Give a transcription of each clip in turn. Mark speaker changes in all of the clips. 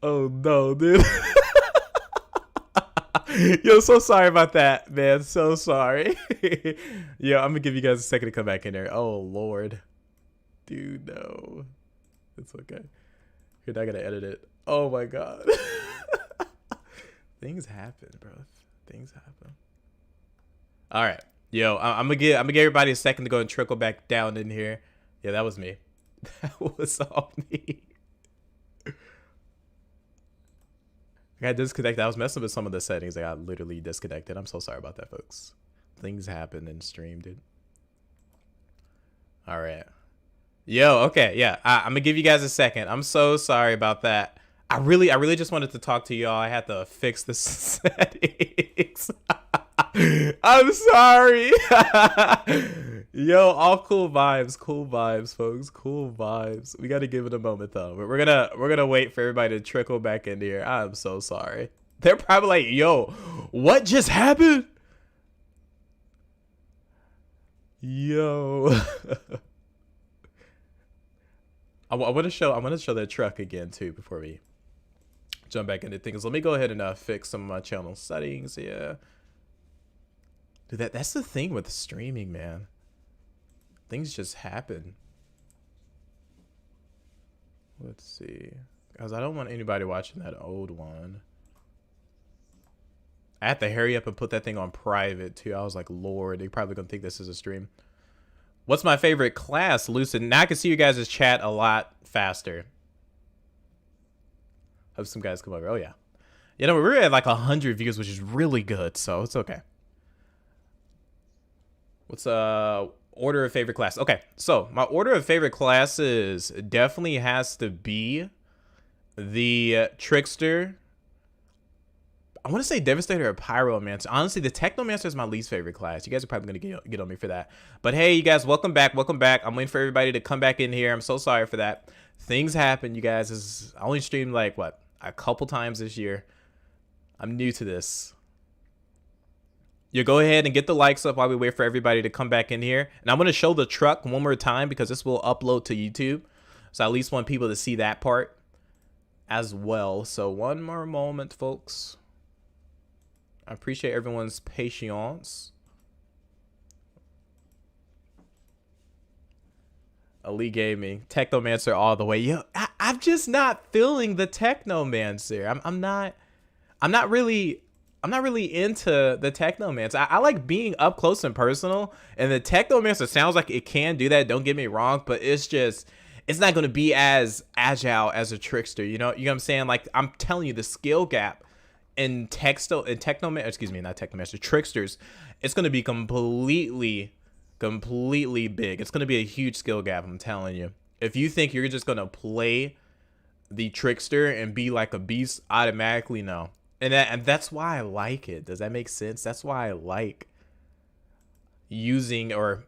Speaker 1: Oh no, dude. Yo, so sorry about that, man. So sorry. Yo, I'm gonna give you guys a second to come back in there. Oh Lord. Dude, no. It's okay. You're not gonna edit it. Oh my god. Things happen, bro. Things happen. All right. Yo, I'm gonna give everybody a second to go and trickle back down in here. Yeah, that was me. That was all me. I got disconnected. I was messing with some of the settings. I got literally disconnected. I'm so sorry about that, folks. Things happen in stream, dude. All right. Yo, okay, yeah. I'm gonna give you guys a second. I'm so sorry about that. I really just wanted to talk to y'all. I had to fix the settings. I'm sorry. Yo, all cool vibes, folks. Cool vibes. We gotta give it a moment though. We're gonna wait for everybody to trickle back in here. I'm so sorry. They're probably like, yo, what just happened? Yo. I want to show that truck again too before we jump back into things. Let me go ahead and fix some of my channel settings. Yeah. Dude, that's the thing with streaming, man. Things just happen. Let's see. Because I don't want anybody watching that old one. I had to hurry up and put that thing on private, too. I was like, Lord, they're probably going to think this is a stream. What's my favorite class, Lucid? Now I can see you guys' chat a lot faster. Hope some guys come over. Oh, yeah. You know, we're at like 100 views, which is really good, so it's okay. What's order of favorite class? Okay, so my order of favorite classes definitely has to be the Trickster. I want to say Devastator or Pyromancer. Honestly, the Technomancer is my least favorite class. You guys are probably going to get on me for that. But hey, you guys, welcome back. Welcome back. I'm waiting for everybody to come back in here. I'm so sorry for that. Things happen, you guys. I only streamed like, what, a couple times this year. I'm new to this. You go ahead and get the likes up while we wait for everybody to come back in here. And I'm going to show the truck one more time because this will upload to YouTube. So I at least want people to see that part as well. So one more moment, folks. I appreciate everyone's patience. Elite Gaming, Technomancer all the way. Yo, I'm just not feeling the Technomancer. I'm not really into the Technomancer. I like being up close and personal, and the Technomancer sounds like it can do that. Don't get me wrong, but it's not going to be as agile as a Trickster. You know what I'm saying? Like, I'm telling you, the skill gap in Technomancer, excuse me, not Technomancer, Tricksters, it's going to be completely big. It's going to be a huge skill gap, I'm telling you. If you think you're just going to play the Trickster and be like a beast automatically, no. And that's why I like it. Does that make sense? That's why I like using or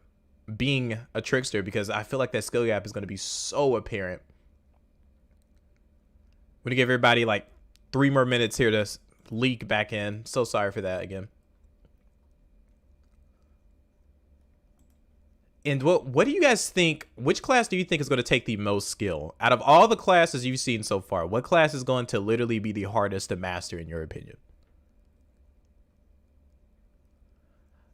Speaker 1: being a Trickster, because I feel like that skill gap is going to be so apparent. I'm going to give everybody like 3 more minutes here to leak back in. So sorry for that again. And what do you guys think? Which class do you think is going to take the most skill? Out of all the classes you've seen so far, what class is going to literally be the hardest to master in your opinion?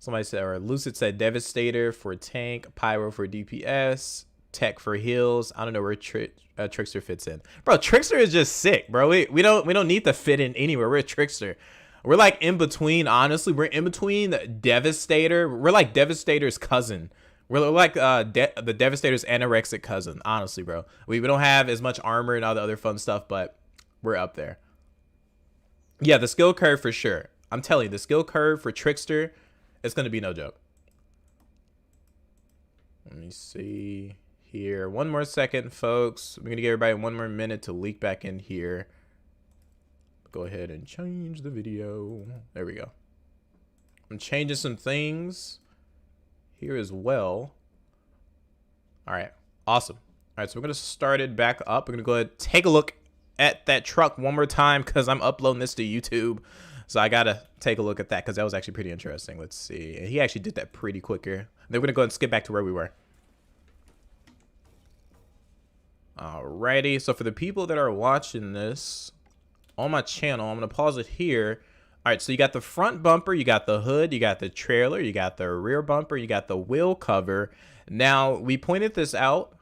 Speaker 1: Somebody said, or Lucid said Devastator for tank, Pyro for DPS, Tech for heals. I don't know where Trickster fits in. Bro, Trickster is just sick, bro. We don't need to fit in anywhere. We're a Trickster. We're like in between, honestly. We're in between Devastator. We're like Devastator's cousin. We're like the Devastator's anorexic cousin, honestly, bro. We don't have as much armor and all the other fun stuff, but we're up there. Yeah, the skill curve for sure. I'm telling you, the skill curve for Trickster, it's going to be no joke. Let me see here. One more second, folks. We're going to give everybody 1 more minute to leak back in here. Go ahead and change the video. There we go. I'm changing some things here as well. All right, awesome. All right, so we're gonna start it back up. We're gonna go ahead and take a look at that truck one more time because I'm uploading this to YouTube, so I gotta take a look at that because that was actually pretty interesting. Let's see, and he actually did that pretty quicker. Then we're gonna go ahead and skip back to where we were. Alrighty, so for the people that are watching this on my channel, I'm gonna pause it here. All right, so you got the front bumper, you got the hood, you got the trailer, you got the rear bumper, you got the wheel cover. Now, we pointed this out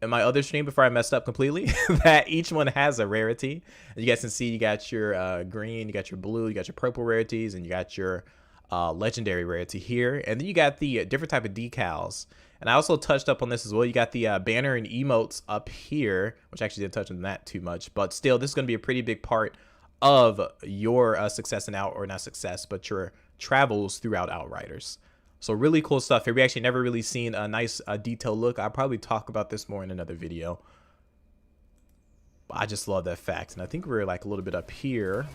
Speaker 1: in my other stream before I messed up completely, that each one has a rarity. You guys can see you got your green, you got your blue, you got your purple rarities, and you got your legendary rarity here. And then you got the different type of decals. And I also touched up on this as well. You got the banner and emotes up here, which I actually didn't touch on that too much. But still, this is going to be a pretty big part of your success in or not success, but your travels throughout Outriders. So really cool stuff here. We actually never really seen a nice detailed look. I'll probably talk about this more in another video. But I just love that fact. And I think we're like a little bit up here.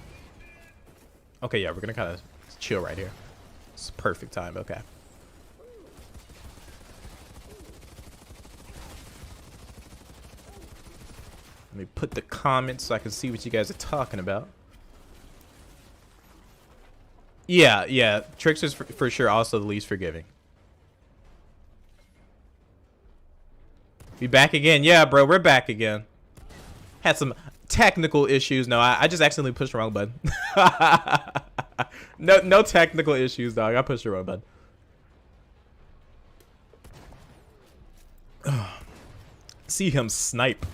Speaker 1: Okay, yeah, we're going to kind of chill right here. It's perfect time. Okay. Let me put the comments so I can see what you guys are talking about. Yeah. Trickster's for sure also the least forgiving. We back again. Yeah, bro, we're back again. Had some technical issues. No, I just accidentally pushed the wrong button. No technical issues, dog. I pushed the wrong button. See him snipe.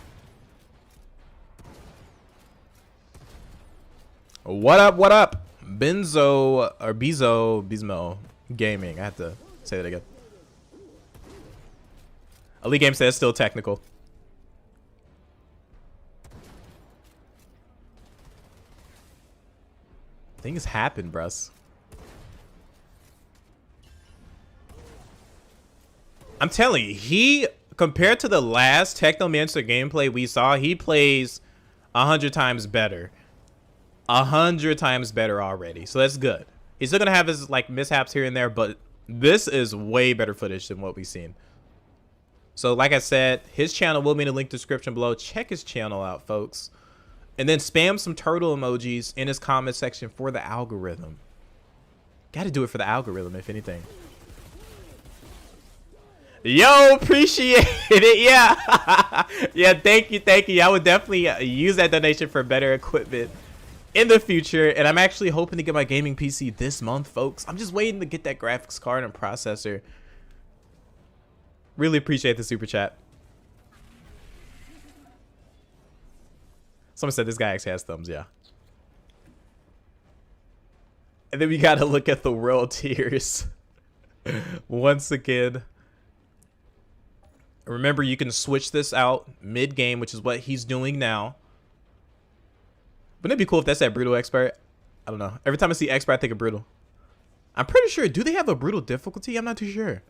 Speaker 1: What up? Bismo Gaming. I have to say that again. Elite Game says still technical. Things happen, bruss. I'm telling you, he, compared to the last Technomancer gameplay we saw, he plays 100 times better. 100 times better already, so that's good. He's still gonna have his like mishaps here and there, but this is way better footage than what we've seen. So like I said, his channel will be in the link description below. Check his channel out, folks, and then spam some turtle emojis in his comment section for the algorithm. Gotta do it for the algorithm, if anything. Yo, appreciate it. Yeah. Yeah, thank you. I would definitely use that donation for better equipment in the future. And I'm actually hoping to get my gaming PC this month, folks. I'm just waiting to get that graphics card and processor. Really appreciate the super chat. Someone said this guy actually has thumbs. Yeah. And then we got to look at the world tiers once again. Remember, you can switch this out mid-game, which is what he's doing now. Wouldn't it be cool if that's that brutal expert? I don't know. Every time I see expert, I think of brutal. I'm pretty sure. Do they have a brutal difficulty? I'm not too sure.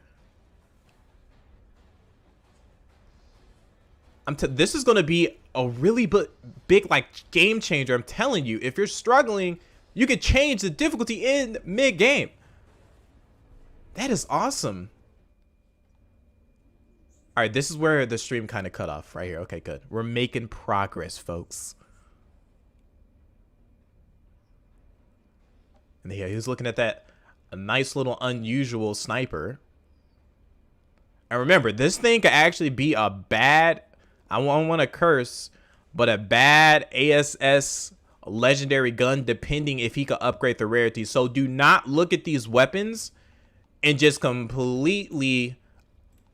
Speaker 1: This is going to be a really big like game changer. I'm telling you. If you're struggling, you can change the difficulty in mid-game. That is awesome. All right, this is where the stream kind of cut off right here. Okay, good. We're making progress, folks. And here he was looking at that a nice little unusual sniper. And remember, this thing could actually be a bad, I don't want to curse, but a bad ASS legendary gun, depending if he could upgrade the rarity. So do not look at these weapons and just completely,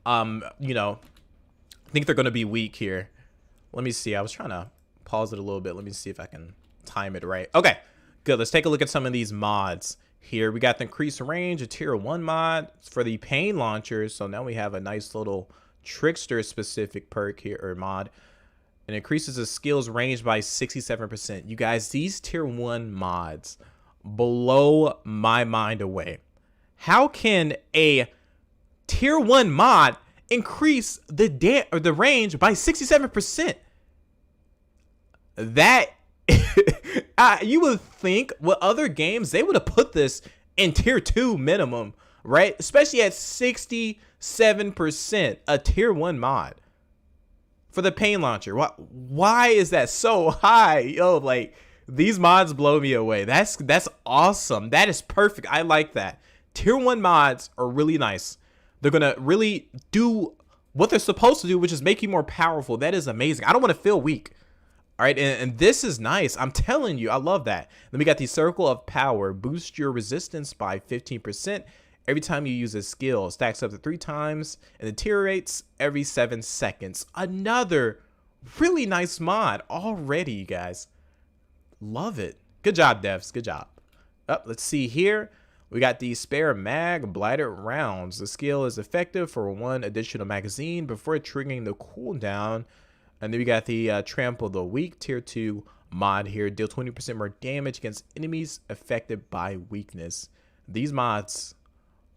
Speaker 1: you know, think they're going to be weak here. Let me see. I was trying to pause it a little bit. Let me see if I can time it right. Okay. Good. Let's take a look at some of these mods here. We got the increased range, a tier 1 mod for the pain launchers. So now we have a nice little trickster specific perk here, or mod. It increases the skills range by 67%. You guys, these tier 1 mods blow my mind away. How can a tier 1 mod increase the range by 67%? That you would think with other games they would have put this in tier 2 minimum, right? Especially at 67%, a tier 1 mod for the pain launcher. Why is that so high? Yo, like, these mods blow me away. That's awesome. That is perfect. I like that. Tier 1 mods are really nice. They're gonna really do what they're supposed to do, which is make you more powerful. That is amazing. I don't want to feel weak. All right, and this is nice. I'm telling you, I love that. Then we got the Circle of Power. Boost your resistance by 15% every time you use a skill. Stacks up to 3 times and deteriorates every 7 seconds. Another really nice mod already, you guys. Love it. Good job, devs. Good job. Let's see here. We got the Spare Mag Blighted Rounds. The skill is effective for 1 additional magazine before triggering the cooldown. And then we got the Trample the Weak Tier 2 mod here. Deal 20% more damage against enemies affected by weakness. These mods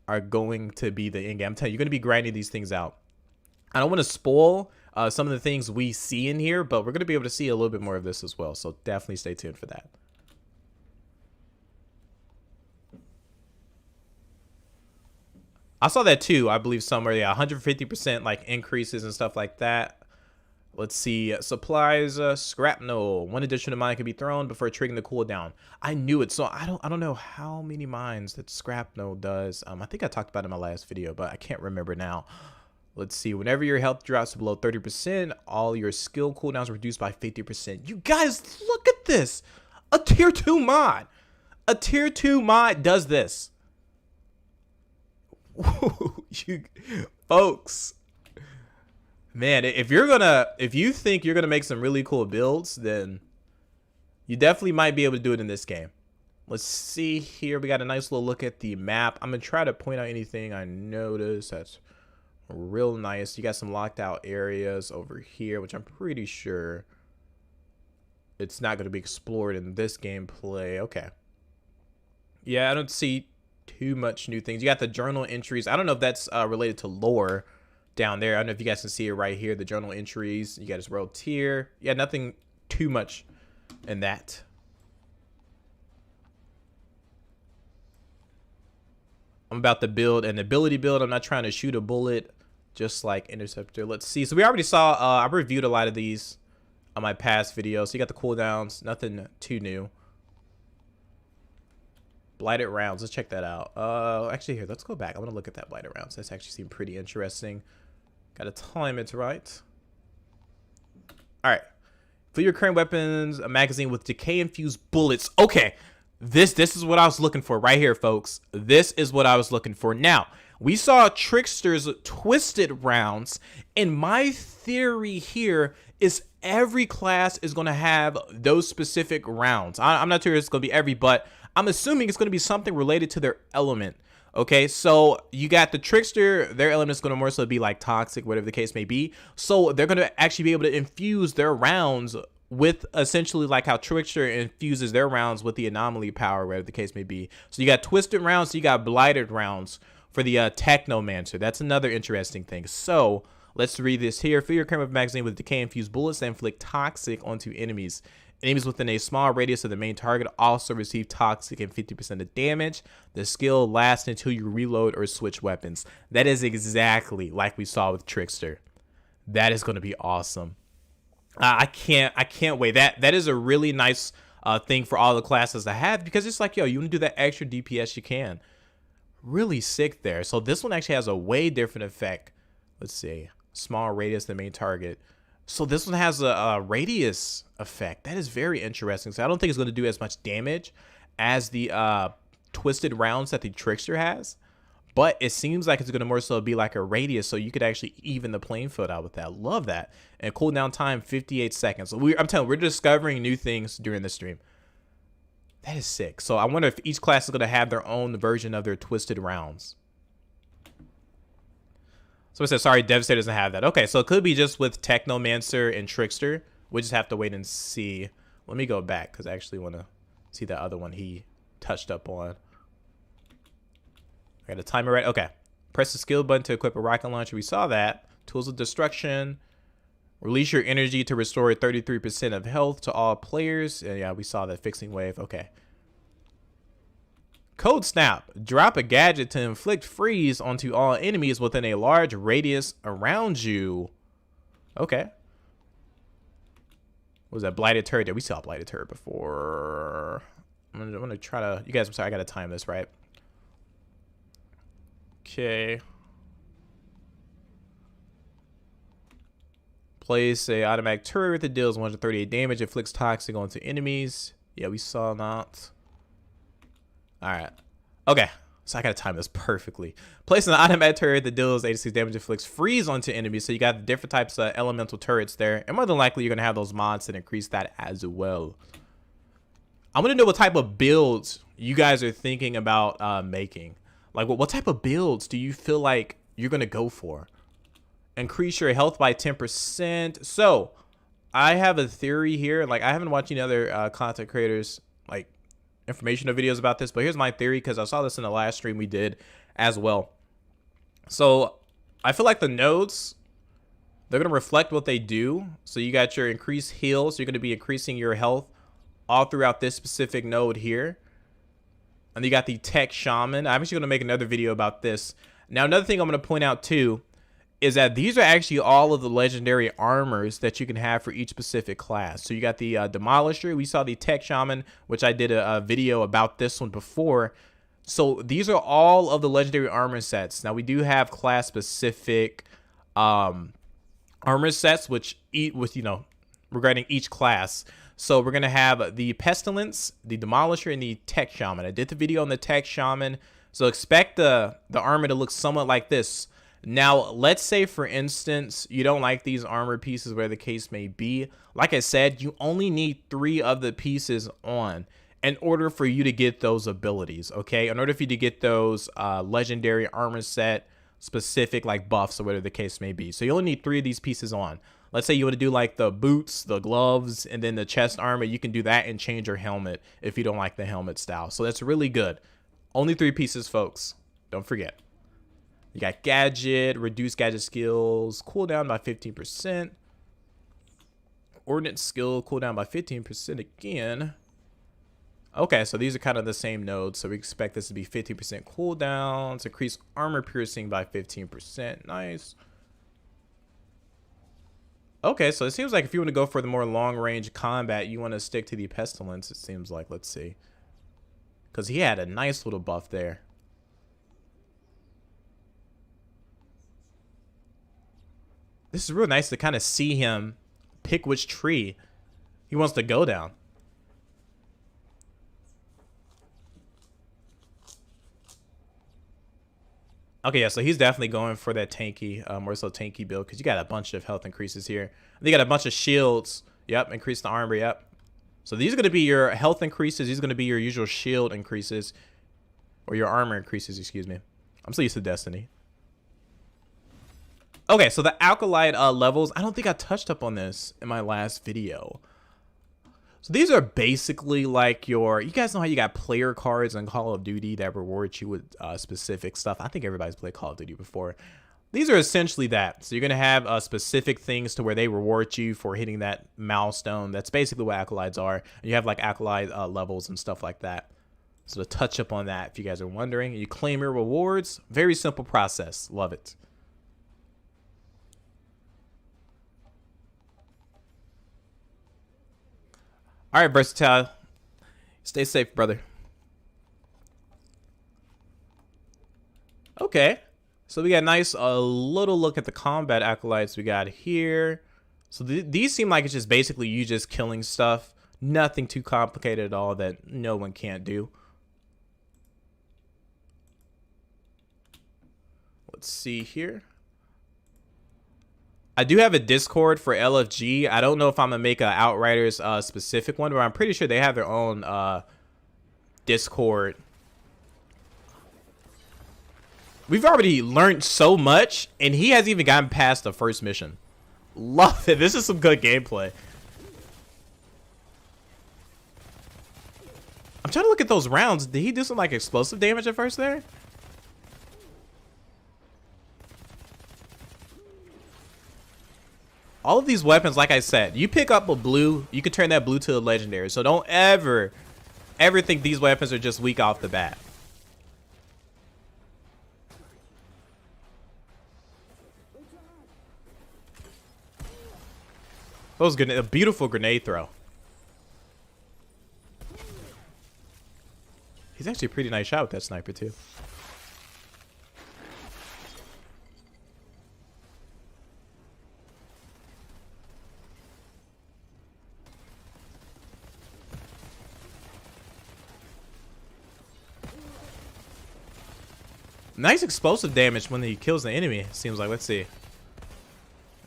Speaker 1: are going to be the end game. I'm telling you, you're going to be grinding these things out. I don't want to spoil some of the things we see in here, but we're going to be able to see a little bit more of this as well. So definitely stay tuned for that. I saw that too, I believe somewhere. Yeah, 150% like increases and stuff like that. Let's see, supplies, scrapnel. 1 additional mine can be thrown before triggering the cooldown. I knew it, so I don't know how many mines that scrapnel does. I think I talked about it in my last video, but I can't remember now. Let's see, whenever your health drops below 30%, all your skill cooldowns are reduced by 50%. You guys, look at this. A tier 2 mod. A tier 2 mod does this. You folks. Man, if you think you're gonna make some really cool builds, then you definitely might be able to do it in this game. Let's see here. We got a nice little look at the map. I'm gonna try to point out anything I noticed that's real nice. You got some locked out areas over here, which I'm pretty sure it's not gonna be explored in this gameplay. Okay. Yeah, I don't see too much new things. You got the journal entries. I don't know if that's related to lore down there. I don't know if you guys can see it right here, the journal entries. You got his world tier. Yeah, nothing too much in that. I'm about to build an ability build. I'm not trying to shoot a bullet just like Interceptor. Let's see. So we already saw, I reviewed a lot of these on my past videos. So you got the cooldowns, nothing too new. Blighted Rounds, let's check that out. Actually here, let's go back. I want to look at that Blighted Rounds. That's actually seemed pretty interesting. Gotta time it right. All right. For your current weapons, a magazine with decay-infused bullets. Okay, this is what I was looking for right here, folks. This is what I was looking for. Now, we saw Trickster's Twisted Rounds, and my theory here is every class is going to have those specific rounds. I'm not sure it's going to be every, but I'm assuming it's going to be something related to their element. Okay, so you got the Trickster, their element is going to more so be like toxic, whatever the case may be. So they're going to actually be able to infuse their rounds with essentially like how Trickster infuses their rounds with the anomaly power, whatever the case may be. So you got twisted rounds, so you got blighted rounds for the Technomancer. That's another interesting thing. So let's read this here. Fill your current magazine with decay-infused bullets that inflict toxic onto enemies. Enemies within a small radius of the main target also receive toxic and 50% of damage. The skill lasts until you reload or switch weapons. That is exactly like we saw with Trickster. That is going to be awesome. I can't wait. That is a really nice thing for all the classes to have, because it's like, yo, you want to do that extra DPS, you can. Really sick there. So this one actually has a way different effect. Let's see. Small radius, the main target. So this one has a radius effect. That is very interesting. So I don't think it's going to do as much damage as the twisted rounds that the Trickster has. But it seems like it's going to more so be like a radius, so you could actually even the playing field out with that. Love that. And cooldown time, 58 seconds. So I'm telling you, we're discovering new things during the stream. That is sick. So I wonder if each class is going to have their own version of their twisted rounds. So I said, sorry, Devastator doesn't have that. Okay, so it could be just with Technomancer and Trickster. We just have to wait and see. Let me go back, because I actually want to see that other one he touched up on. I got a timer right. Okay. Press the skill button to equip a rocket launcher. We saw that. Tools of Destruction. Release your energy to restore 33% of health to all players. And yeah, we saw that fixing wave. Okay. Code Snap. Drop a gadget to inflict freeze onto all enemies within a large radius around you. Okay. What was that? Blighted Turret? Yeah, we saw Blighted Turret before. I'm gonna try to... You guys, I'm sorry, I gotta time this, right? Okay. Place a automatic turret that deals 138 damage, inflicts toxic onto enemies. Yeah, we saw that. Alright. Okay. So I gotta time this perfectly. Place an automatic turret that deals 86 damage, inflicts freeze onto enemies. So you got different types of elemental turrets there. And more than likely, you're gonna have those mods that increase that as well. I want to know what type of builds you guys are thinking about making. Like, what type of builds do you feel like you're going to go for? Increase your health by 10%. So, I have a theory here. Like, I haven't watched any other content creators, like, informational videos about this. But here's my theory, because I saw this in the last stream we did as well. So, I feel like the nodes, they're going to reflect what they do. So, you got your increased heal. So, you're going to be increasing your health all throughout this specific node here. And you got the tech shaman. I'm actually going to make another video about this. Now, another thing I'm going to point out too is that these are actually all of the legendary armors that you can have for each specific class. So you got the demolisher. We saw the tech shaman, which I did a video about this one before. So these are all of the legendary armor sets. Now we do have class specific armor sets, which regarding each class. So we're going to have the Pestilence, the Demolisher, and the Tech Shaman. I did the video on the Tech Shaman. So expect the armor to look somewhat like this. Now, let's say, for instance, you don't like these armor pieces, where the case may be. Like I said, you only need 3 of the pieces on in order for you to get those abilities, okay? In order for you to get those legendary armor set specific, like, buffs or whatever the case may be. So you only need 3 of these pieces on. Let's say you want to do like the boots, the gloves, and then the chest armor. You can do that and change your helmet if you don't like the helmet style. So that's really good. Only 3 pieces, folks. Don't forget. You got gadget, reduce gadget skills, cooldown by 15%. Ordnance skill, cooldown by 15% again. Okay, so these are kind of the same nodes. So we expect this to be 15% cooldowns, increase armor piercing by 15%. Nice. Okay, so it seems like if you want to go for the more long-range combat, you want to stick to the Pestilence, it seems like. Let's see. Because he had a nice little buff there. This is real nice to kind of see him pick which tree he wants to go down. Okay, yeah, so he's definitely going for that tanky, more so tanky build, because you got a bunch of health increases here. They got a bunch of shields. Yep, increase the armor, yep. So these are going to be your health increases. These are going to be your usual shield increases. Or your armor increases, excuse me. I'm so used to Destiny. Okay, so the Alkalite levels, I don't think I touched up on this in my last video. So these are basically like you guys know how you got player cards in Call of Duty that reward you with specific stuff. I think everybody's played Call of Duty before. These are essentially that. So you're going to have specific things to where they reward you for hitting that milestone. That's basically what Acolytes are. And you have like Acolyte levels and stuff like that. So to touch up on that, if you guys are wondering, you claim your rewards. Very simple process. Love it. All right, Versatile. Stay safe, brother. Okay. So we got a nice little look at the combat acolytes we got here. So these seem like it's just basically you just killing stuff. Nothing too complicated at all that no one can't do. Let's see here. I do have a Discord for LFG. I don't know if I'm going to make an Outriders specific one, but I'm pretty sure they have their own Discord. We've already learned so much, and he hasn't even gotten past the first mission. Love it. This is some good gameplay. I'm trying to look at those rounds. Did he do some like explosive damage at first there? All of these weapons, like I said, you pick up a blue, you can turn that blue to a legendary. So don't ever think these weapons are just weak off the bat. That was a beautiful grenade throw. He's actually a pretty nice shot with that sniper too. Nice explosive damage when he kills the enemy, seems like. Let's see.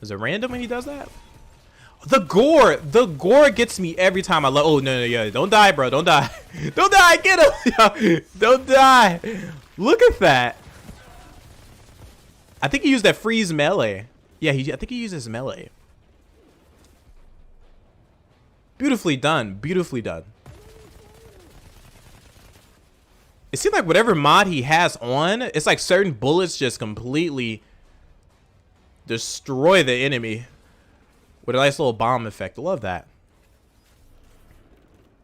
Speaker 1: Is it random when he does that? The gore gets me every time I love. Oh, no, yeah. Don't die, bro. Don't die. Don't die. Get him. Don't die. Look at that. I think he used that freeze melee. Yeah, I think he uses melee. Beautifully done. Beautifully done. It seems like whatever mod he has on, it's like certain bullets just completely destroy the enemy with a nice little bomb effect. I love that.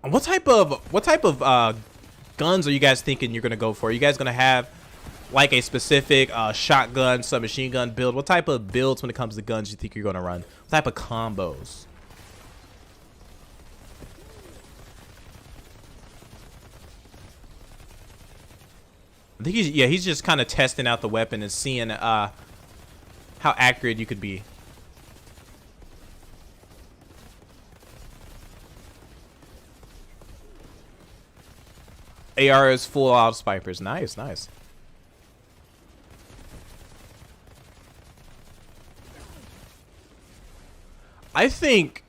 Speaker 1: And what type of guns are you guys thinking you're gonna go for? Are you guys gonna have like a specific shotgun, submachine gun build? What type of builds when it comes to guns you think you're gonna run? What type of combos? I think he's just kind of testing out the weapon and seeing how accurate you could be. AR is full out spikers. Nice, nice. I think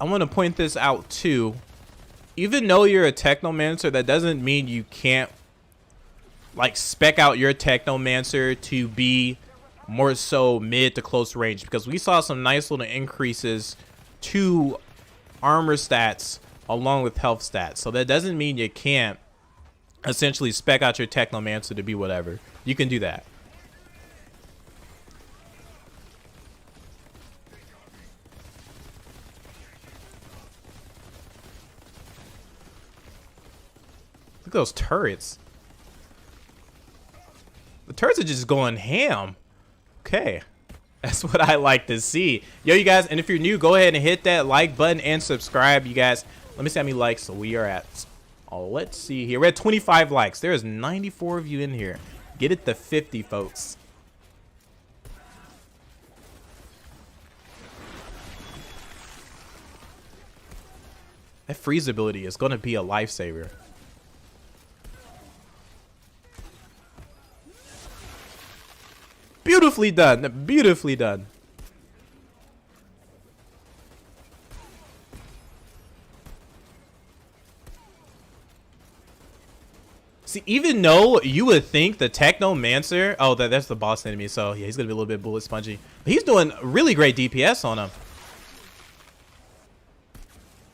Speaker 1: I want to point this out too. Even though you're a Technomancer, that doesn't mean you can't like spec out your Technomancer to be more so mid to close range, because we saw some nice little increases to armor stats along with health stats. So that doesn't mean you can't essentially spec out your Technomancer to be whatever. You can do that. Look at those turrets. The turrets are just going ham. Okay. That's what I like to see. Yo, you guys, and if you're new, go ahead and hit that like button and subscribe. You guys, let me see how many likes. So we are at, oh, let's see here. We're at 25 likes. There's 94 of you in here. Get it to 50, folks. That freeze ability is going to be a lifesaver. Beautifully done. Beautifully done. See, even though you would think the Technomancer, oh, that's the boss enemy, so yeah, he's gonna be a little bit bullet spongy. But he's doing really great DPS on him.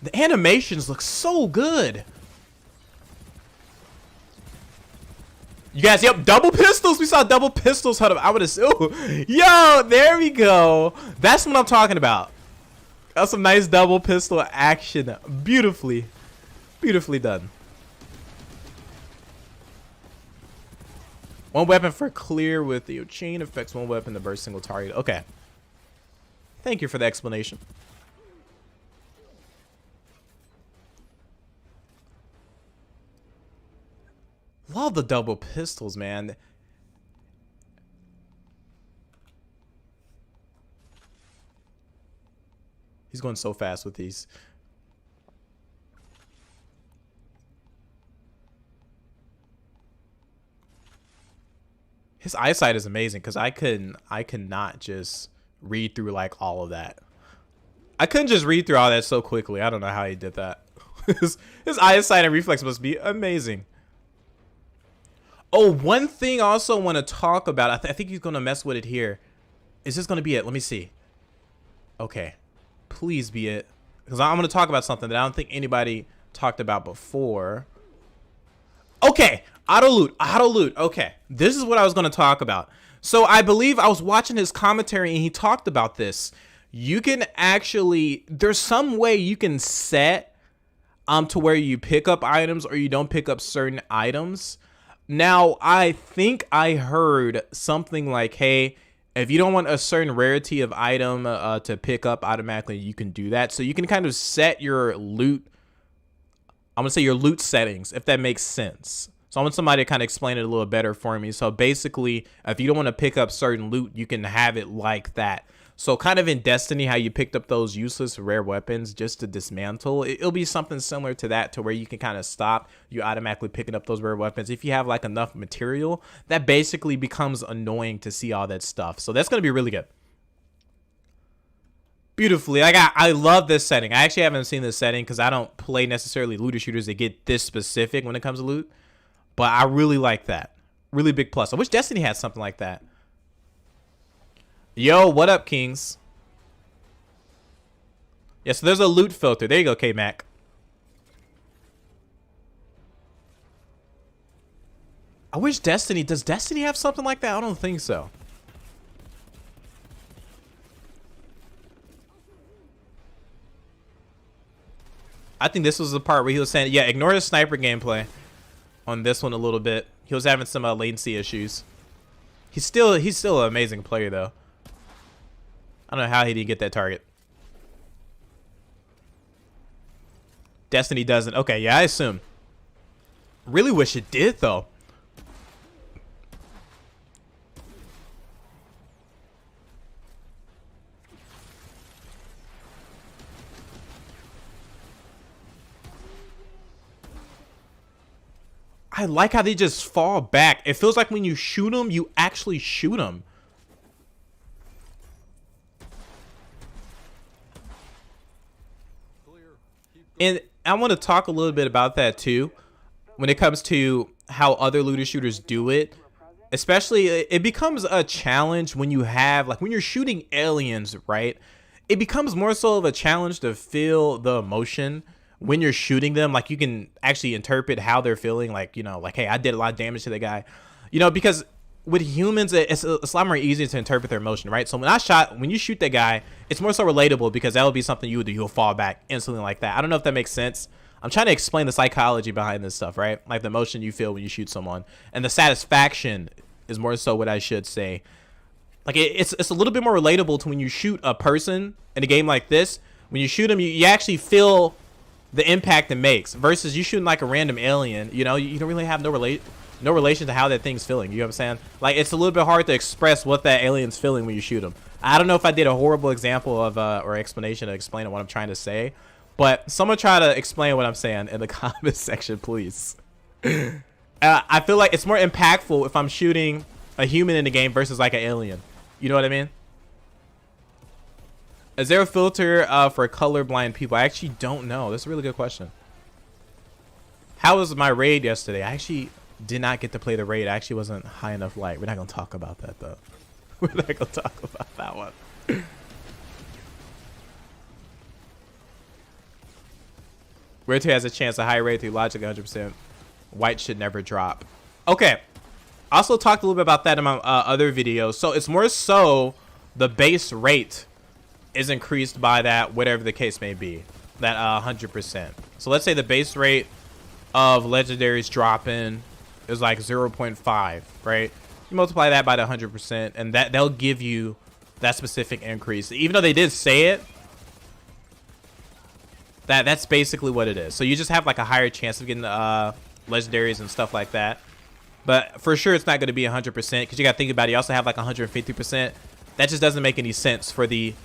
Speaker 1: The animations look so good. You guys, yep, double pistols. We saw double pistols. Hold up, I would assume. Yo, there we go. That's what I'm talking about. That's some nice double pistol action. Beautifully, beautifully done. One weapon for clear with the chain effects. One weapon to burst single target. Okay. Thank you for the explanation. Love the double pistols, man. He's going so fast with these. His eyesight is amazing, because I could not just read through like all of that. I couldn't just read through all that so quickly. I don't know how he did that. his eyesight and reflex must be amazing. Oh, one thing I also want to talk about. I think he's going to mess with it here. Is this going to be it? Let me see. Okay. Please be it. Because I'm going to talk about something that I don't think anybody talked about before. Okay. Auto loot. Auto loot. Okay. This is what I was going to talk about. So I believe I was watching his commentary and he talked about this. You can actually, there's some way you can set to where you pick up items or you don't pick up certain items. Now, I think I heard something like, hey, if you don't want a certain rarity of item to pick up automatically, you can do that. So you can kind of set your loot, I'm going to say your loot settings, if that makes sense. So I want somebody to kind of explain it a little better for me. So basically, if you don't want to pick up certain loot, you can have it like that. So kind of in Destiny, how you picked up those useless rare weapons just to dismantle, it'll be something similar to that, to where you can kind of stop you automatically picking up those rare weapons. If you have like enough material, that basically becomes annoying to see all that stuff. So that's going to be really good. Beautifully. I love this setting. I actually haven't seen this setting because I don't play necessarily looter shooters that get this specific when it comes to loot. But I really like that. Really big plus. I wish Destiny had something like that. Yo, what up, Kings? Yeah, so there's a loot filter. There you go, K-Mac. I wish Destiny... Does Destiny have something like that? I don't think so. I think this was the part where he was saying, yeah, ignore the sniper gameplay on this one a little bit. He was having some latency issues. He's still an amazing player, though. I don't know how he didn't get that target. Destiny doesn't. Okay, yeah, I assume. Really wish it did, though. I like how they just fall back. It feels like when you shoot them, you actually shoot them. And I want to talk a little bit about that too, when it comes to how other looter shooters do it. Especially, it becomes a challenge when you have, like, when you're shooting aliens, right? It becomes more so of a challenge to feel the emotion when you're shooting them. Like, you can actually interpret how they're feeling, like, you know, like, hey, I did a lot of damage to the guy, you know, because with humans, it's a lot more easier to interpret their emotion, right? So when you shoot that guy, it's more so relatable, because that would be something you would do. You'll fall back instantly like that. I don't know if that makes sense. I'm trying to explain the psychology behind this stuff, right? Like the emotion you feel when you shoot someone, and the satisfaction is more so what I should say. Like it's a little bit more relatable to when you shoot a person in a game like this. When you shoot them, you actually feel the impact it makes, versus you shooting like a random alien. You know, you don't really have no relation to how that thing's feeling. You know what I'm saying? Like, it's a little bit hard to express what that alien's feeling when you shoot them. I don't know if I did a horrible example of or explanation to explain what I'm trying to say, but someone try to explain what I'm saying in the comment section, please. I feel like it's more impactful if I'm shooting a human in the game versus like an alien. You know what I mean? Is there a filter for colorblind people? I actually don't know. That's a really good question. How was my raid yesterday? I actually did not get to play the raid. I actually wasn't high enough light. We're not going to talk about that, though. We're not going to talk about that one. Where to has a chance of high rate through logic 100%. White should never drop. Okay. Also talked a little bit about that in my other videos. So it's more so the base rate is increased by that, whatever the case may be. That 100%. So let's say the base rate of legendaries dropping is like 0.5, right? You multiply that by the 100%, and they'll give you that specific increase. Even though they did say it, that's basically what it is. So you just have like a higher chance of getting legendaries and stuff like that. But for sure, it's not going to be 100%, because you got to think about it. You also have like 150%. That just doesn't make any sense for the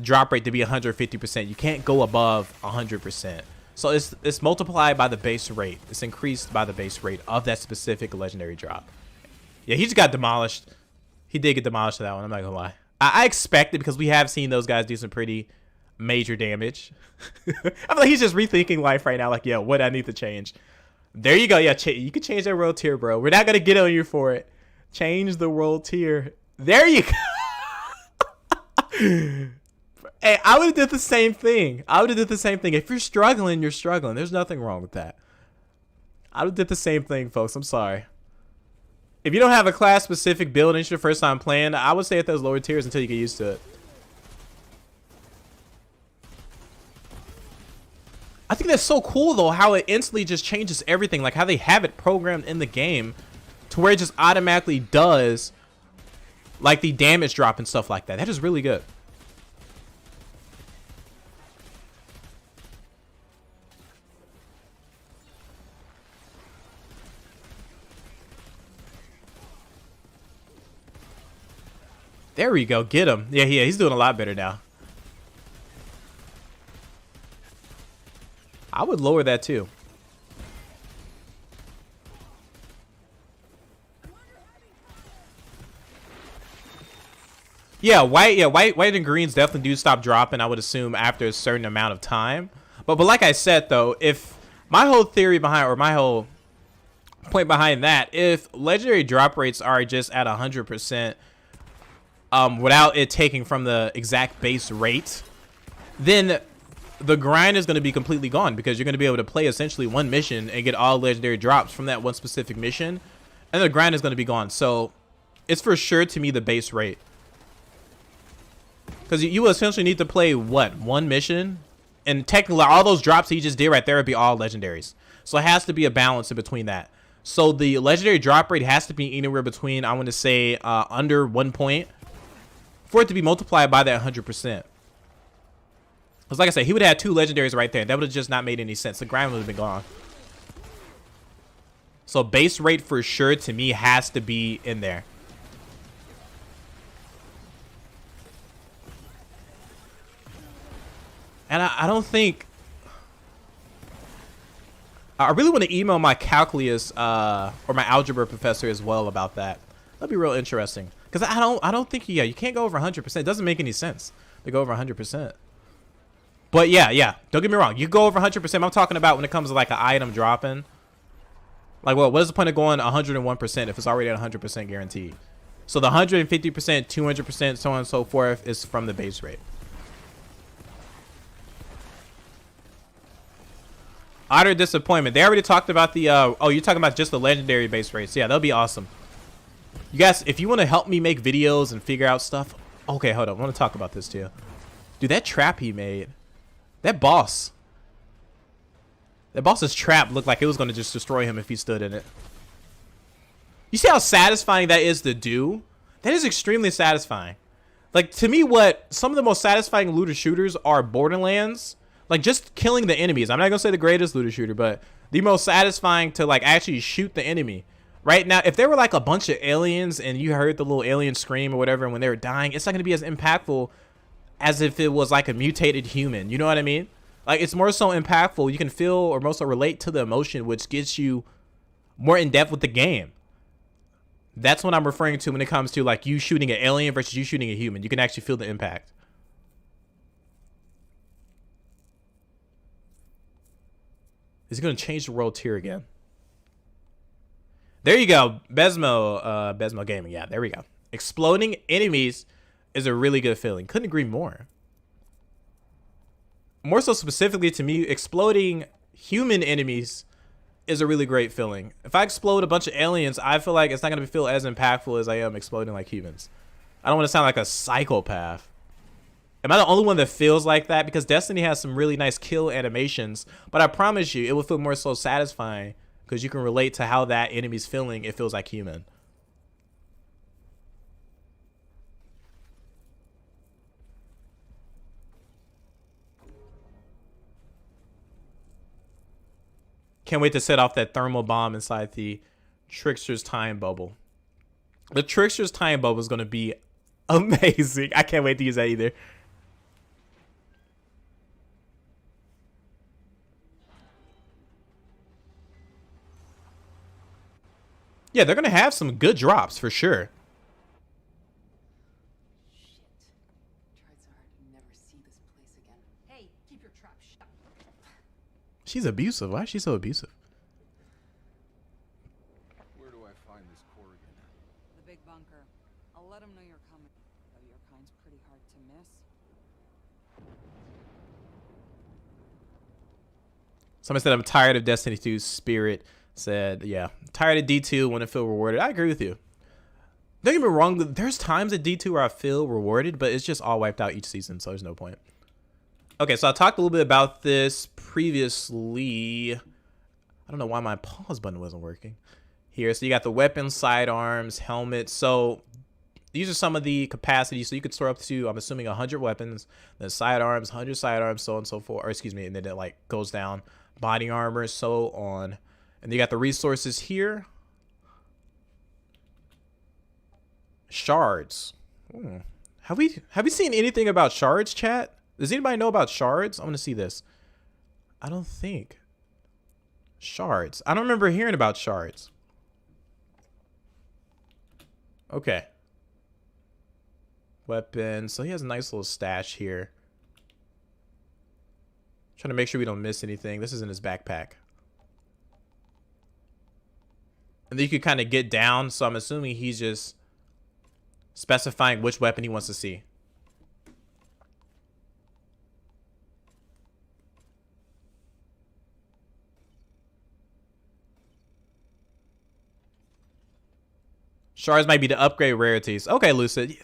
Speaker 1: drop rate to be 150%. You can't go above 100%. So it's multiplied by the base rate. It's increased by the base rate of that specific legendary drop. Yeah, he just got demolished. He did get demolished to that one. I'm not gonna lie. I expect it, because we have seen those guys do some pretty major damage. I'm like, he's just rethinking life right now. Like, yeah, what I need to change. There you go. Yeah, you can change that world tier, bro. We're not gonna get on you for it. Change the world tier. There you go. Hey, I would have did the same thing. I would have did the same thing. If you're struggling, you're struggling. There's nothing wrong with that. I would have did the same thing, folks. I'm sorry. If you don't have a class-specific build and it's your first time playing, I would stay at those lower tiers until you get used to it. I think that's so cool, though, how it instantly just changes everything. Like, how they have it programmed in the game to where it just automatically does, like, the damage drop and stuff like that. That is really good. There we go. Get him. Yeah, he's doing a lot better now. I would lower that too. Yeah, white and greens definitely do stop dropping, I would assume, after a certain amount of time. But like I said, though, if my whole theory behind, or my whole point behind that, if legendary drop rates are just at 100%, without it taking from the exact base rate, then the grind is going to be completely gone, because you're going to be able to play essentially one mission and get all legendary drops from that one specific mission, and the grind is going to be gone. So it's for sure, to me, the base rate. Because you essentially need to play, what, one mission? And technically, all those drops that you just did right there would be all legendaries. So it has to be a balance in between that. So the legendary drop rate has to be anywhere between, I want to say, under 1 point for it to be multiplied by that 100%. Because like I said, he would have had 2 legendaries right there. That would have just not made any sense. The grind would have been gone. So base rate for sure, to me, has to be in there. And I don't think... I really want to email my calculus or my algebra professor as well about that. That'd be real interesting. Because I don't think, yeah, you can't go over 100%. It doesn't make any sense to go over 100%. But yeah, don't get me wrong. You go over 100%. I'm talking about when it comes to like an item dropping. Like, well, what is the point of going 101% if it's already at 100% guaranteed? So the 150%, 200%, so on and so forth is from the base rate. Utter disappointment. They already talked about the, oh, you're talking about just the legendary base rates. Yeah, that'll be awesome. You guys, if you want to help me make videos and figure out stuff. Okay, hold on. I want to talk about this too. Dude, that trap he made. That boss's trap looked like it was going to just destroy him if he stood in it. You see how satisfying that is to do? That is extremely satisfying. Like, to me, what some of the most satisfying looter shooters are Borderlands. Like, just killing the enemies. I'm not going to say the greatest looter shooter, but the most satisfying to, like, actually shoot the enemy. Right now, if there were, like, a bunch of aliens and you heard the little alien scream or whatever when they were dying, it's not going to be as impactful as if it was, like, a mutated human. You know what I mean? Like, it's more so impactful. You can feel or more so relate to the emotion, which gets you more in depth with the game. That's what I'm referring to when it comes to, like, you shooting an alien versus you shooting a human. You can actually feel the impact. Is he going to change the world tier again? There you go. Besmo Gaming. Yeah, there we go. Exploding enemies is a really good feeling. Couldn't agree more. More so specifically to me, exploding human enemies is a really great feeling. If I explode a bunch of aliens, I feel like it's not going to feel as impactful as I am exploding like humans. I don't want to sound like a psychopath. Am I the only one that feels like that? Because Destiny has some really nice kill animations, but I promise you, it will feel more so satisfying because you can relate to how that enemy's feeling. It feels like human. Can't wait to set off that thermal bomb inside the Trickster's time bubble. The Trickster's time bubble is going to be amazing. I can't wait to use that either. Yeah, they're going to have some good drops for sure. She's abusive. Why is she so abusive?
Speaker 2: Where do I find this Corrigan?
Speaker 3: The big bunker. I'll let him know you're coming. Though your kind's pretty hard to miss.
Speaker 1: Someone said, I'm tired of Destiny 2's spirit. Said, yeah, tired of D2, want to feel rewarded. I agree with you. Don't get me wrong, there's times at D2 where I feel rewarded, but it's just all wiped out each season, so there's no point. Okay, so I talked a little bit about this previously. I don't know why my pause button wasn't working here. So you got the weapons, sidearms, helmets. So these are some of the capacities. So you could store up to, I'm assuming, 100 weapons, then sidearms, 100 sidearms, so on and so forth. Or excuse me, and then it like goes down. Body armor, so on. And you got the resources here. Shards. Have we seen anything about shards, chat? Does anybody know about shards? I want to see this. I don't think. Shards. I don't remember hearing about shards. Okay. Weapon. So he has a nice little stash here. Trying to make sure we don't miss anything. This is in his backpack. And then you could kind of get down. So I'm assuming he's just specifying which weapon he wants to see. Shards might be the upgrade rarities. Okay, Lucid.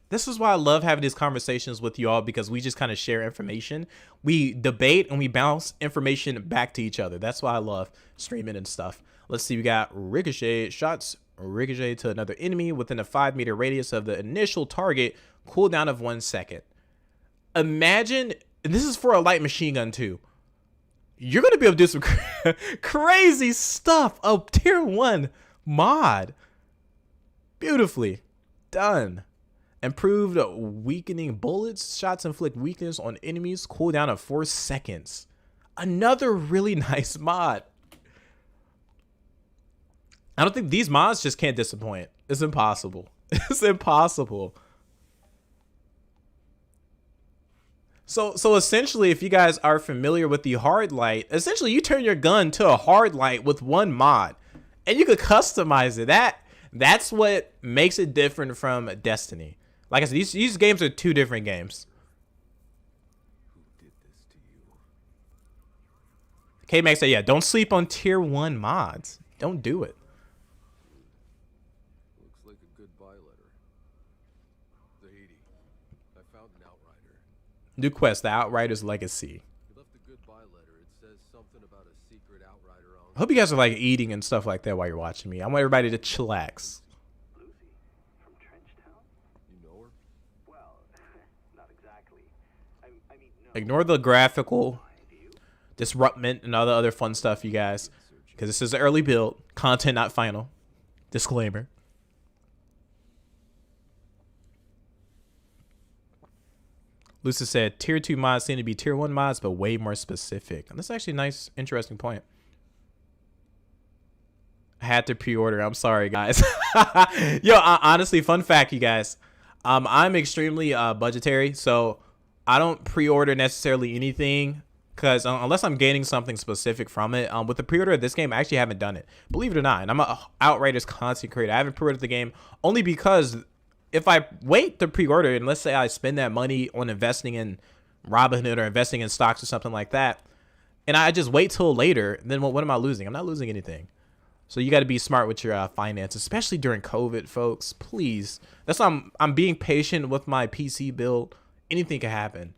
Speaker 1: This is why I love having these conversations with you all, because we just kind of share information. We debate and we bounce information back to each other. That's why I love streaming and stuff. Let's see. We got ricochet. Shots ricochet to another enemy within a 5-meter radius of the initial target. Cooldown of 1 second. Imagine, and this is for a light machine gun too. You're going to be able to do some crazy stuff. A tier 1 mod. Beautifully done. Improved weakening bullets. Shots inflict weakness on enemies. Cooldown of 4 seconds. Another really nice mod. I don't think these mods just can't disappoint. It's impossible. It's impossible. So essentially, if you guys are familiar with the hard light, essentially you turn your gun to a hard light with one mod, and you could customize it. That's what makes it different from Destiny. Like I said, these games are 2 different games.
Speaker 2: Who did this to you?
Speaker 1: K-Max said, yeah, don't sleep on tier 1 mods. Don't do it.
Speaker 2: Looks like a goodbye letter. Zahidi, I found an outrider.
Speaker 1: New quest, the Outriders Legacy.
Speaker 2: He left a goodbye letter. It says something about a secret outrider on.
Speaker 1: I hope you guys are like eating and stuff like that while you're watching me. I want everybody to chillax.
Speaker 4: Lucy from Trenchtown?
Speaker 2: You know her?
Speaker 4: Well, not exactly. I mean, no.
Speaker 1: Ignore the graphical disruptment and all the other fun stuff, you guys, because this is an early build. Content not final. Disclaimer. Lucy said, tier 2 mods seem to be tier 1 mods, but way more specific. And that's actually a nice, interesting point. I had to pre-order. I'm sorry, guys. Yo, honestly, fun fact, you guys. I'm extremely budgetary, so I don't pre-order necessarily anything, because unless I'm gaining something specific from it. With the pre-order of this game, I actually haven't done it. Believe it or not. And I'm an Outriders content creator. I haven't pre-ordered the game only because if I wait to pre-order, and let's say I spend that money on investing in Robinhood or investing in stocks or something like that, and I just wait till later, then what am I losing? I'm not losing anything. So you got to be smart with your finances, especially during COVID, folks. Please. That's why I'm being patient with my PC build. Anything can happen.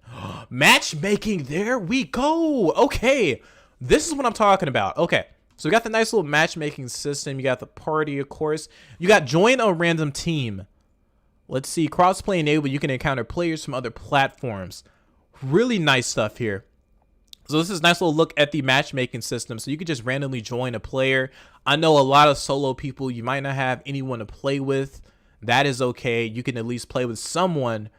Speaker 1: Matchmaking. There we go. Okay. This is what I'm talking about. Okay. So we got the nice little matchmaking system. You got the party, of course. You got join a random team. Let's see. Crossplay enabled. You can encounter players from other platforms. Really nice stuff here. So this is a nice little look at the matchmaking system. So you could just randomly join a player. I know a lot of solo people, you might not have anyone to play with. That is okay. You can at least play with someone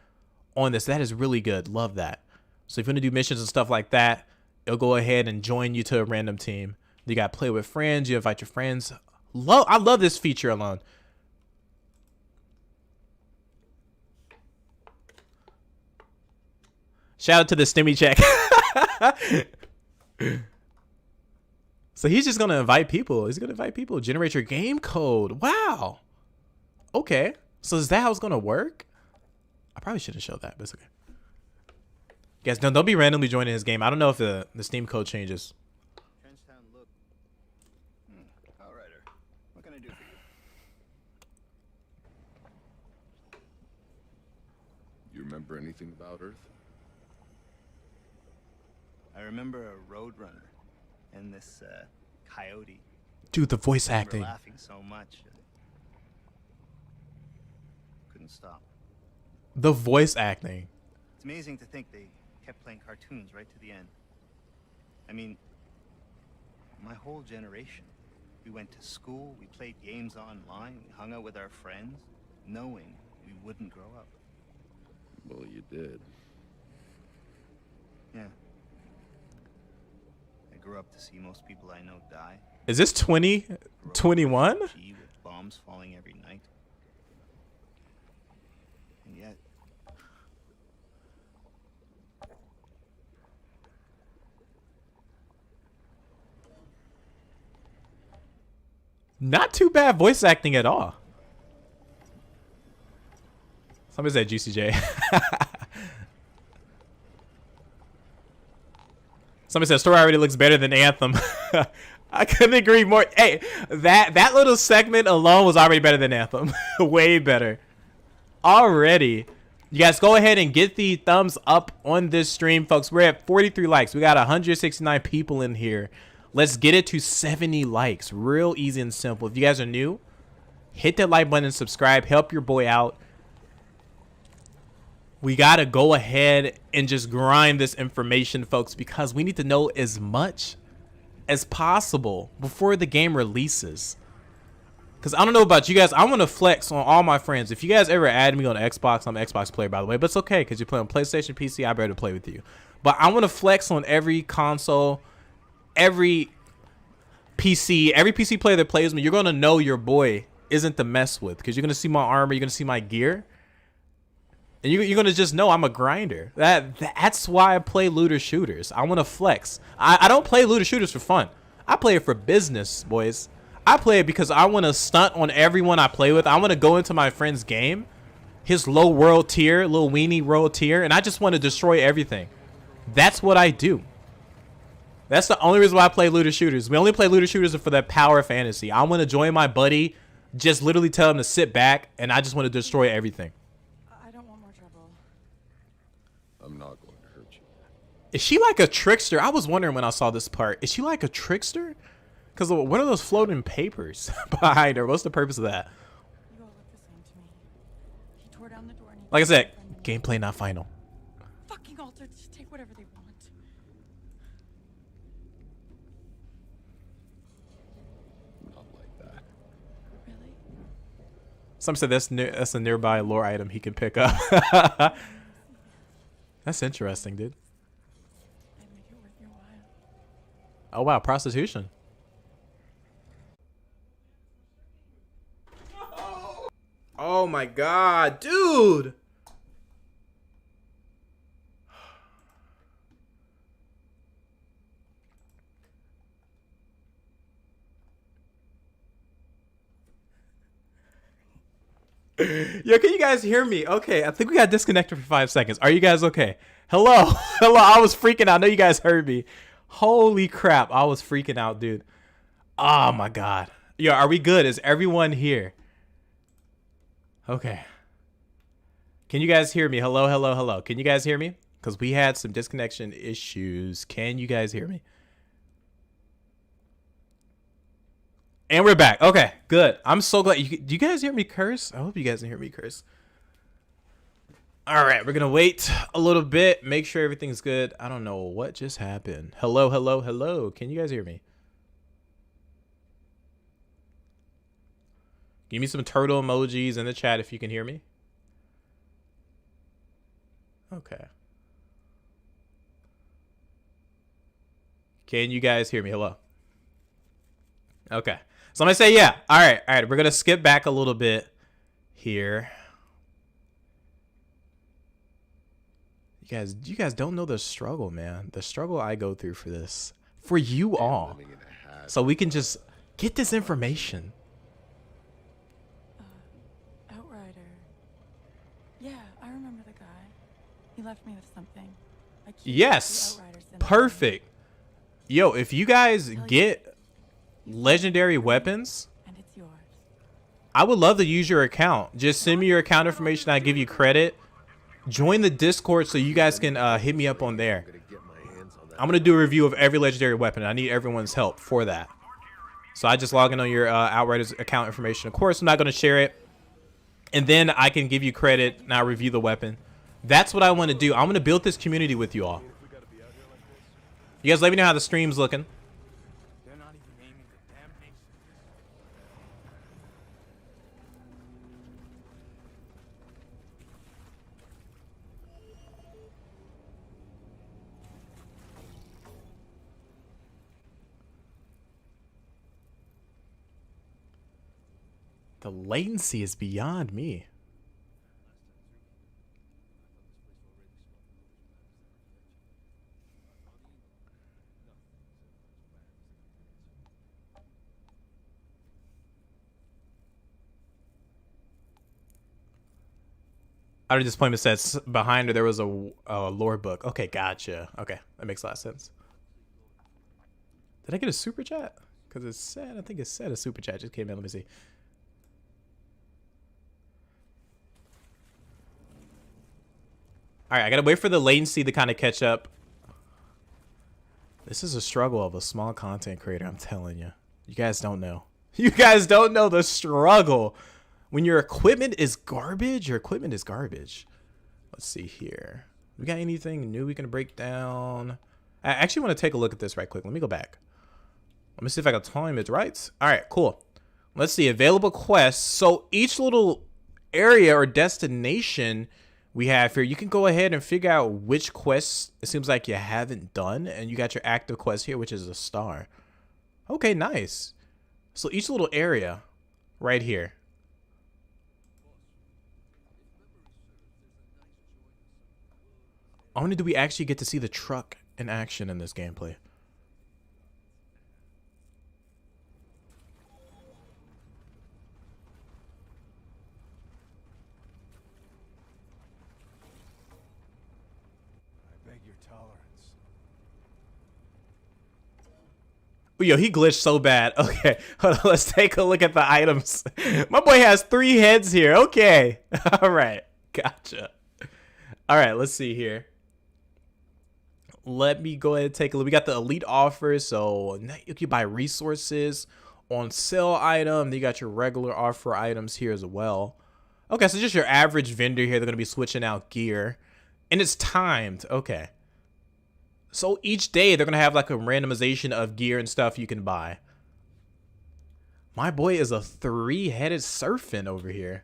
Speaker 1: on this. That is really good. Love that. So if you want to do missions and stuff like that, it'll go ahead and join you to a random team. You got play with friends. You invite your friends. I love this feature alone. Shout out to the Stimmy check. So he's just gonna invite people. He's gonna invite people. Generate your game code. Wow. Okay. So is that how it's gonna work? I probably shouldn't show that, but it's okay. Guys, don't be randomly joining his game. I don't know if the Steam code changes.
Speaker 4: Trenchtown, look. Outrider. What can I do for you?
Speaker 2: You remember anything about Earth?
Speaker 4: I remember a roadrunner and this coyote.
Speaker 1: Dude, the voice
Speaker 4: I remember
Speaker 1: acting.
Speaker 4: laughing so much. Couldn't stop.
Speaker 1: The voice acting.
Speaker 4: It's amazing to think they kept playing cartoons right to the end. I mean, my whole generation. We went to school, we played games online, we hung out with our friends, knowing we wouldn't grow up.
Speaker 2: Well, you did.
Speaker 4: Yeah. I grew up to see most people I know die.
Speaker 1: Is this 2021?
Speaker 4: Gee, with bombs falling every night. And yet,
Speaker 1: Not too bad voice acting at all. Somebody said GCJ. Somebody said story already looks better than Anthem. I couldn't agree more. Hey, that little segment alone was already better than Anthem. Way better. Already. You guys go ahead and get the thumbs up on this stream, folks. We're at 43 likes. We got 169 people in here. Let's get it to 70 likes. Real easy and simple. If you guys are new, hit that like button and subscribe. Help your boy out. We got to go ahead and just grind this information, folks, because we need to know as much as possible before the game releases. Because I don't know about you guys. I want to flex on all my friends. If you guys ever add me on Xbox, I'm an Xbox player, by the way. But it's okay because you play on PlayStation, PC. I better play with you. But I want to flex on every console, every PC player that plays me. You're going to know your boy isn't to mess with because you're going to see my armor. You're going to see my gear. And you're going to just know I'm a grinder. That's why I play looter shooters. I want to flex. I don't play looter shooters for fun. I play it for business, boys. I play it because I want to stunt on everyone I play with. I want to go into my friend's game, his low world tier, little weenie world tier, and I just want to destroy everything. That's what I do. That's the only reason why I play looter shooters. We only play looter shooters for that power fantasy. I want to join my buddy, just literally tell him to sit back, and I just want to destroy everything.
Speaker 3: I don't want more trouble.
Speaker 2: I'm not going to hurt you.
Speaker 1: Is she like a trickster? I was wondering when I saw this part. Is she like a trickster? Because what are those floating papers behind her? What's the purpose of that?
Speaker 3: You all look the same to me. He tore down the door and he
Speaker 1: Like I said, gameplay not final.
Speaker 3: fucking altered to take whatever they want.
Speaker 2: Not like that.
Speaker 3: Really?
Speaker 1: Some said that's a nearby lore item he can pick up. That's interesting, dude.
Speaker 3: I'd make it worth your while.
Speaker 1: Oh wow, prostitution. Oh my god, dude. Yo, can you guys hear me? Okay, I think we got disconnected for 5 seconds. Are you guys okay? Hello? Hello, I was freaking out. I know you guys heard me. Holy crap, I was freaking out, dude. Oh my god. Yo, are we good? Is everyone here? Okay. Can you guys hear me? Hello, hello, hello. Can you guys hear me? Because we had some disconnection issues. Can you guys hear me? And we're back. Okay, good. I'm so glad. Do you guys hear me curse? I hope you guys can hear me curse. All right, we're going to wait a little bit. Make sure everything's good. I don't know what just happened. Hello, hello, hello. Can you guys hear me? Give me some turtle emojis in the chat if you can hear me. Okay. Can you guys hear me? Hello. Okay. So I'm going to say yeah. All right. All right. We're going to skip back a little bit here. You guys don't know the struggle, man. The struggle I go through for this. For you all. So we can just get this information.
Speaker 3: Outrider. Yeah, I remember the guy. He left me with something. I keep
Speaker 1: Yes.
Speaker 3: the Outriders in
Speaker 1: Perfect. Yo, if you guys get legendary weapons,
Speaker 3: and it's yours.
Speaker 1: I would love to use your account. Just send me your account information. I give you credit. Join the Discord so you guys can hit me up on there. I'm going to do a review of every legendary weapon. I need everyone's help for that. So I just log in on your Outriders account information. Of course, I'm not going to share it. And then I can give you credit and I'll review the weapon. That's what I want to do. I'm going to build this community with you all. You guys let me know how the stream's looking.
Speaker 5: They're not even naming the damn nation.
Speaker 1: The latency is beyond me. Outer Disappointment says behind her there was a lore book. Okay, gotcha. Okay, that makes a lot of sense. Did I get a super chat? Because it said, I think it said a super chat just came in. Let me see. All right, I gotta wait for the latency to kind of catch up. This is a struggle of a small content creator, I'm telling you. You guys don't know. You guys don't know the struggle. When your equipment is garbage, your equipment is garbage. Let's see here. We got anything new we can break down? I actually want to take a look at this right quick. Let me go back. Let me see if I can time it right. All right, cool. Let's see, available quests. So each little area or destination we have here, you can go ahead and figure out which quests it seems like you haven't done. And you got your active quest here, which is a star. Okay, nice. So each little area right here. Only do we actually get to see the truck in action in this gameplay.
Speaker 5: I beg your tolerance.
Speaker 1: Yo, he glitched so bad. Okay, hold on, let's take a look at the items. My boy has 3 heads here. Okay, all right, gotcha. All right, let's see here. Let me go ahead and take a look. We got the elite offers, so you can buy resources on sale item. Then you got your regular offer items here as well. Okay, so just your average vendor here. They're gonna be switching out gear, and it's timed. Okay, so each day they're gonna have like a randomization of gear and stuff you can buy. My boy is a 3-headed serpent over here.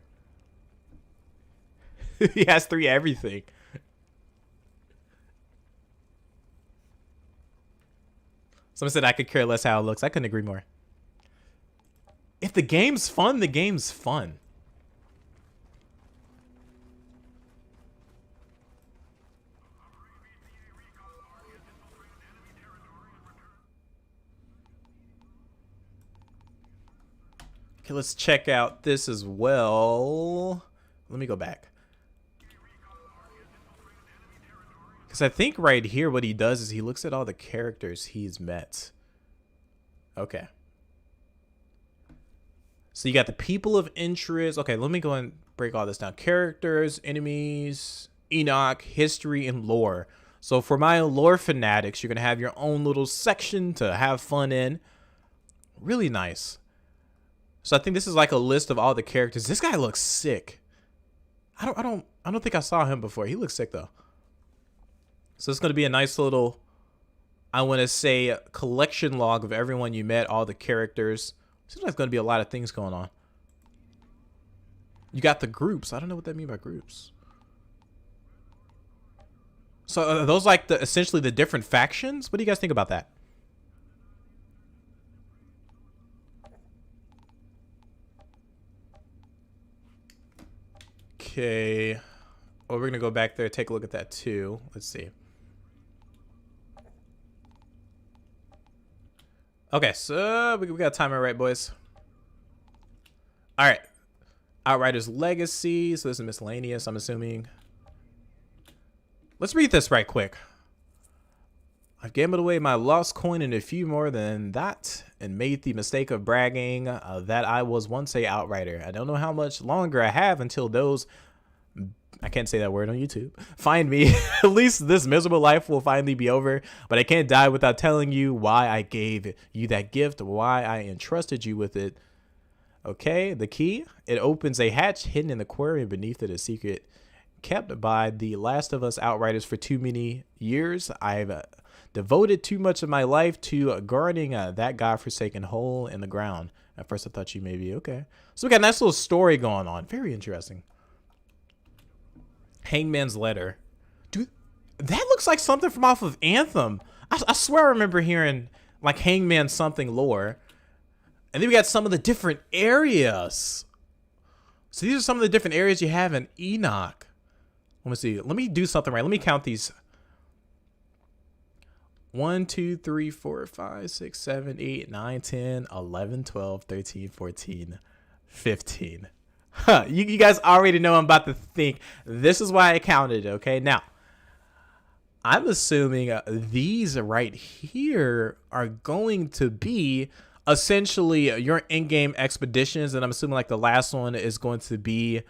Speaker 1: He has 3 everything. Someone said I could care less how it looks. I couldn't agree more. If the game's fun, the game's fun. Okay, let's check out this as well. Let me go back. Because I think right here what he does is he looks at all the characters he's met. Okay. So you got the people of interest. Okay, let me go and break all this down. Characters, enemies, Enoch, history, and lore. So for my lore fanatics, you're going to have your own little section to have fun in. Really nice. So I think this is like a list of all the characters. This guy looks sick. I don't think I saw him before. He looks sick though. So it's going to be a nice little, I want to say, collection log of everyone you met, all the characters. Seems like there's going to be a lot of things going on. You got the groups. I don't know what that means by groups. So are those like essentially the different factions? What do you guys think about that? Okay. Oh, we're going to go back there, take a look at that too. Let's see. Okay, so we got timer right, boys. All right. Outriders Legacy. So this is miscellaneous, I'm assuming. Let's read this right quick. I've gambled away my lost coin and a few more than that and made the mistake of bragging that I was once a outrider. I don't know how much longer I have until those, I can't say that word on YouTube, find me. At least this miserable life will finally be over, but I can't die without telling you why I gave you that gift, why I entrusted you with it. Okay, the key, it opens a hatch hidden in the aquarium. Beneath it, a secret kept by the Last of Us Outriders for too many years. I've devoted too much of my life to guarding that godforsaken hole in the ground. At first I thought you may be okay. So we got a nice little story going on. Very interesting. Hangman's Letter. Dude, that looks like something from off of Anthem. I swear I remember hearing like Hangman something lore. And then we got some of the different areas. So these are some of the different areas you have in Enoch. Let me see. Let me do something right. Let me count these. 1, 2, 3, 4, 5, 6, 7, 8, 9, 10, 11, 12, 13, 14, 15. Huh, you guys already know I'm about to think. This is why I counted it, okay? Now, I'm assuming these right here are going to be essentially your in-game expeditions, and I'm assuming like the last one is going to be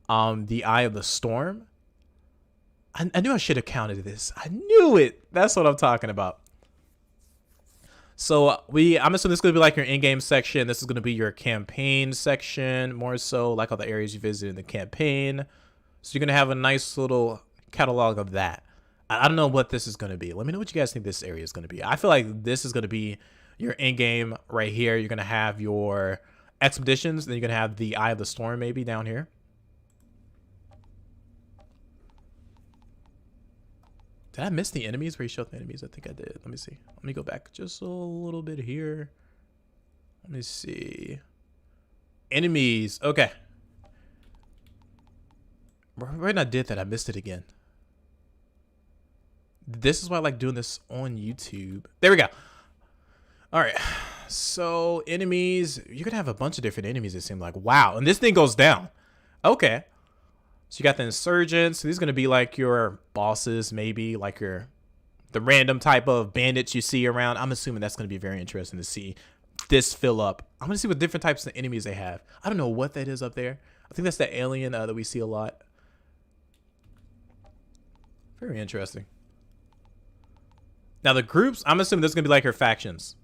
Speaker 1: the Eye of the Storm. I knew I should have counted this. I knew it. That's what I'm talking about. So I'm assuming this is going to be like your in-game section. This is going to be your campaign section, more so like all the areas you visited in the campaign. So you're going to have a nice little catalog of that. I don't know what this is going to be. Let me know what you guys think this area is going to be. I feel like this is going to be your in-game right here. You're going to have your expeditions. Then you're going to have the Eye of the Storm maybe down here. Did I miss the enemies? Where you showed the enemies? I think I did. Let me see. Let me go back just a little bit here. Let me see. Enemies. Okay. When I did that, I missed it again. This is why I like doing this on YouTube. There we go. All right. So enemies. You could have a bunch of different enemies, it seemed like. Wow. And this thing goes down. Okay. So you got the insurgents. So these are going to be like your bosses, maybe like the random type of bandits you see around. I'm assuming that's going to be very interesting to see this fill up. I'm going to see what different types of enemies they have. I don't know what that is up there. I think that's the alien that we see a lot. Very interesting. Now the groups, I'm assuming this is going to be like your factions.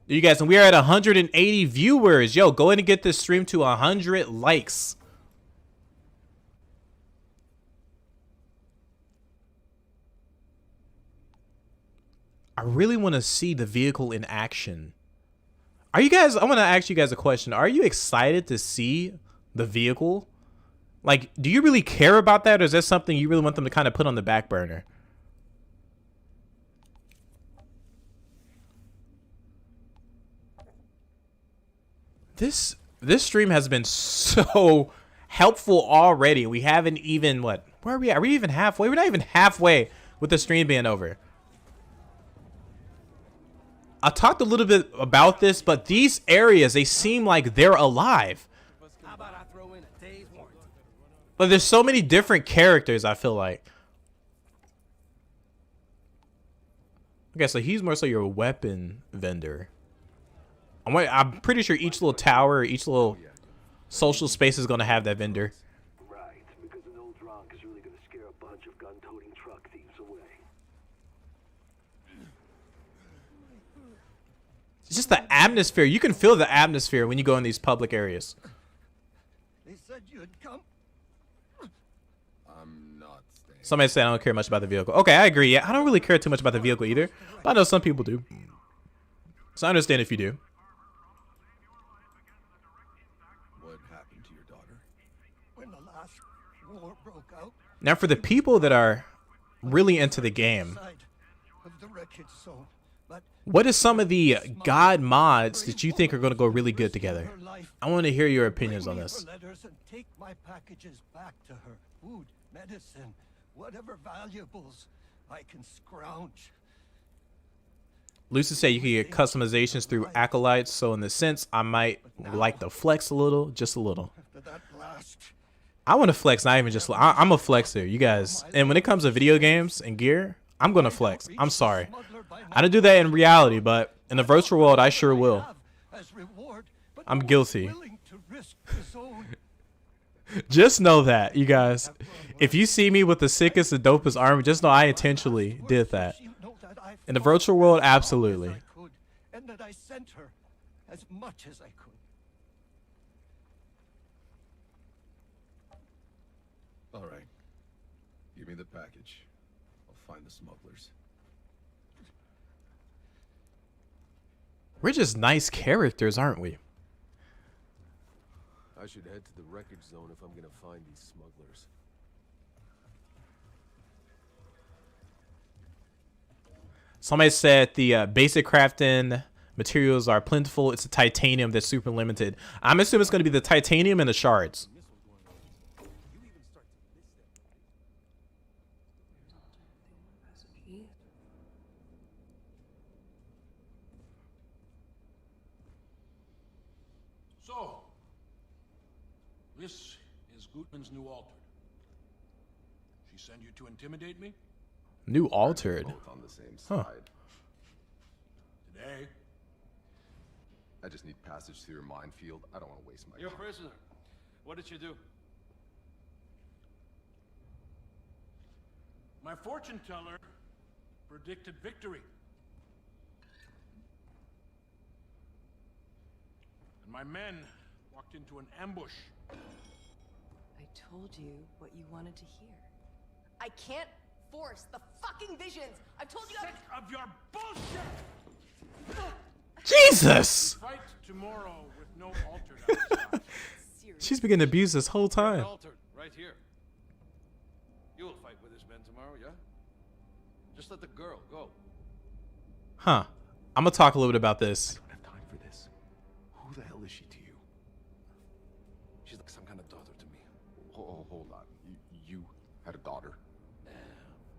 Speaker 1: You guys, and we are at 180 viewers. Yo, go ahead and get this stream to 100 likes. I really want to see the vehicle in action. Are you guys, I want to ask you guys a question. Are you excited to see the vehicle? Like, do you really care about that, or is that something you really want them to kind of put on the back burner? This stream has been so helpful already. We haven't even, what? Where are we at? Are we even halfway? We're not even halfway with the stream being over. I talked a little bit about this, but these areas, they seem like they're alive. But there's so many different characters, I feel like. Okay, so he's more so your weapon vendor. I'm pretty sure each little tower, each little social space is going to have that vendor.
Speaker 6: Right, because an old drunk is really going to scare a bunch of gun-toting truck thieves away.
Speaker 1: It's just the atmosphere. You can feel the atmosphere when you go in these public areas.
Speaker 2: They said you'd come. I'm not staying.
Speaker 1: Somebody said I don't care much about the vehicle. Okay, I agree. Yeah, I don't really care too much about the vehicle either. But I know some people do. So I understand if you do.
Speaker 2: What happened to your daughter?
Speaker 5: When the last war broke out,
Speaker 1: Now, for the people that are really into the game,
Speaker 5: side of the wreckage zone, but
Speaker 1: what is some of the God mods that you think are going to go really good together? I want to hear your opinions on this.
Speaker 5: letters and take my packages back to her. Food, medicine, whatever valuables I can scrounge.
Speaker 1: Lucy said you can get customizations through acolytes, so in the sense, I might like to flex a little, just a little.
Speaker 5: After that blast,
Speaker 1: I want to flex, not even just, I'm a flexer, you guys. And when it comes to video games and gear, I'm going to flex. I'm sorry. I don't do that in reality, but in the virtual world, I sure will.
Speaker 5: as reward, but
Speaker 1: I'm
Speaker 5: no one's
Speaker 1: guilty.
Speaker 5: willing to risk the zone.
Speaker 1: Just know that, you guys. If you see me with the sickest and dopest armor, just know I intentionally did that.
Speaker 5: She'll know that I
Speaker 1: In the
Speaker 5: fought
Speaker 1: virtual world,
Speaker 5: as hard as
Speaker 1: absolutely.
Speaker 5: I could, and that I sent her as much as I could.
Speaker 2: All right. Give me the package. I'll find the smugglers.
Speaker 1: We're just nice characters, aren't we?
Speaker 2: I should head to the wreckage zone if I'm gonna find these smugglers.
Speaker 1: Somebody said the basic crafting materials are plentiful. It's the titanium that's super limited. I'm assuming it's going to be the titanium and the shards.
Speaker 7: So, this is Gutman's new altered. She sent you to intimidate me?
Speaker 1: New altered.
Speaker 2: Both on the same side.
Speaker 7: Today,
Speaker 2: I just need passage through your minefield. I don't want to waste my
Speaker 8: You're a
Speaker 2: time.
Speaker 8: prisoner. What did you do?
Speaker 7: my fortune teller predicted victory. And my men walked into an ambush.
Speaker 9: I told you what you wanted to hear. I can't force the fucking visions. I've told you.
Speaker 7: Sick of your bullshit!
Speaker 1: Jesus!
Speaker 7: Fight tomorrow with no altered outside.
Speaker 1: She's been getting abused this whole time.
Speaker 8: Altered, right here. You will fight with his men tomorrow, yeah? Just let the girl go.
Speaker 1: Huh. I'm gonna talk a little bit about this.
Speaker 2: I don't have time for this. Who the hell is she to you?
Speaker 8: She's like some kind of daughter to me.
Speaker 2: Hold on. You had a daughter?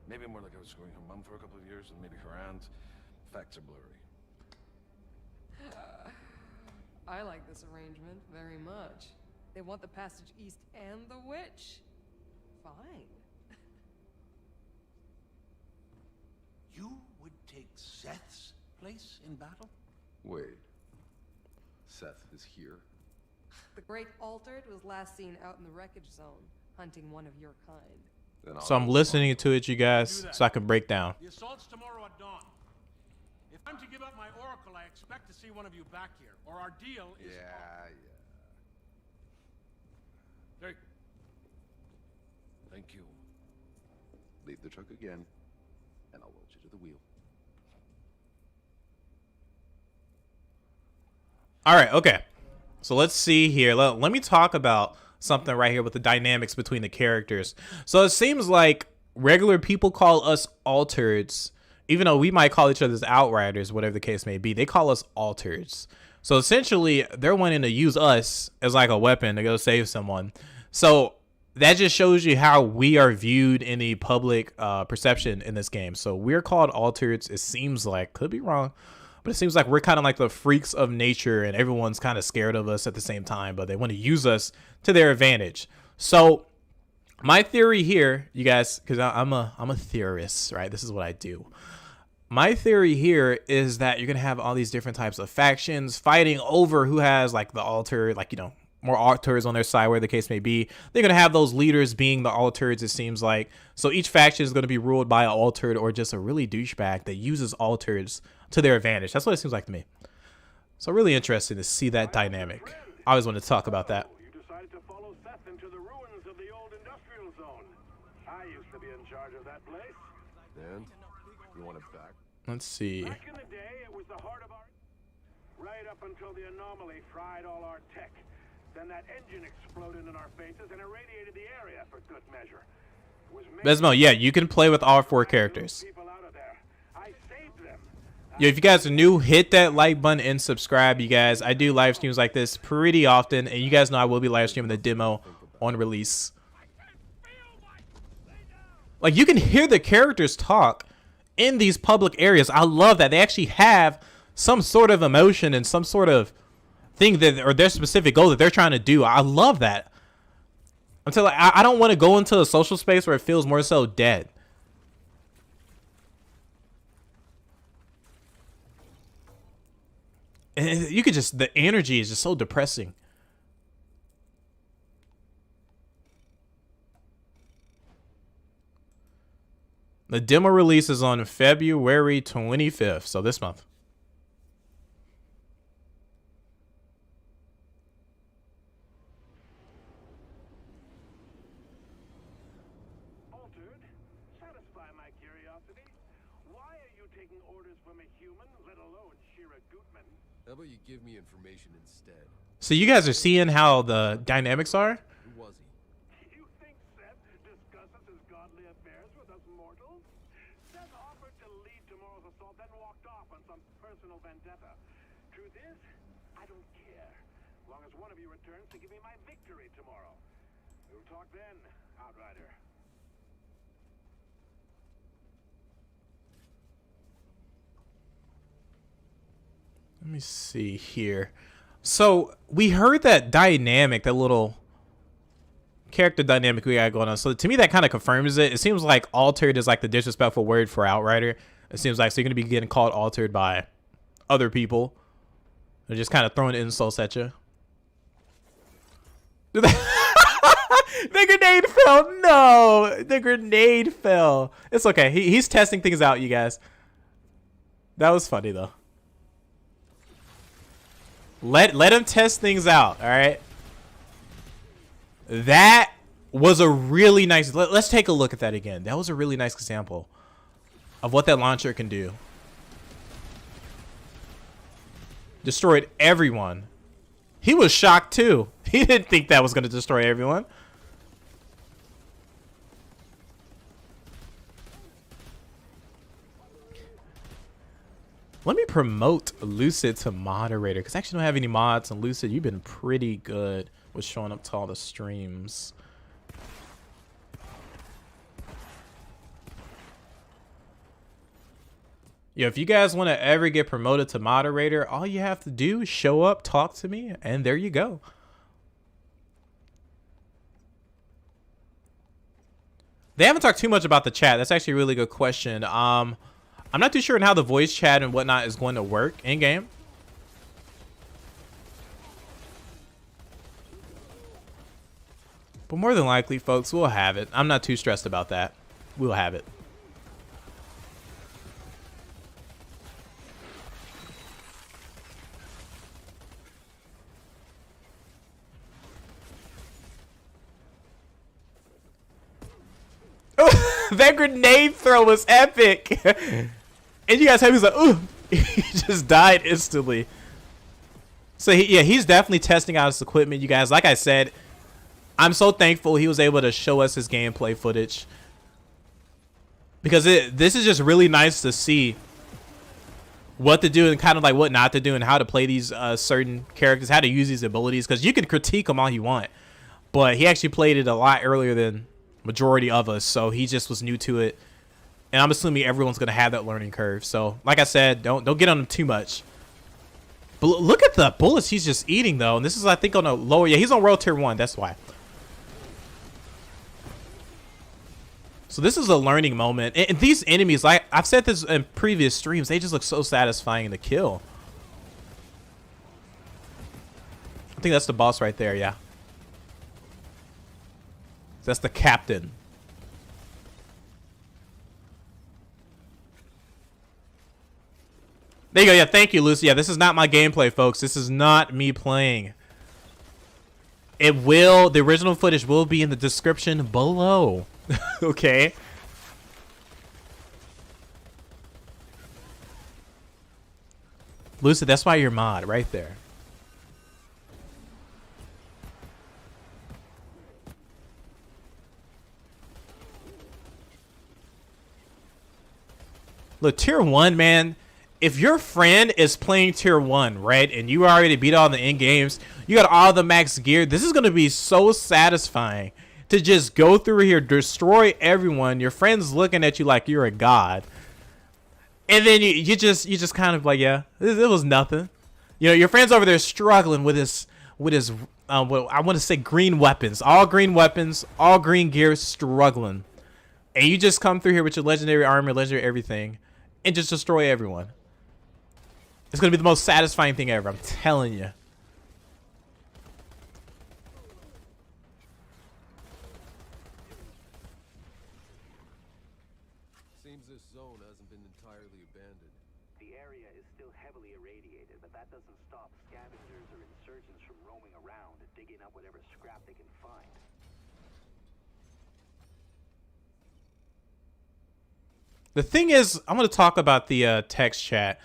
Speaker 8: Maybe more like I was screwing her mom for a couple of years, and maybe her aunt. Facts are blurry.
Speaker 9: I like this arrangement very much. They want the passage east and the witch. Fine.
Speaker 7: You would take Seth's place in battle?
Speaker 2: Wait. Seth is here?
Speaker 9: The Great Altered was last seen out in the wreckage zone, hunting one of your kind.
Speaker 2: Then I'll
Speaker 1: So I'm
Speaker 2: go
Speaker 1: listening
Speaker 2: find
Speaker 1: to it, you guys, so I can break down.
Speaker 7: The assault's tomorrow at dawn. If I'm to give up my oracle, I expect to see one of you back here, or our deal is
Speaker 2: Yeah.
Speaker 8: Hey. Thank you.
Speaker 2: Leave the truck again, and I'll load you to the wheel.
Speaker 1: All right, okay. So let's see here. Let me talk about something right here with the dynamics between the characters. So it seems like regular people call us altereds, even though we might call each other outriders, whatever the case may be. They call us altereds. So essentially, they're wanting to use us as like a weapon to go save someone. So that just shows you how we are viewed in the public perception in this game. So we're called altereds. It seems like, could be wrong, but it seems like we're kind of like the freaks of nature, and everyone's kind of scared of us at the same time, but they want to use us to their advantage. So my theory here, you guys, because I'm a theorist, right? This is what I do. My theory here is that you're gonna have all these different types of factions fighting over who has like the altar, like, you know, more alters on their side, where the case may be. They're gonna have those leaders being the altereds, it seems like. So each faction is gonna be ruled by an altered or just a really douchebag that uses alters to their advantage. That's what it seems like to me. So really interesting to see that dynamic. I always want to talk about that.
Speaker 6: You decided to follow Seth into the ruins of the old industrial zone. I used to be in charge of that place.
Speaker 2: And you want it back?
Speaker 1: Let's see.
Speaker 6: Back in the day, it was the heart of our... Right up until the anomaly fried all our tech. Then that engine exploded in our faces and irradiated the area for good measure. It was
Speaker 1: Besmo, yeah, you can play with all 4 characters.
Speaker 6: people out of there. I saved them.
Speaker 1: Yo, if you guys are new, hit that like button and subscribe, you guys. I do live streams like this pretty often, and you guys know I will be live streaming the demo on release. Like, you can hear the characters talk in these public areas. I love that. They actually have some sort of emotion and some sort of thing that, or their specific goal that they're trying to do. I love that. Until like, I don't want to go into a social space where it feels more so dead. And you could just, the energy is just so depressing. The demo release is on February 25th, so this month.
Speaker 6: Altered, satisfy my curiosity. Why are you taking orders from a human, let alone Shira Gutman?
Speaker 2: How about you give me information instead?
Speaker 1: So you guys are seeing how the dynamics are?
Speaker 2: Who was he?
Speaker 6: You think Seth discusses his godly affairs with us mortals? Seth offered to lead tomorrow's assault personal vendetta. Truth is, I don't care. As long as one of you returns to give me my victory tomorrow. We'll talk then, Outrider.
Speaker 1: Let me see here. So we heard that dynamic, that little character dynamic we got going on. So to me, that kind of confirms it. It seems like altered is like the disrespectful word for Outrider. It seems like so you're gonna be getting called altered by other people. They're just kind of throwing insults at you. The grenade fell. No, the grenade fell. It's okay. He's testing things out, you guys. That was funny though. Let him test things out. All right. That was a really nice. Let's take a look at that again. That was a really nice example of what that launcher can do. Destroyed everyone. He was shocked too. He didn't think that was going to destroy everyone. Let me promote Lucid to moderator, because I actually don't have any mods on Lucid. You've been pretty good with showing up to all the streams. Yeah, if you guys want to ever get promoted to moderator, all you have to do is show up, talk to me, and there you go. They haven't talked too much about the chat. That's actually a really good question. I'm not too sure on how the voice chat and whatnot is going to work in game. But more than likely, folks, we'll have it. I'm not too stressed about that. We'll have it. That grenade throw was epic. And you guys have, he's like, ooh, he just died instantly. So he's definitely testing out his equipment, you guys. Like I said, I'm so thankful he was able to show us his gameplay footage, because this is just really nice to see what to do and kind of like what not to do and how to play these certain characters, how to use these abilities, because you can critique them all you want, but he actually played it a lot earlier than majority of us, so he just was new to it. And I'm assuming everyone's gonna have that learning curve. So, like I said, don't get on him too much. But look at the bullets he's just eating, though. And this is, I think, on a lower. Yeah, he's on World Tier 1. That's why. So this is a learning moment. And these enemies, like I've said this in previous streams, they just look so satisfying to kill. I think that's the boss right there. Yeah. That's the captain. There you go. Yeah, thank you, Lucy. Yeah, this is not my gameplay, folks. This is not me playing. The original footage will be in the description below. Okay. Lucy, that's why you're mod right there. Look, Tier 1, man. If your friend is playing Tier 1, right, and you already beat all the end games, you got all the max gear, this is going to be so satisfying to just go through here, destroy everyone, your friend's looking at you like you're a god, and then you just kind of like, yeah, it was nothing. You know, your friend's over there struggling with his what I want to say green weapons, all green gear, struggling, and you just come through here with your legendary armor, legendary everything, and just destroy everyone. It's going to be the most satisfying thing ever. I'm telling you.
Speaker 2: Seems this zone hasn't been entirely abandoned.
Speaker 6: The area is still heavily irradiated, but that doesn't stop scavengers or insurgents from roaming around and digging up whatever scrap they can find.
Speaker 1: The thing is, I'm going to talk about the text chat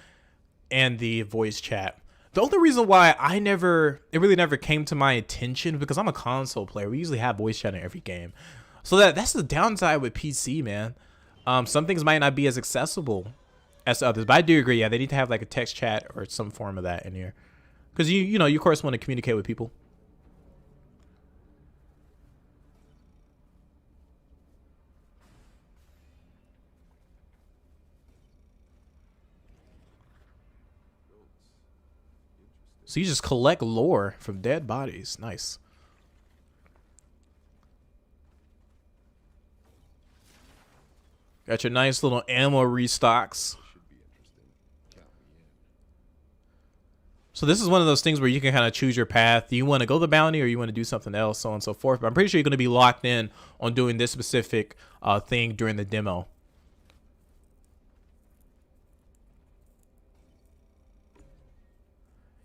Speaker 1: and the voice chat. The only reason why it really never came to my attention, because I'm a console player. We usually have voice chat in every game. So that's the downside with PC, man. Some things might not be as accessible as others. But I do agree, yeah, they need to have like a text chat or some form of that in here, because you know, you of course want to communicate with people. So you just collect lore from dead bodies. Nice. Got your nice little ammo restocks. So this is one of those things where you can kind of choose your path. Do you want to go the bounty or you want to do something else, so on and so forth. But I'm pretty sure you're going to be locked in on doing this specific thing during the demo.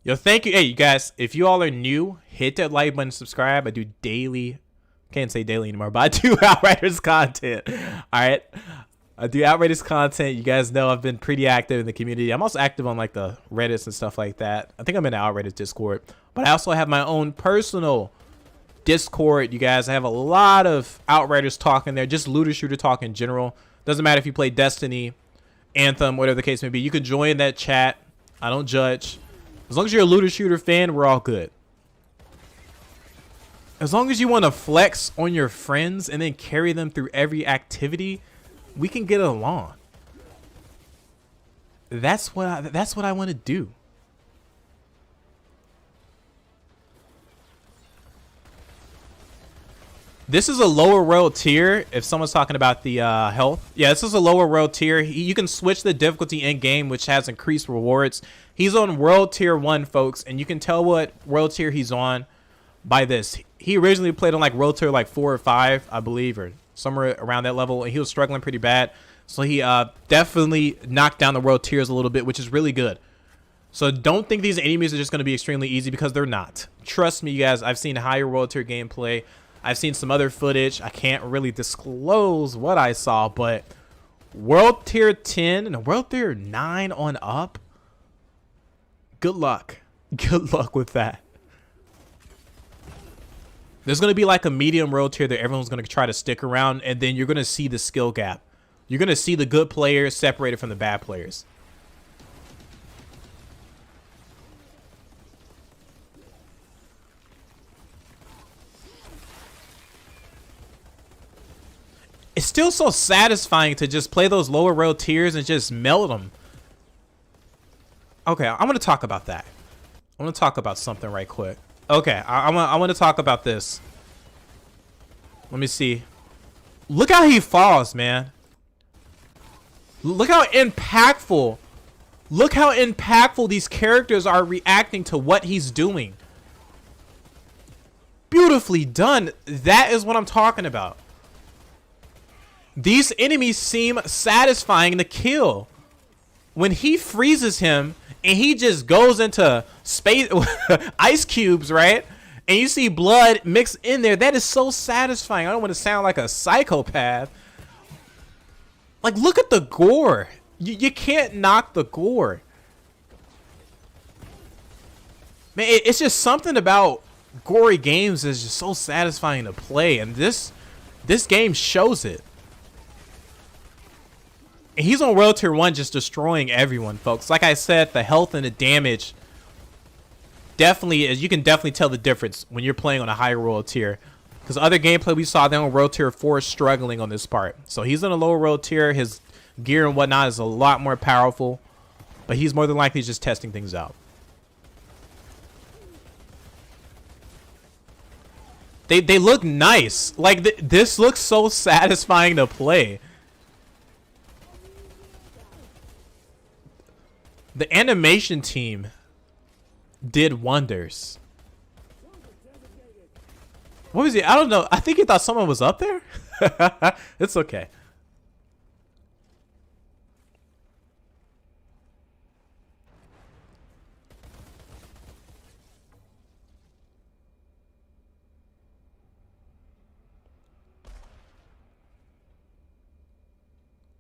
Speaker 1: Yo, thank you. Hey, you guys, if you all are new, hit that like button, subscribe. I do daily, can't say daily anymore, but I do Outriders content. All right. I do Outriders content. You guys know I've been pretty active in the community. I'm also active on like the Reddits and stuff like that. I think I'm in the Outriders Discord, but I also have my own personal Discord. You guys, I have a lot of Outriders talk in there, just looter shooter talk in general. Doesn't matter if you play Destiny, Anthem, whatever the case may be. You can join that chat. I don't judge. As long as you're a looter shooter fan, we're all good. As long as you want to flex on your friends and then carry them through every activity, we can get along. That's what I want to do. This is a lower world tier. If someone's talking about the health, yeah, this is a lower world tier. You can switch the difficulty in game, which has increased rewards. He's on world tier 1, folks, and you can tell what world tier he's on by this. He originally played on like world tier like 4 or 5, I believe, or somewhere around that level, and he was struggling pretty bad. So he definitely knocked down the world tiers a little bit, which is really good. So don't think these enemies are just going to be extremely easy, because they're not. Trust me, you guys. I've seen higher world tier gameplay. I've seen some other footage. I can't really disclose what I saw, but world tier 10 and world tier 9 on up, good luck. Good luck with that. There's going to be like a medium world tier that everyone's going to try to stick around, and then you're going to see the skill gap. You're going to see the good players separated from the bad players. It's still so satisfying to just play those lower world tiers and just melt them. Okay, I'm going to talk about that. I want to talk about something right quick. Okay, I want to talk about this. Let me see. Look how he falls, man. Look how impactful. Look how impactful these characters are reacting to what he's doing. Beautifully done. That is what I'm talking about. These enemies seem satisfying to kill. When he freezes him and he just goes into space ice cubes, right? And you see blood mixed in there, that is so satisfying. I don't want to sound like a psychopath. Like, look at the gore. You can't knock the gore. Man, it's just something about gory games is just so satisfying to play, and this game shows it. And he's on world tier 1 just destroying everyone, folks. Like I said, the health and the damage definitely is, you can definitely tell the difference when you're playing on a higher world tier. Because other gameplay we saw them on world tier 4 struggling on this part. So he's in a lower world tier. His gear and whatnot is a lot more powerful. But he's more than likely just testing things out. They look nice. Like, this looks so satisfying to play. The animation team did wonders. What was he? I don't know. I think he thought someone was up there. It's okay.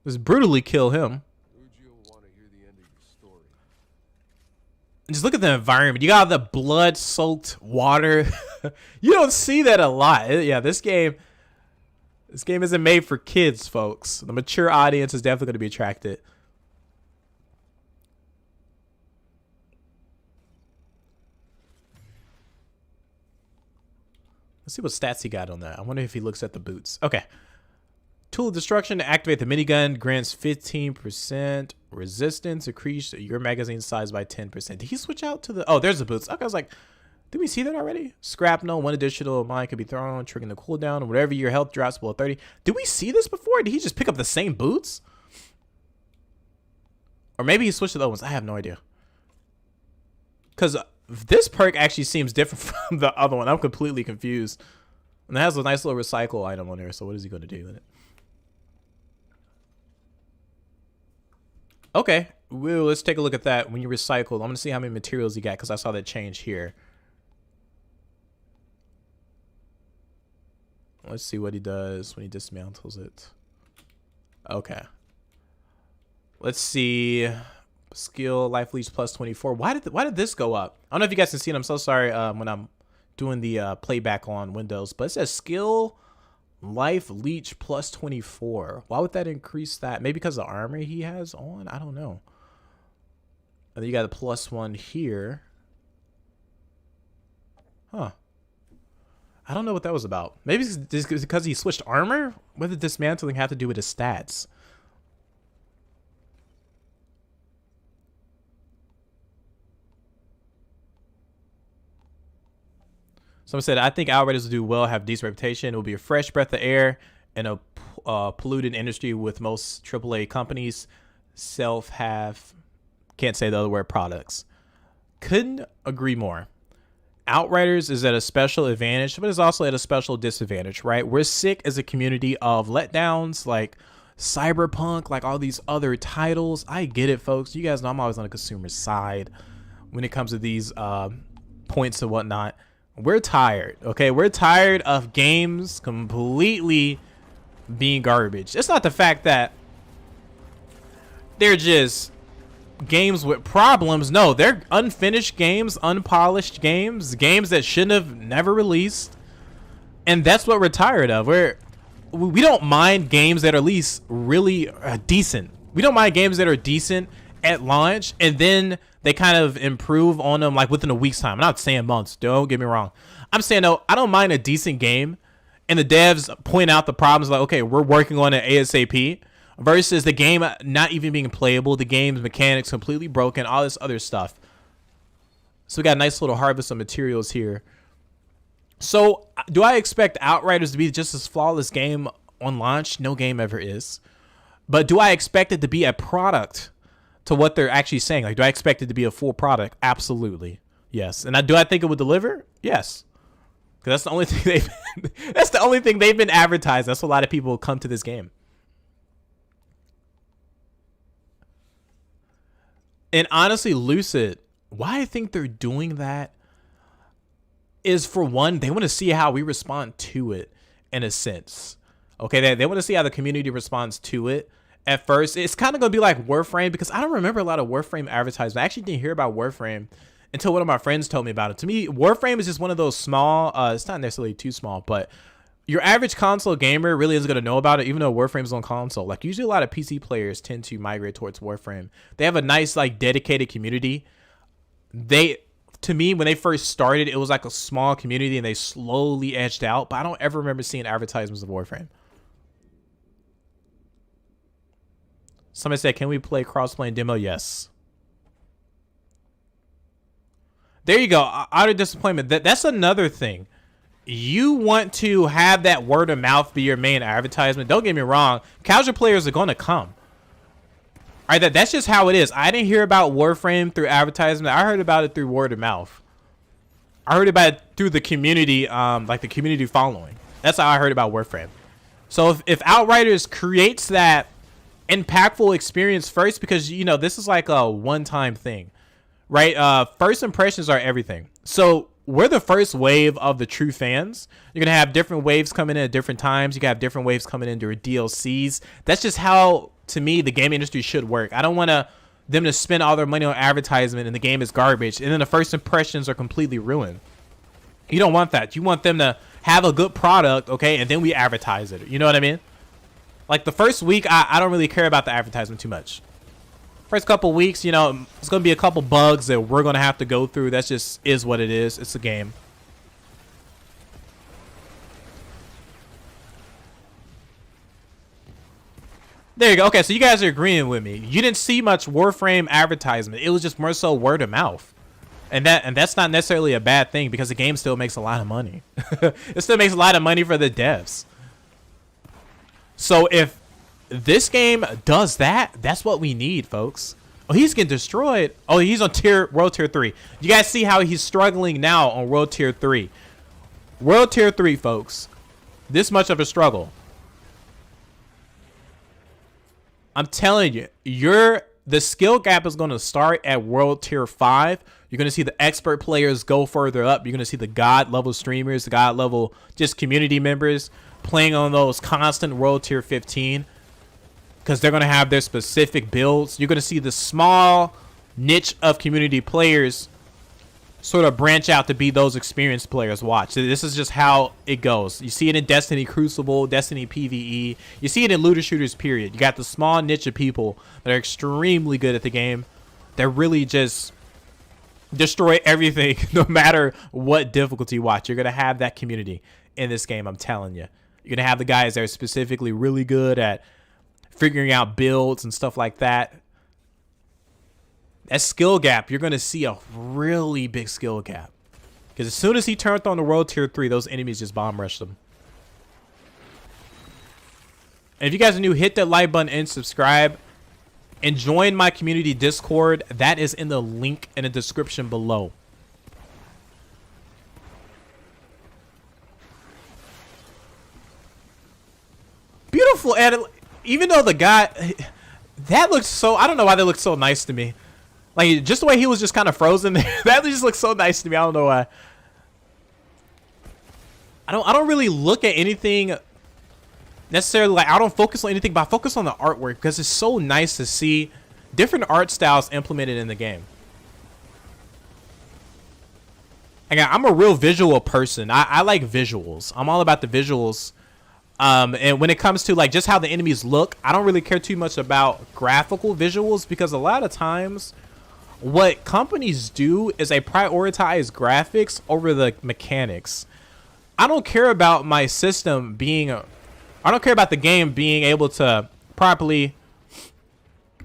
Speaker 1: Just brutally kill him. And just look at the environment. You got the blood-soaked water. You don't see that a lot. Yeah, this game isn't made for kids, folks. The mature audience is definitely going to be attracted. Let's see what stats he got on that. I wonder if he looks at the boots. Okay. Tool of Destruction to activate the minigun grants 15% resistance. Increase your magazine size by 10%. Did he switch out to the... Oh, there's the boots. Okay, I was like, did we see that already? Scrapnel, 1 additional mine could be thrown, triggering the cooldown. Whatever your health drops below 30. Did we see this before? Did he just pick up the same boots? Or maybe he switched to the other ones. I have no idea. Because this perk actually seems different from the other one. I'm completely confused. And it has a nice little recycle item on there. So what is he going to do with it? Okay, well, let's take a look at that. When you recycle, I'm going to see how many materials you got because I saw that change here. Let's see what he does when he dismantles it. Okay. Let's see. Skill, life leech plus 24. Why did this go up? I don't know if you guys can see it. I'm so sorry when I'm doing the playback on Windows. But it says skill, life leech plus 24. Why would that increase that? Maybe because of the armor he has on? I don't know. And then you got a +1 here. Huh. I don't know what that was about. Maybe it's just because he switched armor? What did dismantling have to do with his stats? Someone said, I think Outriders will do well, have decent reputation. It will be a fresh breath of air in a polluted industry with most AAA companies can't say the other word, products. Couldn't agree more. Outriders is at a special advantage, but it's also at a special disadvantage, right? We're sick as a community of letdowns like Cyberpunk, like all these other titles. I get it, folks. You guys know I'm always on the consumer side when it comes to these points and whatnot. We're tired, okay? We're tired of games completely being garbage. It's not the fact that they're just games with problems. No, they're unfinished games, unpolished games, games that shouldn't have never released. And that's what we're tired of. We don't mind games that are at least really decent. We don't mind games that are decent at launch and then they kind of improve on them like within a week's time. I'm not saying months, don't get me wrong. I'm saying, no, I don't mind a decent game and the devs point out the problems like, okay, we're working on it ASAP, versus the game not even being playable, the game's mechanics completely broken, all this other stuff. So we got a nice little harvest of materials here. So do I expect Outriders to be just as flawless game on launch? No game ever is. But do I expect it to be a product to what they're actually saying? Like, do I expect it to be a full product? Absolutely. Yes. And do I think it would deliver? Yes. Because that's the only thing that's the only thing they've been advertised. That's a lot of people come to this game. And honestly, Lucid, why I think they're doing that is, for one, they want to see how we respond to it in a sense. Okay, they want to see how the community responds to it. At first, it's kind of going to be like Warframe, because I don't remember a lot of Warframe advertisements. I actually didn't hear about Warframe until one of my friends told me about it. To me, Warframe is just one of those small, it's not necessarily too small, but your average console gamer really isn't going to know about it, even though Warframe's on console. Like, usually a lot of PC players tend to migrate towards Warframe. They have a nice, like, dedicated community. To me, when they first started, it was like a small community and they slowly edged out, but I don't ever remember seeing advertisements of Warframe. Somebody said, can we play cross-play demo? Yes. There you go. Utter disappointment. That's another thing. You want to have that word of mouth be your main advertisement. Don't get me wrong. Casual players are going to come. All right, that's just how it is. I didn't hear about Warframe through advertisement. I heard about it through word of mouth. I heard about it through the community, like the community following. That's how I heard about Warframe. So if Outriders creates that impactful experience first, because, you know, this is like a one-time thing, right? First impressions are everything. So we're the first wave of the true fans. You're going to have different waves coming in at different times. You can have different waves coming in during DLCs. That's just how, to me, the game industry should work. I don't want them to spend all their money on advertisement and the game is garbage, and then the first impressions are completely ruined. You don't want that. You want them to have a good product, okay, and then we advertise it. You know what I mean? Like, the first week, I don't really care about the advertisement too much. First couple weeks, you know, it's going to be a couple bugs that we're going to have to go through. That's just is what it is. It's a game. There you go. Okay, so you guys are agreeing with me. You didn't see much Warframe advertisement. It was just more so word of mouth. And that's not necessarily a bad thing because the game still makes a lot of money. It still makes a lot of money for the devs. So if this game does that, that's what we need, folks. Oh, he's getting destroyed. Oh, he's on World Tier 3. You guys see how he's struggling now on World Tier 3. World Tier 3, folks. This much of a struggle. I'm telling you, the skill gap is going to start at World Tier 5. You're going to see the expert players go further up. You're going to see the God level streamers, the God level just community members playing on those constant World Tier 15 because they're going to have their specific builds. You're going to see the small niche of community players sort of branch out to be those experienced players. Watch. This is just how it goes. You see it in Destiny Crucible, Destiny PvE. You see it in looter shooters, period. You got the small niche of people that are extremely good at the game that really just destroy everything no matter what difficulty. Watch. You're going to have that community in this game, I'm telling you. You're going to have the guys that are specifically really good at figuring out builds and stuff like that. That skill gap, you're going to see a really big skill gap. Because as soon as he turned on the World Tier 3, those enemies just bomb rushed them. And if you guys are new, hit that like button and subscribe. And join my community Discord. That is in the link in the description below. Beautiful. And even though the guy... That looks so... I don't know why that looks so nice to me. Like, just the way he was just kind of frozen there. That just looks so nice to me. I don't know why. I don't really look at anything necessarily. Like, I don't focus on anything, but I focus on the artwork because it's so nice to see different art styles implemented in the game. Again, I'm a real visual person. I like visuals. I'm all about the visuals. And when it comes to like just how the enemies look, I don't really care too much about graphical visuals because a lot of times what companies do is they prioritize graphics over the mechanics. I don't care about my system being I don't care about the game being able to properly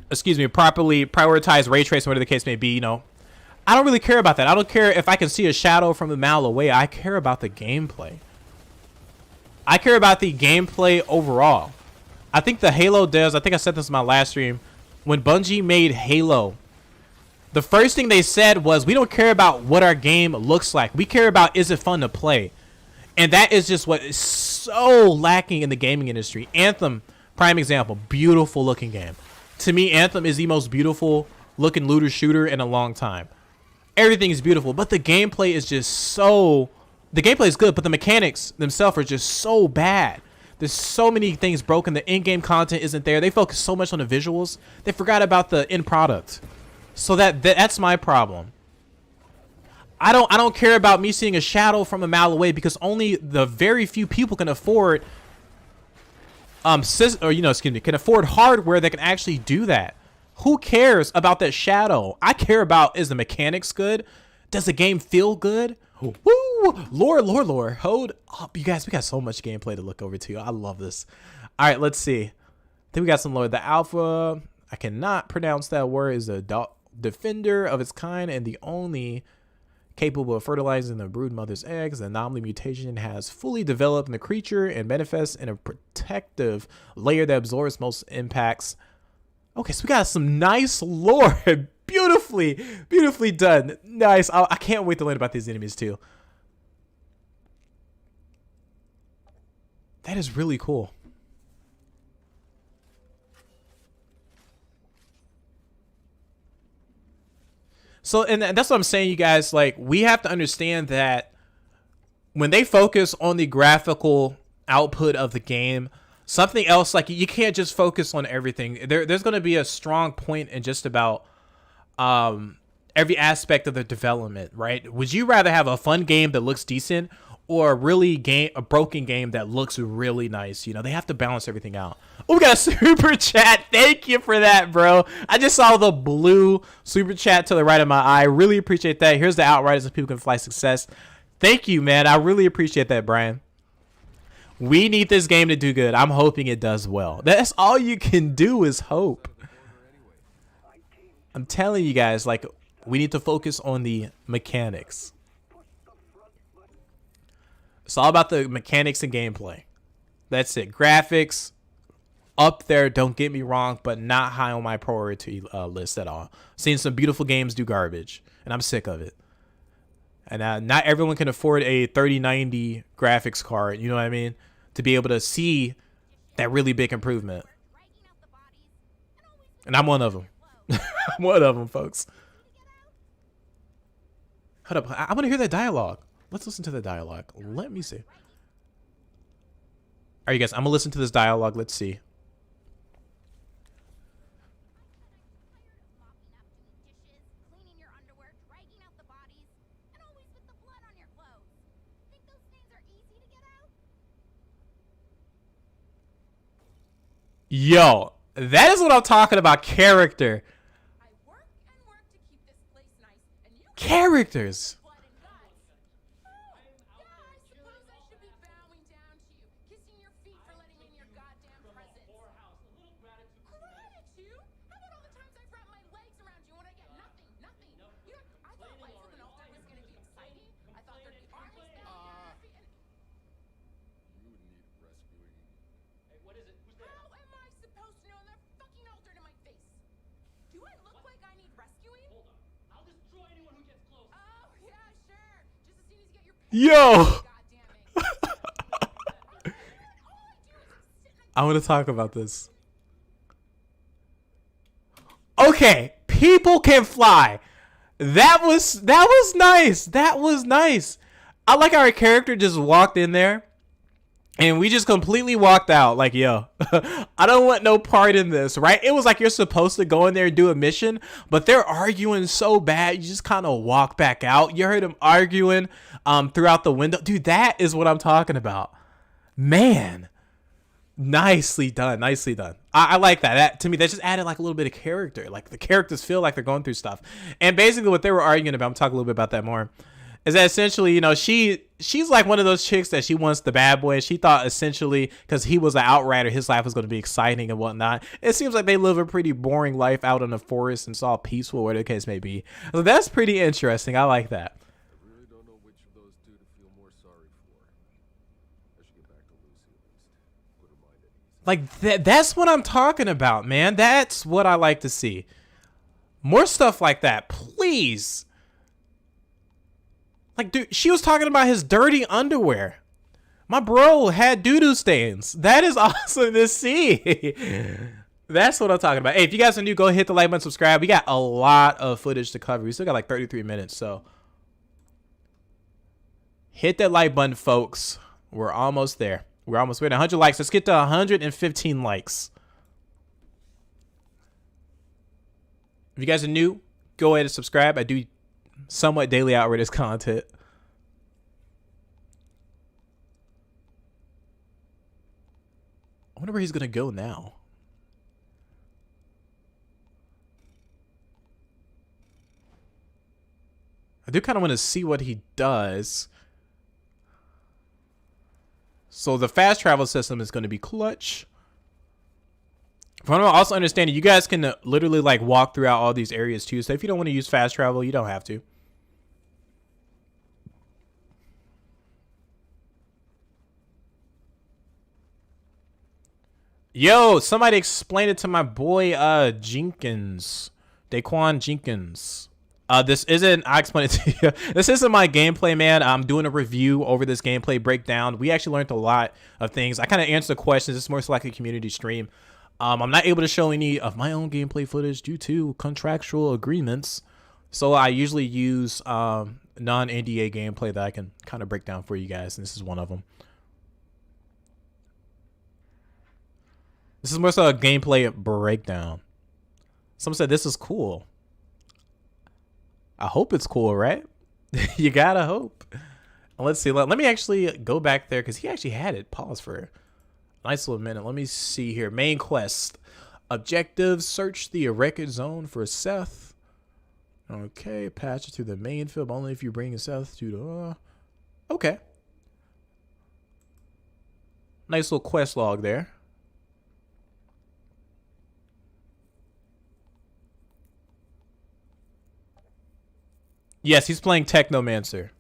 Speaker 1: prioritize ray tracing, whatever the case may be, you know. I don't really care about that. I don't care if I can see a shadow from a mile away. I care about the gameplay. I care about the gameplay overall. I think the Halo devs, I think I said this in my last stream, when Bungie made Halo, the first thing they said was, we don't care about what our game looks like. We care about, is it fun to play? And that is just what is so lacking in the gaming industry. Anthem, prime example, beautiful looking game. To me, Anthem is the most beautiful looking looter shooter in a long time. Everything is beautiful, but the gameplay is just so... The gameplay is good, but the mechanics themselves are just so bad. There's so many things broken. The in-game content isn't there. They focus so much on the visuals. They forgot about the end product. So that's my problem. I don't care about me seeing a shadow from a mile away because only the very few people can afford can afford hardware that can actually do that. Who cares about that shadow? I care about, is the mechanics good? Does the game feel good? Woo! Lore. Hold up, you guys. We got so much gameplay to look over to. I love this. All right, let's see. I think we got some lore. The alpha, I cannot pronounce that word, is a defender of its kind and the only capable of fertilizing the brood mother's eggs. The anomaly mutation has fully developed in the creature and manifests in a protective layer that absorbs most impacts. Okay, so we got some nice lore. Beautifully done. Nice. I can't wait to learn about these enemies too. That is really cool. So, and that's what I'm saying, you guys. Like, we have to understand that when they focus on the graphical output of the game, something else, like, you can't just focus on everything. There's going to be a strong point in just about every aspect of the development, right? Would you rather have a fun game that looks decent or a broken game that looks really nice? You know, they have to balance everything out. Oh, we got a super chat. Thank you for that, bro. I just saw the blue super chat to the right of my eye. Really appreciate that. Here's the Outriders and People Can Fly success. Thank you, man. I really appreciate that, Brian. We need this game to do good. I'm hoping it does well. That's all you can do is hope. I'm telling you guys, like, we need to focus on the mechanics. It's all about the mechanics and gameplay. That's it. Graphics, up there, don't get me wrong, but not high on my priority list at all. Seen some beautiful games do garbage, and I'm sick of it. And not everyone can afford a 3090 graphics card, you know what I mean, to be able to see that really big improvement. And I'm one of them. I'm one of them, folks. Hold up, I want to hear that dialogue. Let's listen to the dialogue. Let me see. All right, you guys, I'm gonna listen to this dialogue. Let's see. Yo, that is what I'm talking about. Character. Characters. Yo. I want to talk about this. Okay, people can fly. That was nice. That was nice. I like how our character just walked in there and we just completely walked out like, yo, I don't want no part in this, right? It was like you're supposed to go in there and do a mission, but they're arguing so bad, you just kind of walk back out. You heard them arguing throughout the window. Dude, that is what I'm talking about. Man, nicely done. Nicely done. I like that. That, to me, that just added like a little bit of character. Like the characters feel like they're going through stuff. And basically what they were arguing about, I'm talking a little bit about that more, is that essentially, you know, she's like one of those chicks that she wants the bad boy. She thought essentially because he was an outrider, his life was going to be exciting and whatnot. It seems like they live a pretty boring life out in the forest and it's all peaceful, whatever the case may be. So that's pretty interesting. I like that.
Speaker 2: I really don't know which of those two to feel more sorry for. I should get back to Lucy at least. Put her mind at ease.
Speaker 1: Like that's what I'm talking about, man. That's what I like to see. More stuff like that, please. Like, dude, she was talking about his dirty underwear. My bro had doo-doo stains. That is awesome to see. That's what I'm talking about. Hey, if you guys are new, go hit the like button, subscribe. We got a lot of footage to cover. We still got like 33 minutes, so hit that like button, folks. We're almost there. We're almost at 100 likes. Let's get to 115 likes. If you guys are new, go ahead and subscribe. I do somewhat daily Outriders content. I wonder where he's gonna go now. I do kind of want to see what he does. So the fast travel system is going to be clutch. From what I'm also understanding, you guys can literally like walk throughout all these areas too. So if you don't want to use fast travel, you don't have to. Yo, somebody explain it to my boy Jenkins. Daquan Jenkins. This isn't, I explained it to you. This isn't my gameplay, man. I'm doing a review over this gameplay breakdown. We actually learned a lot of things. I kind of answered the questions. It's more so like a community stream. I'm not able to show any of my own gameplay footage due to contractual agreements. So I usually use non-NDA gameplay that I can kind of break down for you guys. And this is one of them. This is more so a gameplay breakdown. Someone said this is cool. I hope it's cool, right? You gotta hope. Let's see. Let me actually go back there because he actually had it. Pause for a nice little minute. Let me see here. Main quest. Objectives. Search the record zone for Seth. Okay. Patch it to the main field only if you bring Seth to the... Okay. Nice little quest log there. Yes, he's playing Technomancer.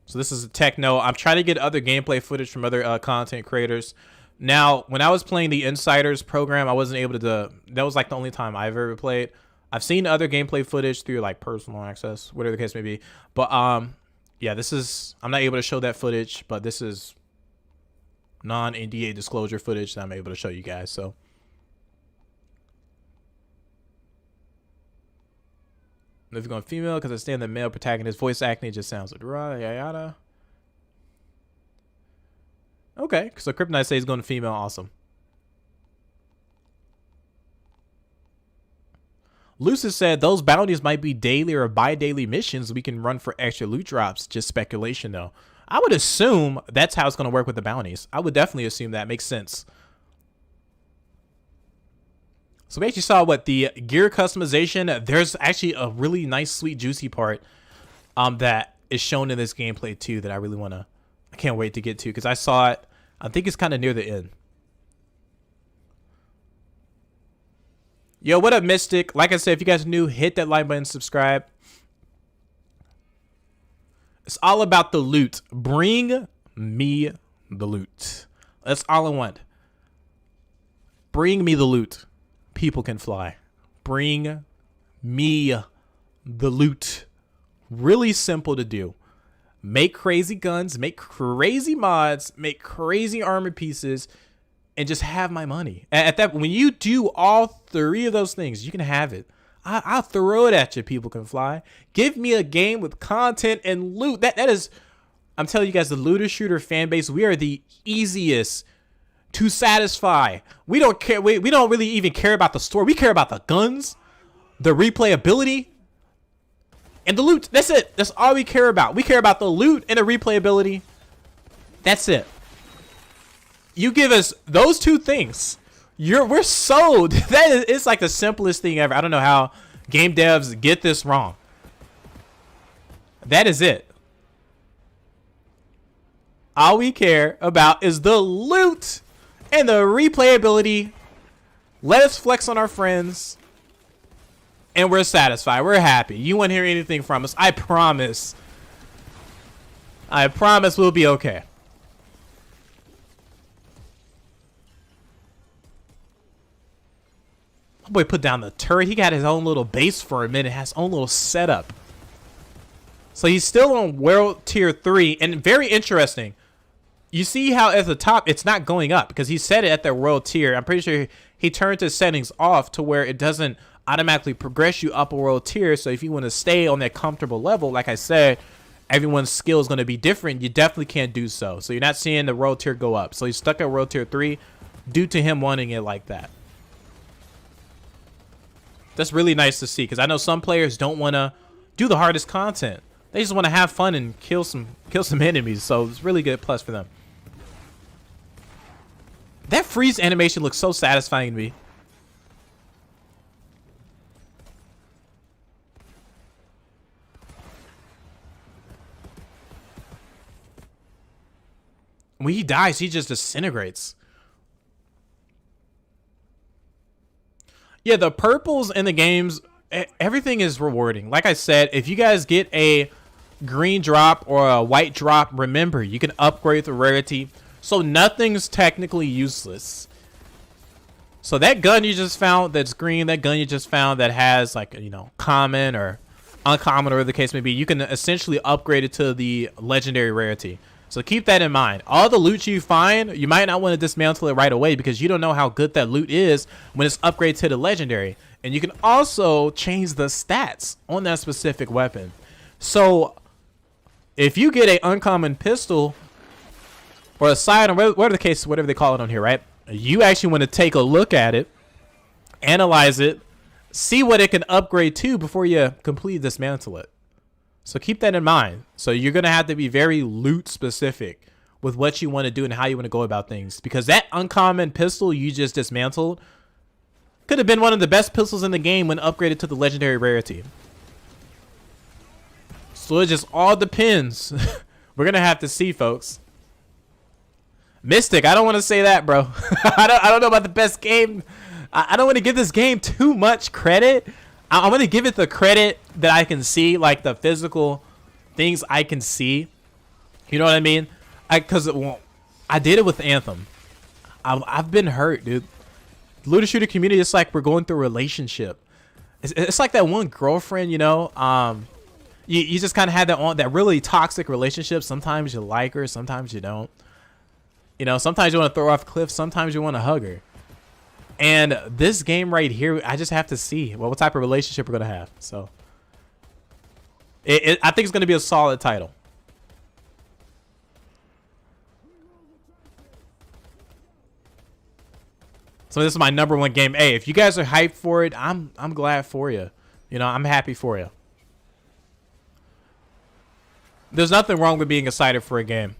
Speaker 1: So this is a Techno. I'm trying to get other gameplay footage from other content creators. Now, when I was playing the Insiders program, I wasn't able to. That was like the only time I've ever played. I've seen other gameplay footage through like personal access, whatever the case may be. But yeah, this is. I'm not able to show that footage, but this is non-NDA disclosure footage that I'm able to show you guys. So. If you're going female, because I stand the male protagonist voice acting just sounds like yada. Okay, so Kryptonite says he's going to female. Awesome. Lucis said those bounties might be daily or bi-daily missions we can run for extra loot drops. Just speculation, though. I would assume that's how it's going to work with the bounties. I would definitely assume that makes sense. So we actually saw what the gear customization. There's actually a really nice, sweet, juicy part that is shown in this gameplay too that I really want to. I can't wait to get to because I saw it. I think it's kind of near the end. Yo, what up, Mystic? Like I said, if you guys are new, hit that like button, subscribe. It's all about the loot. Bring me the loot. That's all I want. Bring me the loot. People can fly. Bring me the loot. Really simple to do. Make crazy guns, make crazy mods, make crazy armor pieces, and just have my money. At that, when you do all three of those things, you can have it. I'll throw it at you. People can fly. Give me a game with content and loot. That is, I'm telling you guys, the looter shooter fan base. We are the easiest to satisfy. We don't care. We don't really even care about the story. We care about the guns, the replayability, and the loot. That's it. That's all we care about. We care about the loot and the replayability. That's it. You give us those two things, we're sold. It's like the simplest thing ever. I don't know how game devs get this wrong. That is it. All we care about is the loot and the replayability. Let us flex on our friends. And we're satisfied. We're happy. You won't hear anything from us. I promise. I promise we'll be okay. My boy put down the turret. He got his own little base for a minute. Has his own little setup. So he's still on World Tier 3. And very interesting. You see how at the top it's not going up because he set it at their world tier. I'm pretty sure he turned his settings off to where it doesn't automatically progress you up a world tier. So if you want to stay on that comfortable level, like I said, everyone's skill is going to be different. You definitely can't do so. So you're not seeing the world tier go up. So he's stuck at World Tier 3 due to him wanting it like that. That's really nice to see because I know some players don't want to do the hardest content. They just want to have fun and kill some enemies. So it's really good plus for them. That freeze animation looks so satisfying to me. When he dies, he just disintegrates. Yeah, the purples in the games, everything is rewarding. Like I said, if you guys get a green drop or a white drop, remember, you can upgrade the rarity. So nothing's technically useless. So that gun you just found that's green, that gun you just found that has like, you know, common or uncommon or the case may be, you can essentially upgrade it to the legendary rarity. So keep that in mind. All the loot you find, you might not want to dismantle it right away because you don't know how good that loot is when it's upgraded to the legendary. And you can also change the stats on that specific weapon. So if you get an uncommon pistol or a sidearm, whatever the case, whatever they call it on here, right? You actually want to take a look at it, analyze it, see what it can upgrade to before you completely dismantle it. So keep that in mind. So you're going to have to be very loot specific with what you want to do and how you want to go about things. Because that uncommon pistol you just dismantled could have been one of the best pistols in the game when upgraded to the legendary rarity. So it just all depends. We're going to have to see, folks. Mystic, I don't want to say that, bro. I don't know about the best game. I don't want to give this game too much credit. I'm going to give it the credit that I can see, like the physical things I can see. You know what I mean? Because I did it with Anthem. I've been hurt, dude. Looter shooter community, it's like we're going through a relationship. It's like that one girlfriend, you know. You just kind of had that really toxic relationship. Sometimes you like her, sometimes you don't. You know, sometimes you want to throw her off a cliff, sometimes you want to hug her. And this game right here, I just have to see what type of relationship we're gonna have. So, I think it's gonna be a solid title. So this is my #1 game. Hey, if you guys are hyped for it, I'm glad for you. You know, I'm happy for you. There's nothing wrong with being excited for a game.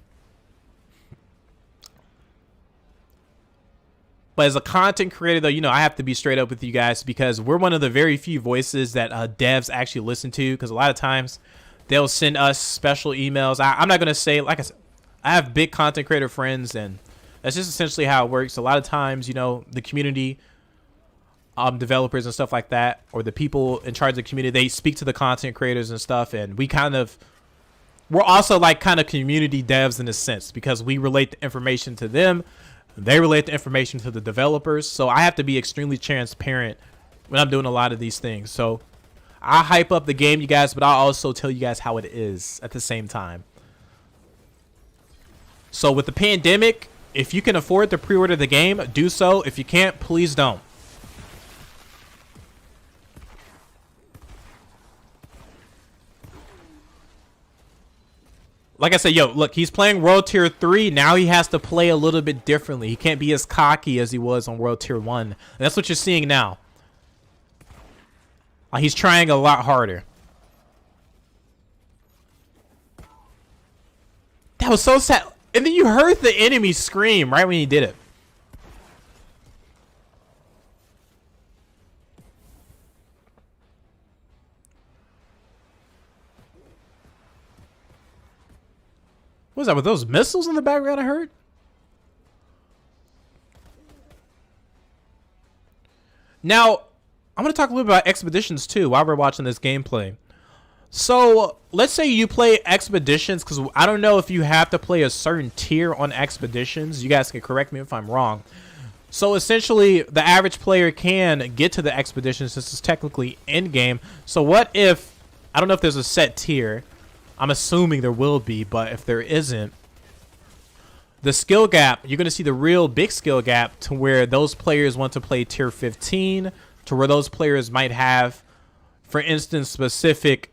Speaker 1: But as a content creator, though, you know, I have to be straight up with you guys because we're one of the very few voices that devs actually listen to. Because a lot of times they'll send us special emails. I'm not going to say, like I said, I have big content creator friends, and that's just essentially how it works. A lot of times, you know, the community developers and stuff like that, or the people in charge of the community, they speak to the content creators and stuff. And we're also like kind of community devs in a sense because we relate the information to them. They relate the information to the developers. So I have to be extremely transparent when I'm doing a lot of these things. So I hype up the game, you guys, but I'll also tell you guys how it is at the same time. So with the pandemic, if you can afford to pre-order the game, do so. If you can't, please don't. Like I said, yo, look, he's playing World Tier 3. Now he has to play a little bit differently. He can't be as cocky as he was on World Tier 1. And that's what you're seeing now. He's trying a lot harder. That was so sad. And then you heard the enemy scream right when he did it. What was that, with those missiles in the background I heard? Now, I'm going to talk a little bit about Expeditions too while we're watching this gameplay. So, let's say you play Expeditions, because I don't know if you have to play a certain tier on Expeditions. You guys can correct me if I'm wrong. So, essentially, the average player can get to the Expeditions. This is technically in-game. So, what if, I don't know if there's a set tier. I'm assuming there will be, but if there isn't, the skill gap, you're going to see the real big skill gap to where those players want to play tier 15, to where those players might have, for instance, specific,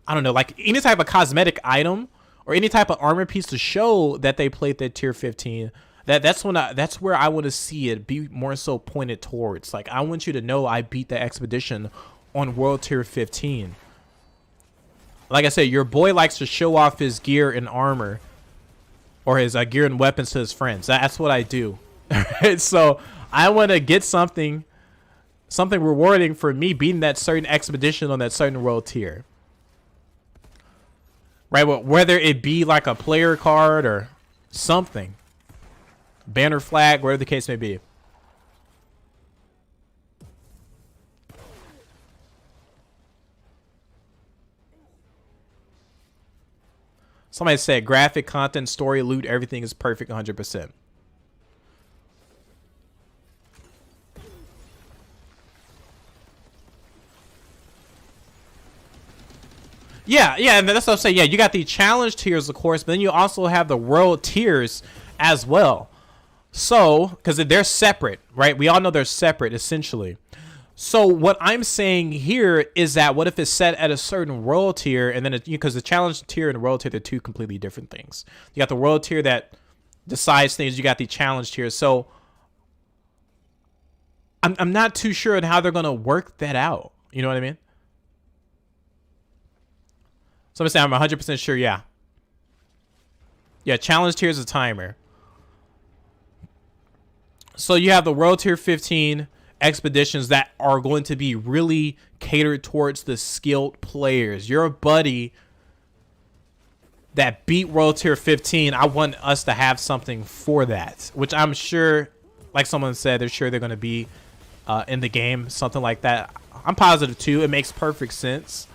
Speaker 1: I don't know, like any type of cosmetic item or any type of armor piece to show that they played that tier 15. That's where I want to see it be more so pointed towards. Like, I want you to know I beat the expedition on world tier 15. Like I said, your boy likes to show off his gear and armor, or his gear and weapons to his friends. That's what I do. Right? So I want to get something rewarding for me beating that certain expedition on that certain world tier. Right? Well, whether it be like a player card or something, banner flag, whatever the case may be. Somebody said graphic, content, story, loot, everything is perfect 100%. Yeah, and that's what I'm saying. Yeah, you got the challenge tiers, of course, but then you also have the world tiers as well. So, because they're separate, right? We all know they're separate, essentially. So what I'm saying here is that what if it's set at a certain world tier, and then because the challenge tier and the world tier, they're two completely different things. You got the world tier that decides things. You got the challenge tier. So I'm not too sure on how they're gonna work that out. You know what I mean? So I'm saying I'm 100% sure. Yeah. Challenge tier is a timer. So you have the world tier 15 expeditions that are going to be really catered towards the skilled players. Your buddy that beat World Tier 15, I want us to have something for that, which I'm sure, like someone said, they're sure they're going to be in the game, something like that. I'm positive too. It makes perfect sense,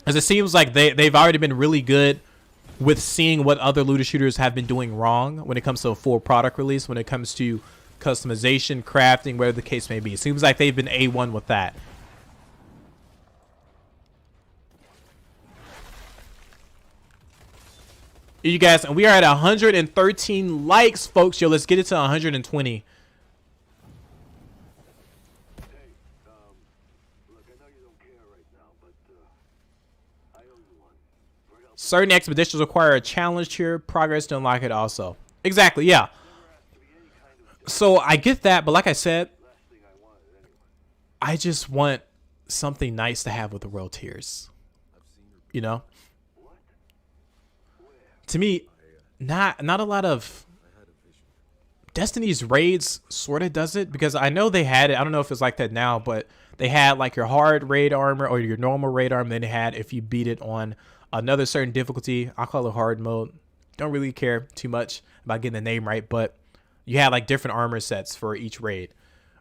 Speaker 1: as it seems like they've already been really good with seeing what other looter shooters have been doing wrong when it comes to a full product release, when it comes to customization, crafting, whatever the case may be. It seems like they've been A1 with that. You guys, and we are at 113 likes, folks. Yo, let's get it to 120. Certain expeditions require a challenge tier progress to unlock it also. Exactly, yeah. So I get that, but like I said, I just want something nice to have with the world tiers. You know? To me, not a lot of Destiny's raids sort of does it, because I know they had it. I don't know if it's like that now, but they had like your hard raid armor or your normal raid armor. Then they had, if you beat it on another certain difficulty, I'll call it hard mode. Don't really care too much about getting the name right, but you had like different armor sets for each raid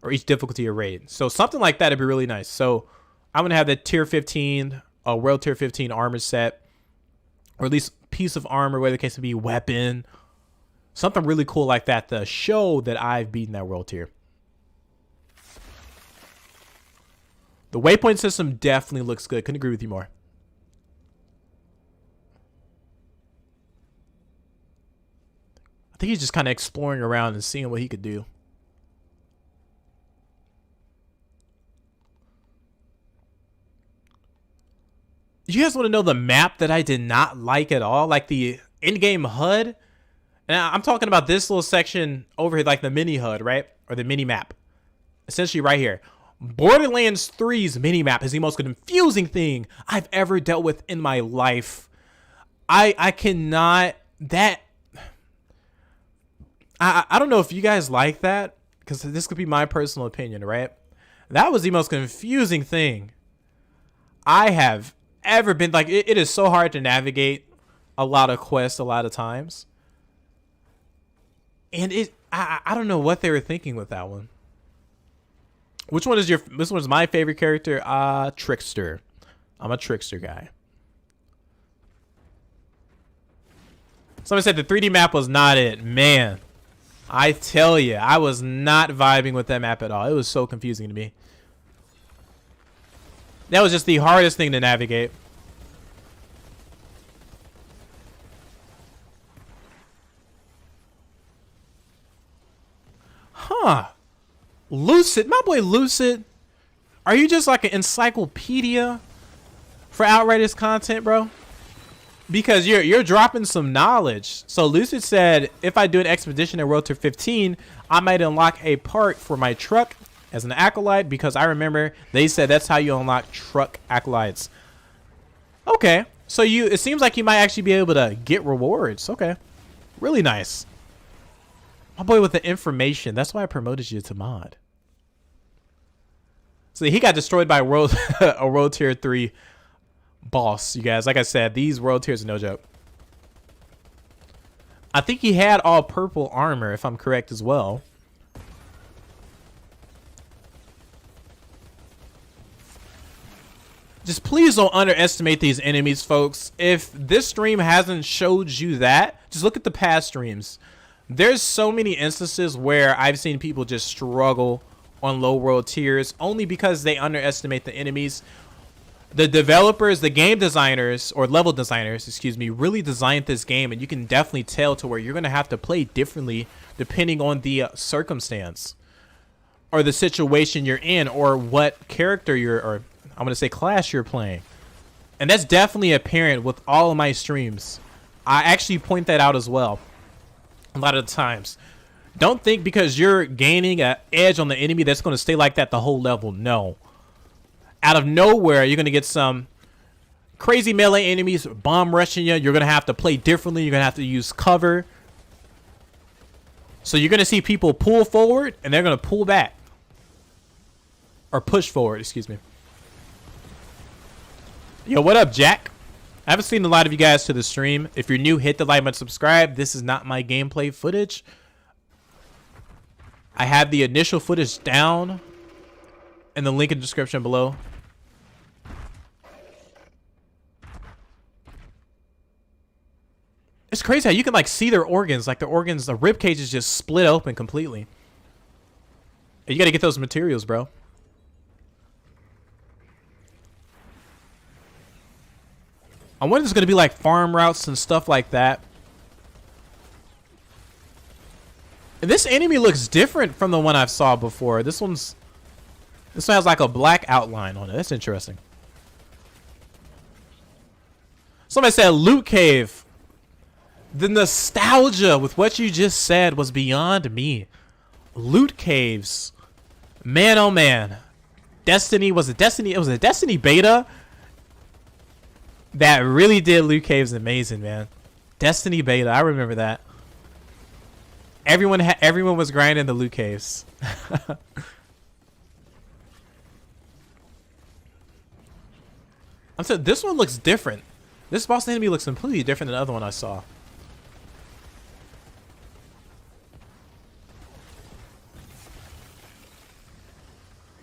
Speaker 1: or each difficulty of raid. So something like that would be really nice. So I'm going to have the tier 15, world tier 15 armor set, or at least piece of armor, whether the case would be weapon, something really cool like that to show that I've beaten that world tier. The waypoint system definitely looks good. Couldn't agree with you more. I think he's just kind of exploring around and seeing what he could do. You guys want to know the map that I did not like at all? Like the in-game HUD? And I'm talking about this little section over here, like the mini HUD, right? Or the mini map. Essentially right here. Borderlands 3's mini map is the most confusing thing I've ever dealt with in my life. I cannot... I don't know if you guys like that, because this could be my personal opinion, right? That was the most confusing thing I have ever been. Like, it is so hard to navigate a lot of quests a lot of times. And I don't know what they were thinking with that one. Which one is this one's my favorite character? Trickster. I'm a Trickster guy. Somebody said the 3D map was not it. Man, I tell you, I was not vibing with that map at all. It was so confusing to me. That was just the hardest thing to navigate. Huh. Lucid, my boy Lucid. Are you just like an encyclopedia for Outriders content, bro? Because you're dropping some knowledge. So Lucid said, if I do an expedition at World Tour 15, I might unlock a part for my truck as an acolyte, because I remember they said that's how you unlock truck acolytes. Okay. So it seems like you might actually be able to get rewards. Okay. Really nice. My boy with the information. That's why I promoted you to mod. So he got destroyed by a World Tier 3 boss, you guys. Like I said, these world tiers are no joke. I think he had all purple armor, if I'm correct as well. Just please don't underestimate these enemies, folks. If this stream hasn't showed you that, just look at the past streams. There's so many instances where I've seen people just struggle on low world tiers only because they underestimate the enemies. The developers, the game designers, or level designers, excuse me, really designed this game, and you can definitely tell to where you're going to have to play differently depending on the circumstance or the situation you're in, or what character or I'm going to say class you're playing. And that's definitely apparent with all of my streams. I actually point that out as well a lot of the times. Don't think because you're gaining an edge on the enemy that's going to stay like that the whole level. No. Out of nowhere, you're going to get some crazy melee enemies bomb rushing you. You're going to have to play differently. You're going to have to use cover. So you're going to see people pull forward, and they're going to pull back. Or push forward, excuse me. Yo, what up, Jack? I haven't seen a lot of you guys to the stream. If you're new, hit the like button, subscribe. This is not my gameplay footage. I have the initial footage down in the link in the description below. It's crazy how you can like see their organs. Like the organs, the rib cage is just split open completely. You got to get those materials, bro. I wonder if there's going to be like farm routes and stuff like that. And this enemy looks different from the one I've saw before. This one has like a black outline on it. That's interesting. Somebody said loot cave. The nostalgia with what you just said was beyond me. Loot caves. Man, oh man. Destiny, was it Destiny? It was a Destiny beta that really did loot caves amazing, man. Destiny beta, I remember that. Everyone was grinding the loot caves. I'm saying this one looks different. This boss enemy looks completely different than the other one I saw.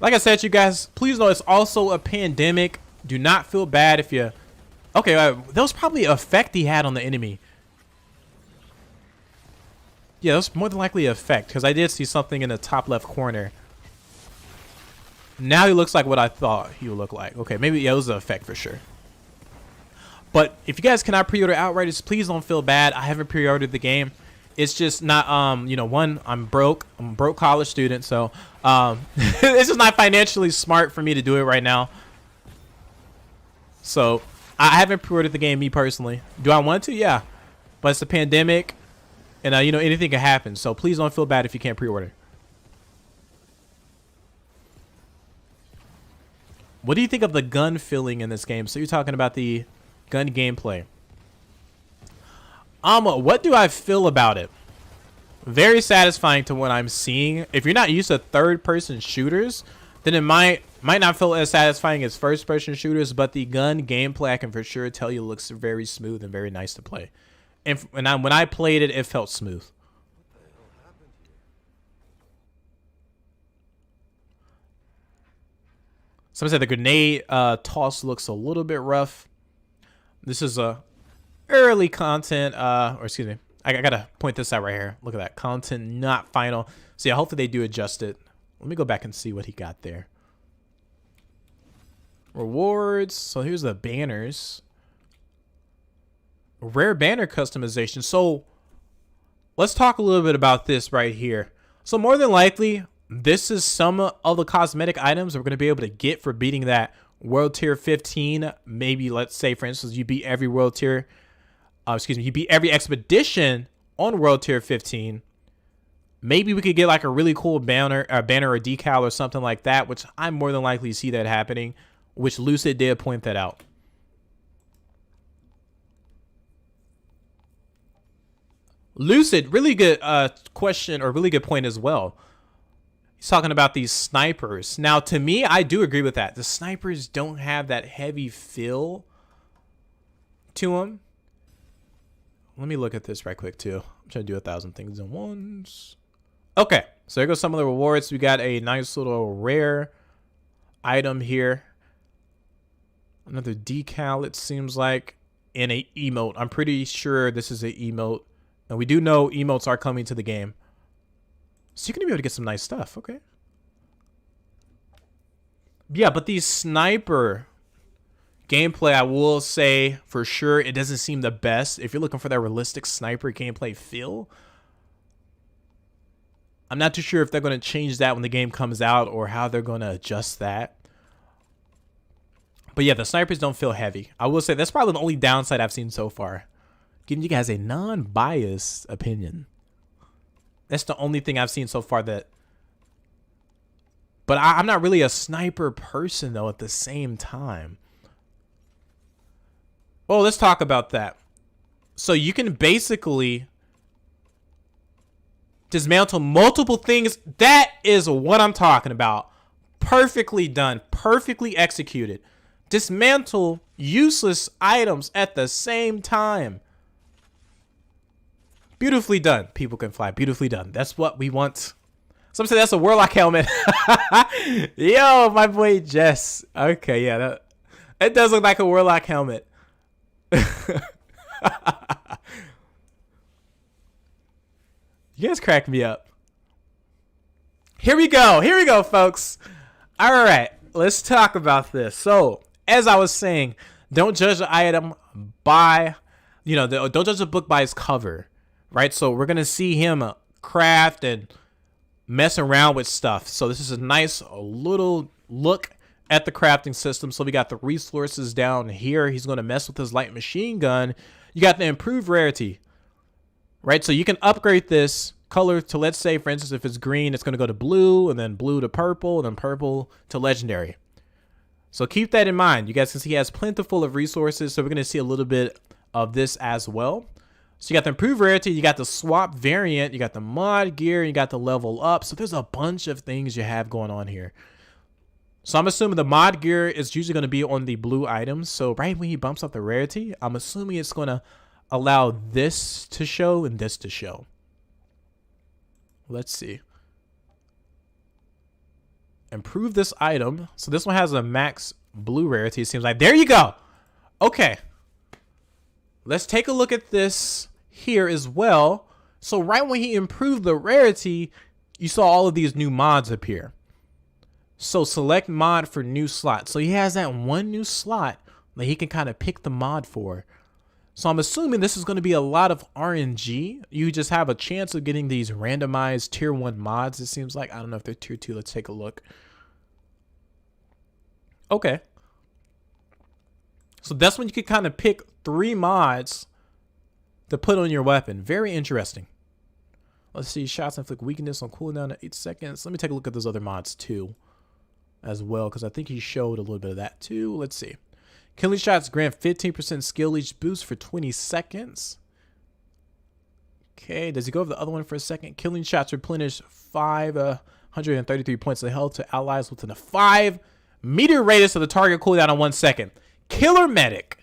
Speaker 1: Like I said, you guys, please know it's also a pandemic. Do not feel bad if you... Okay, that was probably an effect he had on the enemy. Yeah, that was more than likely an effect, because I did see something in the top left corner. Now he looks like what I thought he would look like. Okay, maybe yeah, it was an effect for sure. But if you guys cannot pre-order Outriders, please don't feel bad. I haven't pre-ordered the game. It's just not, you know, one, I'm broke. I'm a broke college student, so it's just not financially smart for me to do it right now. So I haven't pre-ordered the game, me personally. Do I want to? Yeah. But it's a pandemic, and, you know, anything can happen. So please don't feel bad if you can't pre-order. What do you think of the gun feeling in this game? So you're talking about the gun gameplay. What do I feel about it? Very satisfying to what I'm seeing. If you're not used to third-person shooters, then it might not feel as satisfying as first-person shooters, but the gun gameplay, I can for sure tell you, looks very smooth and very nice to play. And when I played it, it felt smooth. Someone said the grenade toss looks a little bit rough. This is a early content, or excuse me, I gotta point this out right here. Look at that, content not final. So yeah, hopefully they do adjust it. Let me go back and see what he got there. Rewards. So here's the banners. Rare banner customization. So let's talk a little bit about this right here. So more than likely, this is some of the cosmetic items we're going to be able to get for beating that World Tier 15. Maybe, let's say, for instance, you beat every World Tier, you beat every expedition on World Tier 15. Maybe we could get like a really cool banner or decal or something like that, which I'm more than likely to see that happening, which Lucid did point that out. Lucid, really good question, or really good point as well. He's talking about these snipers. Now, to me, I do agree with that. The snipers don't have that heavy feel to them. Let me look at this right quick, too. I'm trying to do 1,000 things at once. Okay, so there goes some of the rewards. We got a nice little rare item here. Another decal, it seems like, and a emote. I'm pretty sure this is an emote. And we do know emotes are coming to the game. So you're going to be able to get some nice stuff. Okay. Yeah, but these sniper gameplay, I will say for sure, it doesn't seem the best. If you're looking for that realistic sniper gameplay feel, I'm not too sure if they're going to change that when the game comes out or how they're going to adjust that. But yeah, the snipers don't feel heavy. I will say that's probably the only downside I've seen so far. Giving you guys a non-biased opinion. That's the only thing I've seen so far that... But I'm not really a sniper person, though, at the same time. Well, let's talk about that. So you can basically dismantle multiple things. That is what I'm talking about. Perfectly done. Perfectly executed. dismantle useless items at the same time. Beautifully done. People can fly. Beautifully done. That's what we want. Some say that's a warlock helmet. Yo, my boy Jess. Okay, yeah, it does look like a warlock helmet. You guys crack me up. Here we go, folks. All right, let's talk about this. So, as I was saying, don't judge the item by, don't judge the book by its cover, right? So we're gonna see him craft and mess around with stuff. So this is a nice little look at the crafting system. So we got the resources down here. He's gonna mess with his light machine gun. You got the improved rarity, right? So you can upgrade this color to, let's say, for instance, if it's green, it's going to go to blue, and then blue to purple, and then purple to legendary. So keep that in mind. You guys can see he has plentiful of resources, so we're going to see a little bit of this as well. So you got the improved rarity, you got the swap variant, you got the mod gear, you got the level up. So there's a bunch of things you have going on here. So I'm assuming the mod gear is usually going to be on the blue items. So right when he bumps up the rarity, I'm assuming it's going to allow this to show and this to show. Let's see. Improve this item. So this one has a max blue rarity, it seems like. There you go. Okay. Let's take a look at this here as well. So right when he improved the rarity, you saw all of these new mods appear. So select mod for new slot. So he has that one new slot that he can kind of pick the mod for. So I'm assuming this is going to be a lot of RNG. You just have a chance of getting these randomized tier 1 mods, it seems like. I don't know if they're tier 2. Let's take a look. Okay. So that's when you could kind of pick 3 mods to put on your weapon. Very interesting. Let's see. Shots inflict weakness on cooldown at 8 seconds. Let me take a look at those other mods too as well, because I think he showed a little bit of that too. Let's see. Killing shots grant 15% skill leech boost for 20 seconds. Okay, does he go over the other one for a second? Killing shots replenish 533 points of health to allies within a 5-meter radius of the target cooldown on 1 second. Killer medic.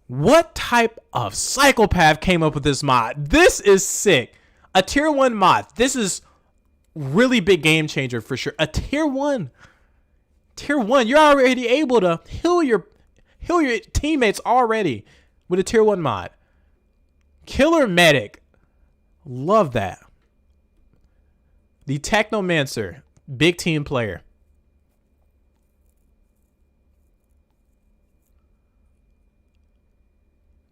Speaker 1: What type of psychopath came up with this mod? This is sick. A tier 1 mod. This is really big game changer for sure. A tier 1. Tier 1, you're already able to heal your teammates already with a tier 1 mod. Killer medic. Love that. The Technomancer. Big team player.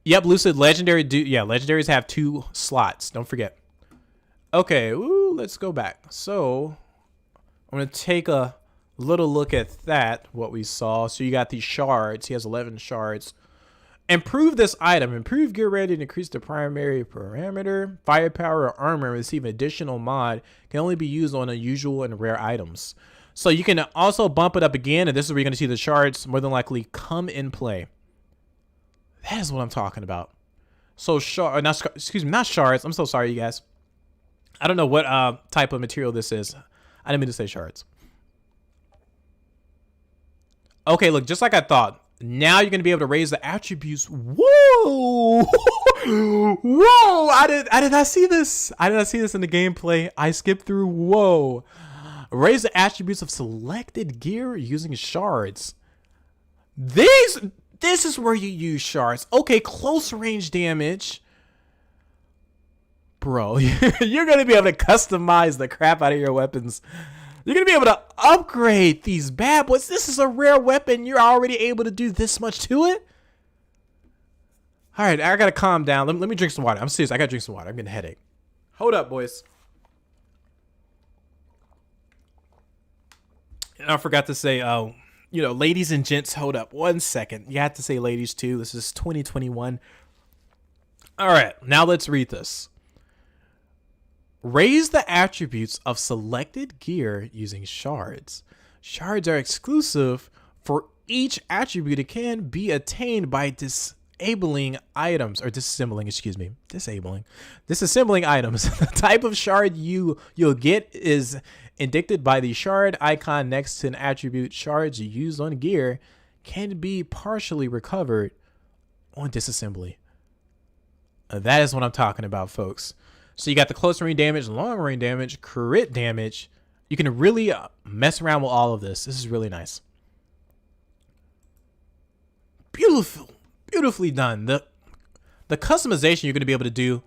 Speaker 1: Yep, Lucid. Legendary. Legendaries have 2 slots. Don't forget. Okay, let's go back. So, I'm going to take a little look at that, what we saw. So you got these shards. He has 11 shards. Improve this item. Improve gear rating. Increase the primary parameter. Firepower or armor. Receive additional mod. Can only be used on unusual and rare items. So you can also bump it up again. And this is where you're going to see the shards more than likely come in play. That is what I'm talking about. So not shards. I'm so sorry, you guys. I don't know what type of material this is. I didn't mean to say shards. Okay, look, just like I thought. Now you're gonna be able to raise the attributes. Whoa! Whoa! I did not see this. I did not see this in the gameplay. I skipped through. Whoa! Raise the attributes of selected gear using shards. This is where you use shards. Okay, close range damage. Bro, you're gonna be able to customize the crap out of your weapons. You're going to be able to upgrade these bad boys. This is a rare weapon. You're already able to do this much to it? All right, I got to calm down. Let me drink some water. I'm serious. I got to drink some water. I'm getting a headache. Hold up, boys. And I forgot to say, ladies and gents, hold up 1 second. You have to say ladies too. This is 2021. All right, now let's read this. Raise the attributes of selected gear using shards. Shards are exclusive for each attribute. It can be attained by disabling items, or disassembling, excuse me, disassembling items. The type of shard you'll get is indicated by the shard icon next to an attribute. Shards used on gear can be partially recovered on disassembly. That is what I'm talking about, folks. So you got the close range damage, long range damage, crit damage. You can really mess around with all of this. This is really nice. Beautifully done. The customization you're going to be able to do.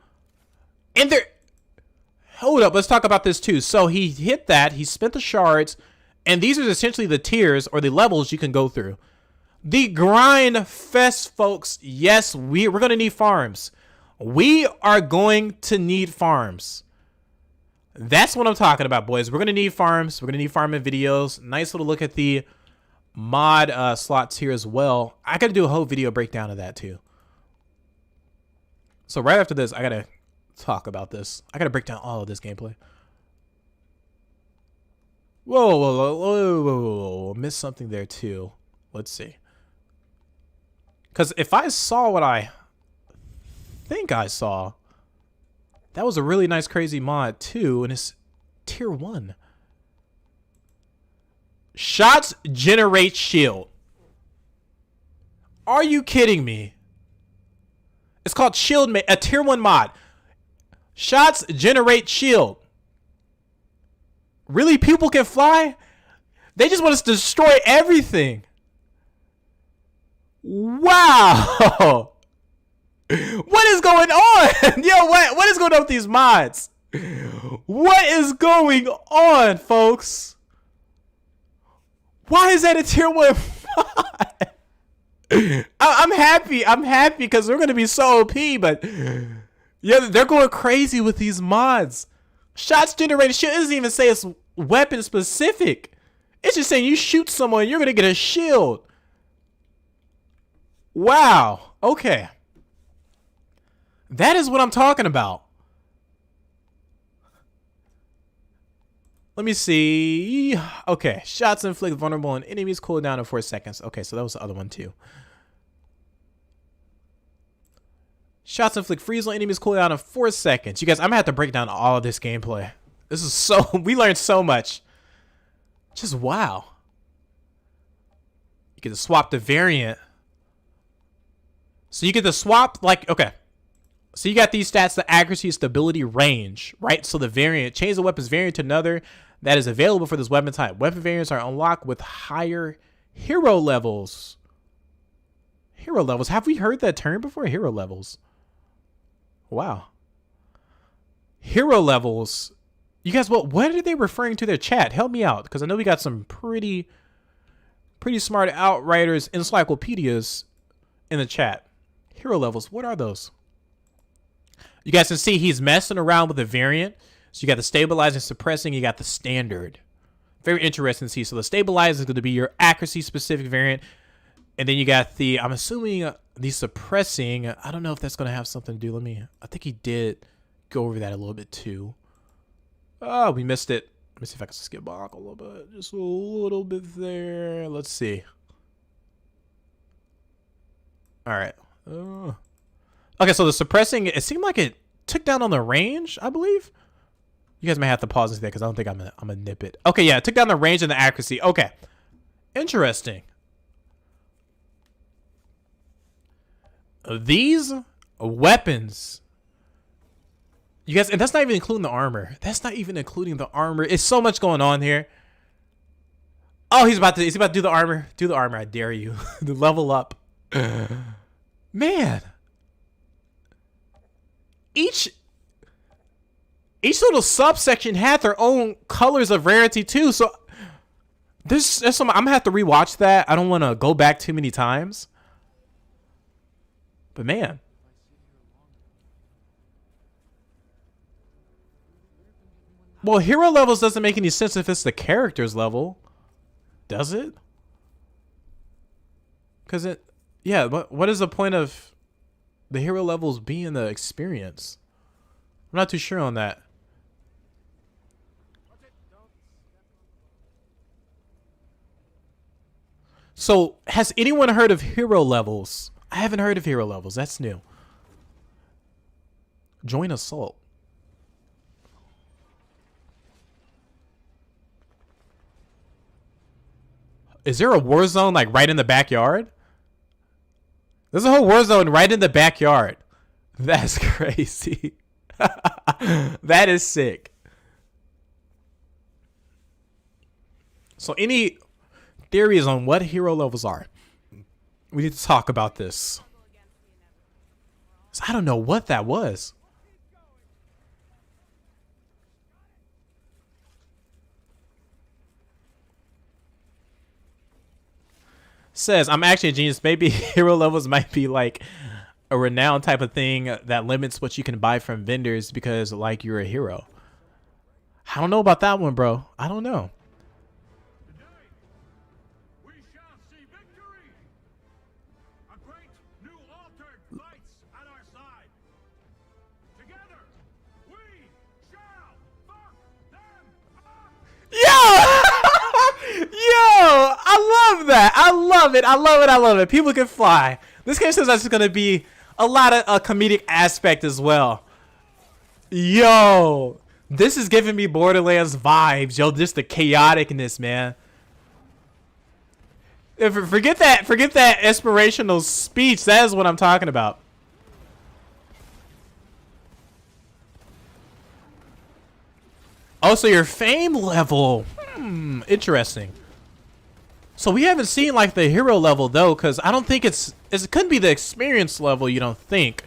Speaker 1: And there, hold up, let's talk about this too. So he hit that, he spent the shards, and these are essentially the tiers or the levels you can go through. The grind fest, folks. Yes, we're going to need farms. We are going to need farms. That's what I'm talking about, boys. We're going to need farms. We're going to need farming videos. Nice little look at the mod slots here as well. I got to do a whole video breakdown of that too. So right after this, I got to talk about this. I got to break down all of this gameplay. Whoa. Missed something there too. Let's see. Because if I saw what I think I saw, that was a really nice crazy mod too, and it's tier 1. Shots generate shield. Are you kidding me? It's called shield, a tier 1 mod. Shots generate shield. Really, people can fly? They just want us to destroy everything. Wow. What is going on? Yo, what is going on with these mods? What is going on, folks? Why is that a tier 1 mod? I'm happy because we're going to be so OP, but yeah, they're going crazy with these mods. Shots generated shield. It doesn't even say it's weapon specific. It's just saying you shoot someone, you're going to get a shield. Wow. Okay. That is what I'm talking about. Let me see. Okay. Shots inflict vulnerable on enemies, cool down in 4 seconds. Okay, so that was the other one too. Shots inflict freeze on enemies, cool down in 4 seconds. You guys, I'm gonna have to break down all of this gameplay. This is so, we learned so much. Just wow. You get to swap the variant. So you get to swap, like, okay. So you got these stats: the accuracy, stability, range, right? So the variant, change the weapon's variant to another that is available for this weapon type. Weapon variants are unlocked with higher hero levels. Hero levels. Have we heard that term before? Hero levels. Wow. Hero levels. You guys, what are they referring to their chat? Help me out, because I know we got some pretty smart Outriders encyclopedias in the chat. Hero levels. What are those? You guys can see he's messing around with the variant. So you got the stabilizing, suppressing, you got the standard. Very interesting to see. So the stabilizer is going to be your accuracy specific variant. And then you got the, I'm assuming the suppressing. I don't know if that's going to have something to do. I think he did go over that a little bit too. Oh, we missed it. Let me see if I can skip back a little bit. Just a little bit there. Let's see. All right. Okay, so the suppressing, it seemed like it took down on the range, I believe. You guys may have to pause this there because I don't think I'm gonna nip it. Okay, yeah, it took down the range and the accuracy. Okay. Interesting. These weapons, you guys, and that's not even including the armor. That's not even including the armor. It's so much going on here. Oh, he's about to do the armor. Do the armor, I dare you. The level up. Man. Each little subsection had their own colors of rarity too. So there's some, I'm gonna have to rewatch that. I don't want to go back too many times. But man. Well, hero levels doesn't make any sense if it's the character's level. Does it? Because it, yeah, but what is the point of the hero levels being the experience? I'm not too sure on that. So, has anyone heard of hero levels? I haven't heard of hero levels. That's new. Join assault. Is there a war zone like right in the backyard? There's a whole war zone right in the backyard. That's crazy. That is sick. So any theories on what hero levels are? We need to talk about this. So I don't know what that was. Says, I'm actually a genius. Maybe hero levels might be like a renown type of thing that limits what you can buy from vendors because like you're a hero. I don't know about that one, bro. I don't know.
Speaker 7: We shall see victory. A great new altered lights at our side. Together, we shall fuck them up.
Speaker 1: Yo! Yo! I love that. I love it. I love it. I love it. People can fly. This game says that's going to be a lot of a comedic aspect as well. Yo! This is giving me Borderlands vibes. Yo, just the chaoticness, man. Forget that inspirational speech. That is what I'm talking about. Oh, so your fame level. Interesting. So we haven't seen like the hero level though, because I don't think it couldn't be the experience level, you don't think.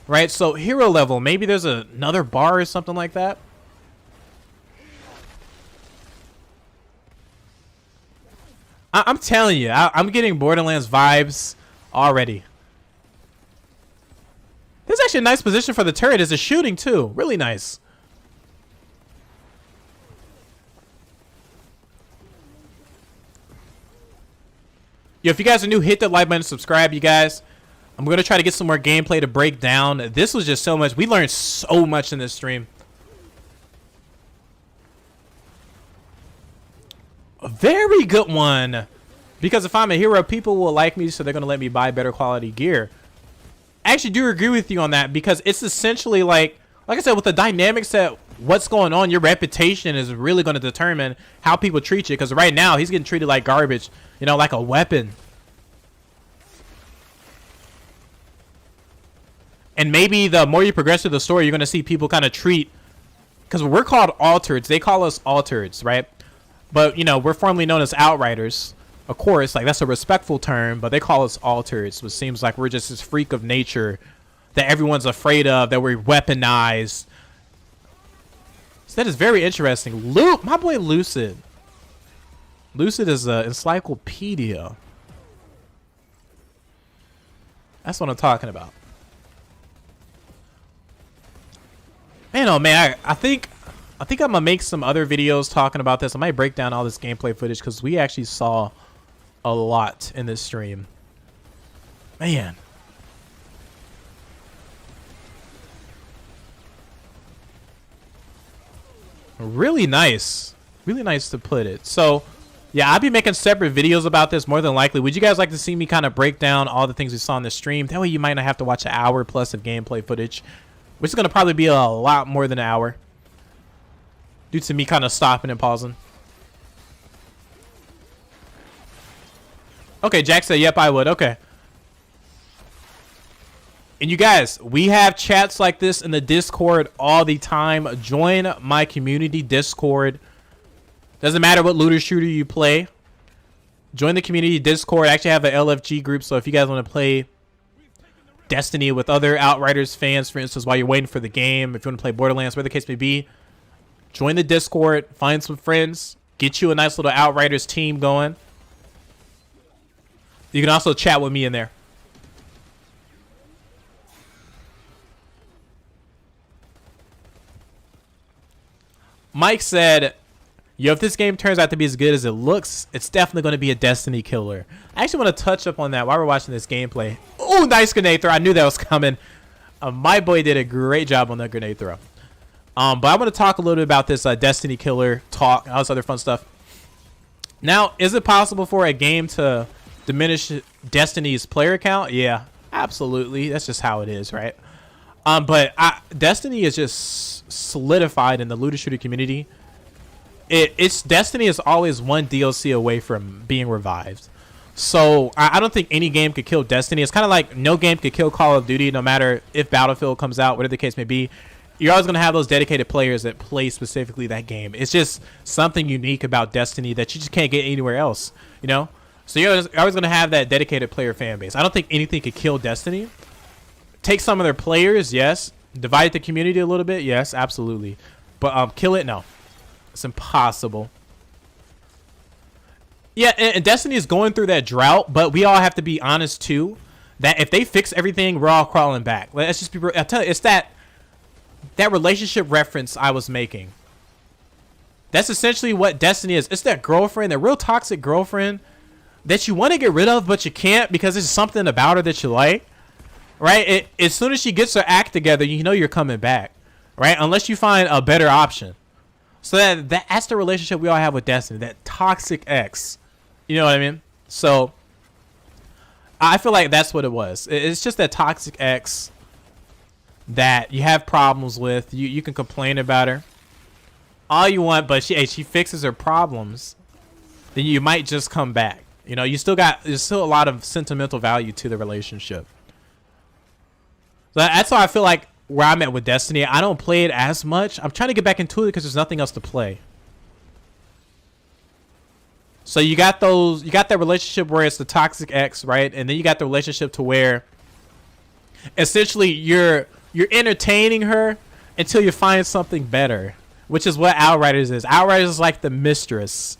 Speaker 1: Right? So hero level, maybe there's another bar or something like that. I'm telling you, I'm getting Borderlands vibes already. This is actually a nice position for the turret as a shooting too. Really nice. Yo, if you guys are new, hit that like button, subscribe, you guys. I'm going to try to get some more gameplay to break down. This was just so much. We learned so much in this stream. A very good one. Because if I'm a hero, people will like me, so they're going to let me buy better quality gear. I actually do agree with you on that, because it's essentially like I said, with the dynamics that what's going on, your reputation is really going to determine how people treat you. Because right now, he's getting treated like garbage, you know, like a weapon. And maybe the more you progress through the story, you're going to see people kind of treat, because we're called Altereds. They call us Altereds, right? But, you know, we're formerly known as Outriders. Of course, like that's a respectful term, but they call us Altereds, which seems like we're just this freak of nature that everyone's afraid of, that we're weaponized. So that is very interesting. My boy Lucid. Lucid is an encyclopedia. That's what I'm talking about. Man, oh man, I think I'm gonna make some other videos talking about this. I might break down all this gameplay footage because we actually saw a lot in this stream. Man. Really nice. Really nice to put it. So, yeah, I'll be making separate videos about this more than likely. Would you guys like to see me kind of break down all the things we saw in the stream? That way you might not have to watch an hour plus of gameplay footage, which is going to probably be a lot more than an hour due to me kind of stopping and pausing. Okay, Jack said, yep, I would. Okay. And you guys, we have chats like this in the Discord all the time. Join my community Discord. Doesn't matter what looter shooter you play. Join the community Discord. I actually have an LFG group, so if you guys want to play Destiny with other Outriders fans, for instance, while you're waiting for the game, if you want to play Borderlands, whatever the case may be, join the Discord, find some friends, get you a nice little Outriders team going. You can also chat with me in there. Mike said, yo, if this game turns out to be as good as it looks, it's definitely going to be a Destiny killer. I actually want to touch up on that while we're watching this gameplay. Oh, nice grenade throw. I knew that was coming. My boy did a great job on that grenade throw. But I want to talk a little bit about this Destiny killer talk and all this other fun stuff. Now, is it possible for a game to diminish Destiny's player count? Yeah, absolutely. That's just how it is, right? But Destiny is just solidified in the looter shooter community. It's Destiny is always one DLC away from being revived. So I don't think any game could kill Destiny. It's kind of like no game could kill Call of Duty, no matter if Battlefield comes out, whatever the case may be. You're always going to have those dedicated players that play specifically that game. It's just something unique about Destiny that you just can't get anywhere else, you know? So you're always going to have that dedicated player fan base. I don't think anything could kill Destiny. Take some of their players, yes. Divide the community a little bit, yes, absolutely. But kill it, no. It's impossible. Yeah, and Destiny is going through that drought, but we all have to be honest, too, that if they fix everything, we're all crawling back. Let's just be real. I tell you, it's that relationship reference I was making. That's essentially what Destiny is. It's that girlfriend, that real toxic girlfriend that you want to get rid of, but you can't because there's something about her that you like, right? As soon as she gets her act together, you know you're coming back, right? Unless you find a better option. So that's the relationship we all have with Destiny, that toxic ex. You know what I mean? So I feel like that's what it was. It's just that toxic ex that you have problems with. You can complain about her all you want, but she fixes her problems, then you might just come back. You know, there's still a lot of sentimental value to the relationship. So that's why I feel like where I'm at with Destiny, I don't play it as much. I'm trying to get back into it because there's nothing else to play. So you got that relationship where it's the toxic ex, right? And then you got the relationship to where essentially you're entertaining her until you find something better, which is what Outriders is. Outriders is like the mistress,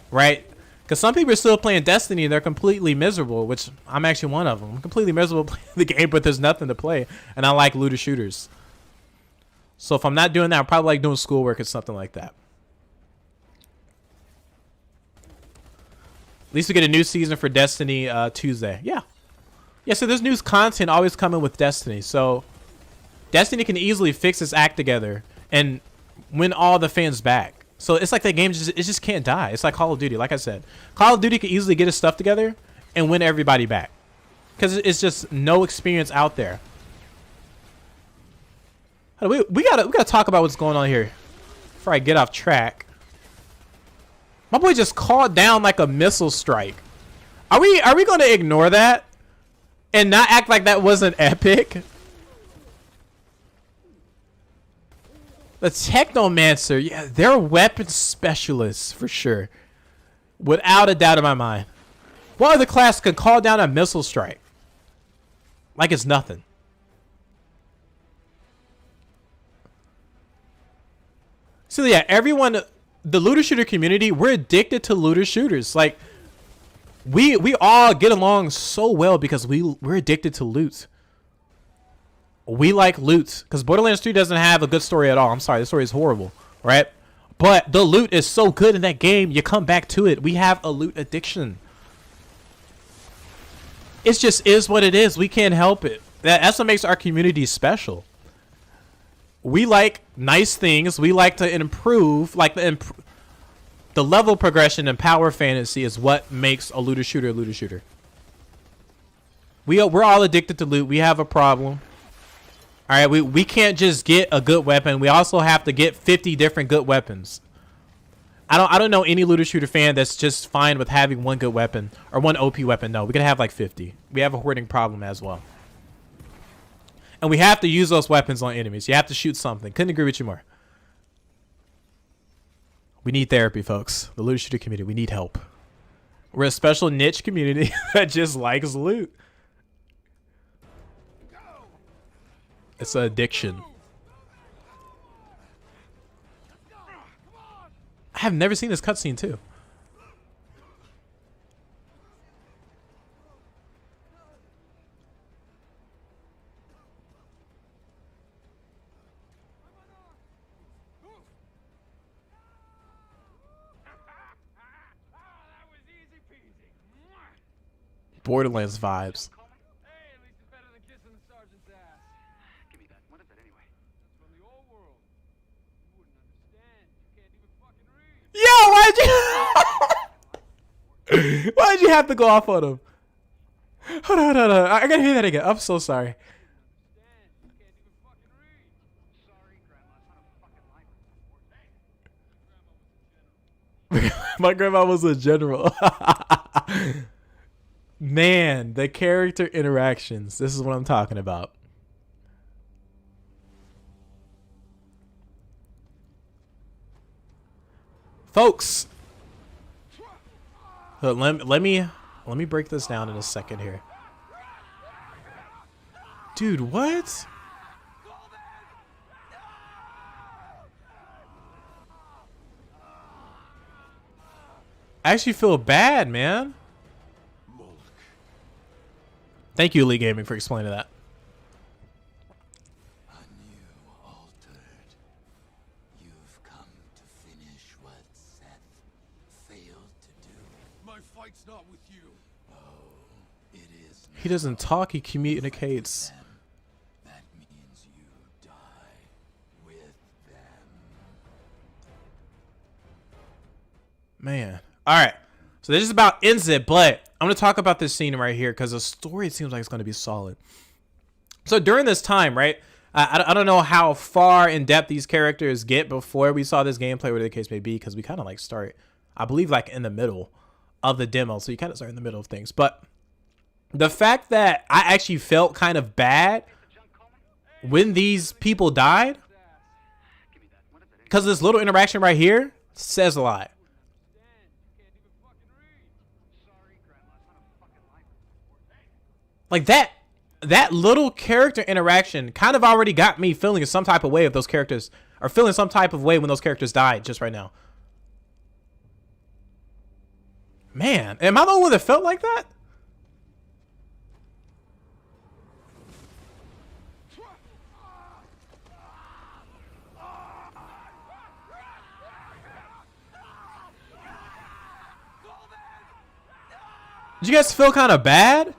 Speaker 1: right? Because some people are still playing Destiny and they're completely miserable, which I'm actually one of them. I'm completely miserable playing the game, but there's nothing to play. And I like looter shooters. So if I'm not doing that, I'm probably like doing schoolwork or something like that. At least we get a new season for Destiny Tuesday. Yeah. Yeah, so there's new content always coming with Destiny. So Destiny can easily fix its act together and win all the fans back. So it's like that game just can't die. It's like Call of Duty. Like I said, Call of Duty can easily get its stuff together and win everybody back. Because it's just no experience out there. We gotta talk about what's going on here before I get off track. My boy just called down like a missile strike. Are we gonna ignore that and not act like that wasn't epic? The Technomancer, yeah, they're weapons specialists for sure, without a doubt in my mind. What other class could call down a missile strike like it's nothing? So yeah, everyone. The looter shooter community, we're addicted to looter shooters. Like we all get along so well because we're addicted to loot. We like loot because Borderlands 3 doesn't have a good story at all. I'm sorry, the story is horrible, right? But the loot is so good in that game, you come back to it. We have a loot addiction. It just is what it is. We can't help it. That's what makes our community special. We like nice things. We like to improve. Like the level progression in power fantasy is what makes a looter shooter a looter shooter. We're all addicted to loot. We have a problem. All right, we can't just get a good weapon. We also have to get 50 different good weapons. I don't know any looter shooter fan that's just fine with having one good weapon or one OP weapon. No, we gotta have like 50. We have a hoarding problem as well. And we have to use those weapons on enemies. You have to shoot something. Couldn't agree with you more. We need therapy, folks. The looter shooter community, we need help. We're a special niche community that just likes loot. It's an addiction. I have never seen this cutscene too. Borderlands vibes.
Speaker 2: Hey, at least it's better than kissing the sergeant's ass.
Speaker 4: Give me that. What is that anyway?
Speaker 2: That's from the old world. You wouldn't understand. You can't even fucking read.
Speaker 1: Yo, why'd you have to go off on him? Hold on, hold on, hold on. I gotta hear that again. I'm so sorry. My grandma was a general. Man, the character interactions. This is what I'm talking about. Folks, let me break this down in a second here. Dude, what? I actually feel bad, man. Thank you, Elite Gaming, for explaining that.
Speaker 5: Anew altered. You've come to finish what Seth failed to do.
Speaker 2: My fight's not with you.
Speaker 5: Oh, it is.
Speaker 1: He doesn't talk, he communicates.
Speaker 5: That means you die with them.
Speaker 1: Man. All right. So this just about ends it, but I'm going to talk about this scene right here because the story seems like it's going to be solid. So during this time, right, I don't know how far in depth these characters get before we saw this gameplay, whatever the case may be, because we kind of like start, I believe, like in the middle of the demo. So you kind of start in the middle of things. But the fact that I actually felt kind of bad when these people died, because this little interaction right here says a lot. Like that little character interaction kind of already got me feeling some type of way if those characters are feeling some type of way when those characters died just right now. Man, am I the only one that felt like that? Did you guys feel kind of bad?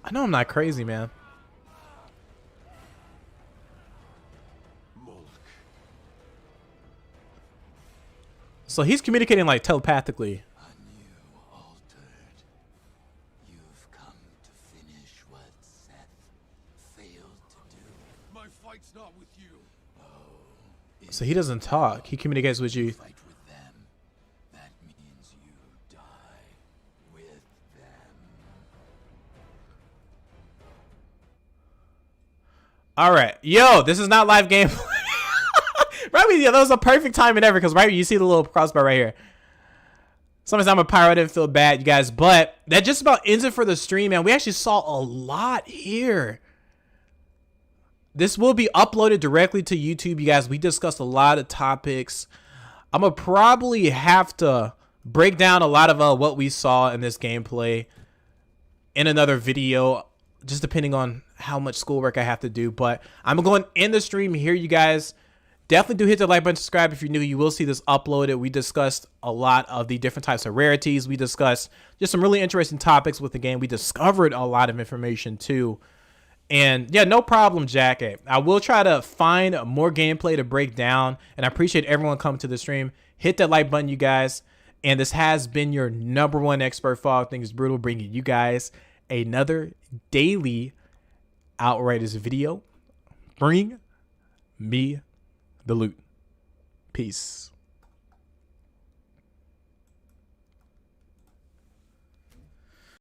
Speaker 1: I know I'm not crazy, man. So he's communicating like telepathically.
Speaker 5: Anew altered. You've come to finish what Seth failed to do.
Speaker 2: My fight's not with you.
Speaker 1: So he doesn't talk. He communicates with you.
Speaker 5: Fight with them. That means you die with them.
Speaker 1: All right, yo, this is not live gameplay. Right, yeah, that was a perfect timing ever because right, you see the little crossbar right here. Sometimes I'm a pirate, I didn't feel bad, you guys, but that just about ends it for the stream, man. We actually saw a lot here. This will be uploaded directly to YouTube, you guys. We discussed a lot of topics. I'm gonna probably have to break down a lot of what we saw in this gameplay in another video, just depending on how much schoolwork I have to do. But I'm going to end the stream here, you guys. Definitely do hit the like button, subscribe if you're new. You will see this uploaded. We discussed a lot of the different types of rarities. We discussed just some really interesting topics with the game. We discovered a lot of information too. And yeah, no problem, Jack. I will try to find more gameplay to break down. And I appreciate everyone coming to the stream. Hit that like button, you guys. And this has been your #1 expert for all things brutal, bringing you guys another daily Outriders video. Bring me the loot. Peace.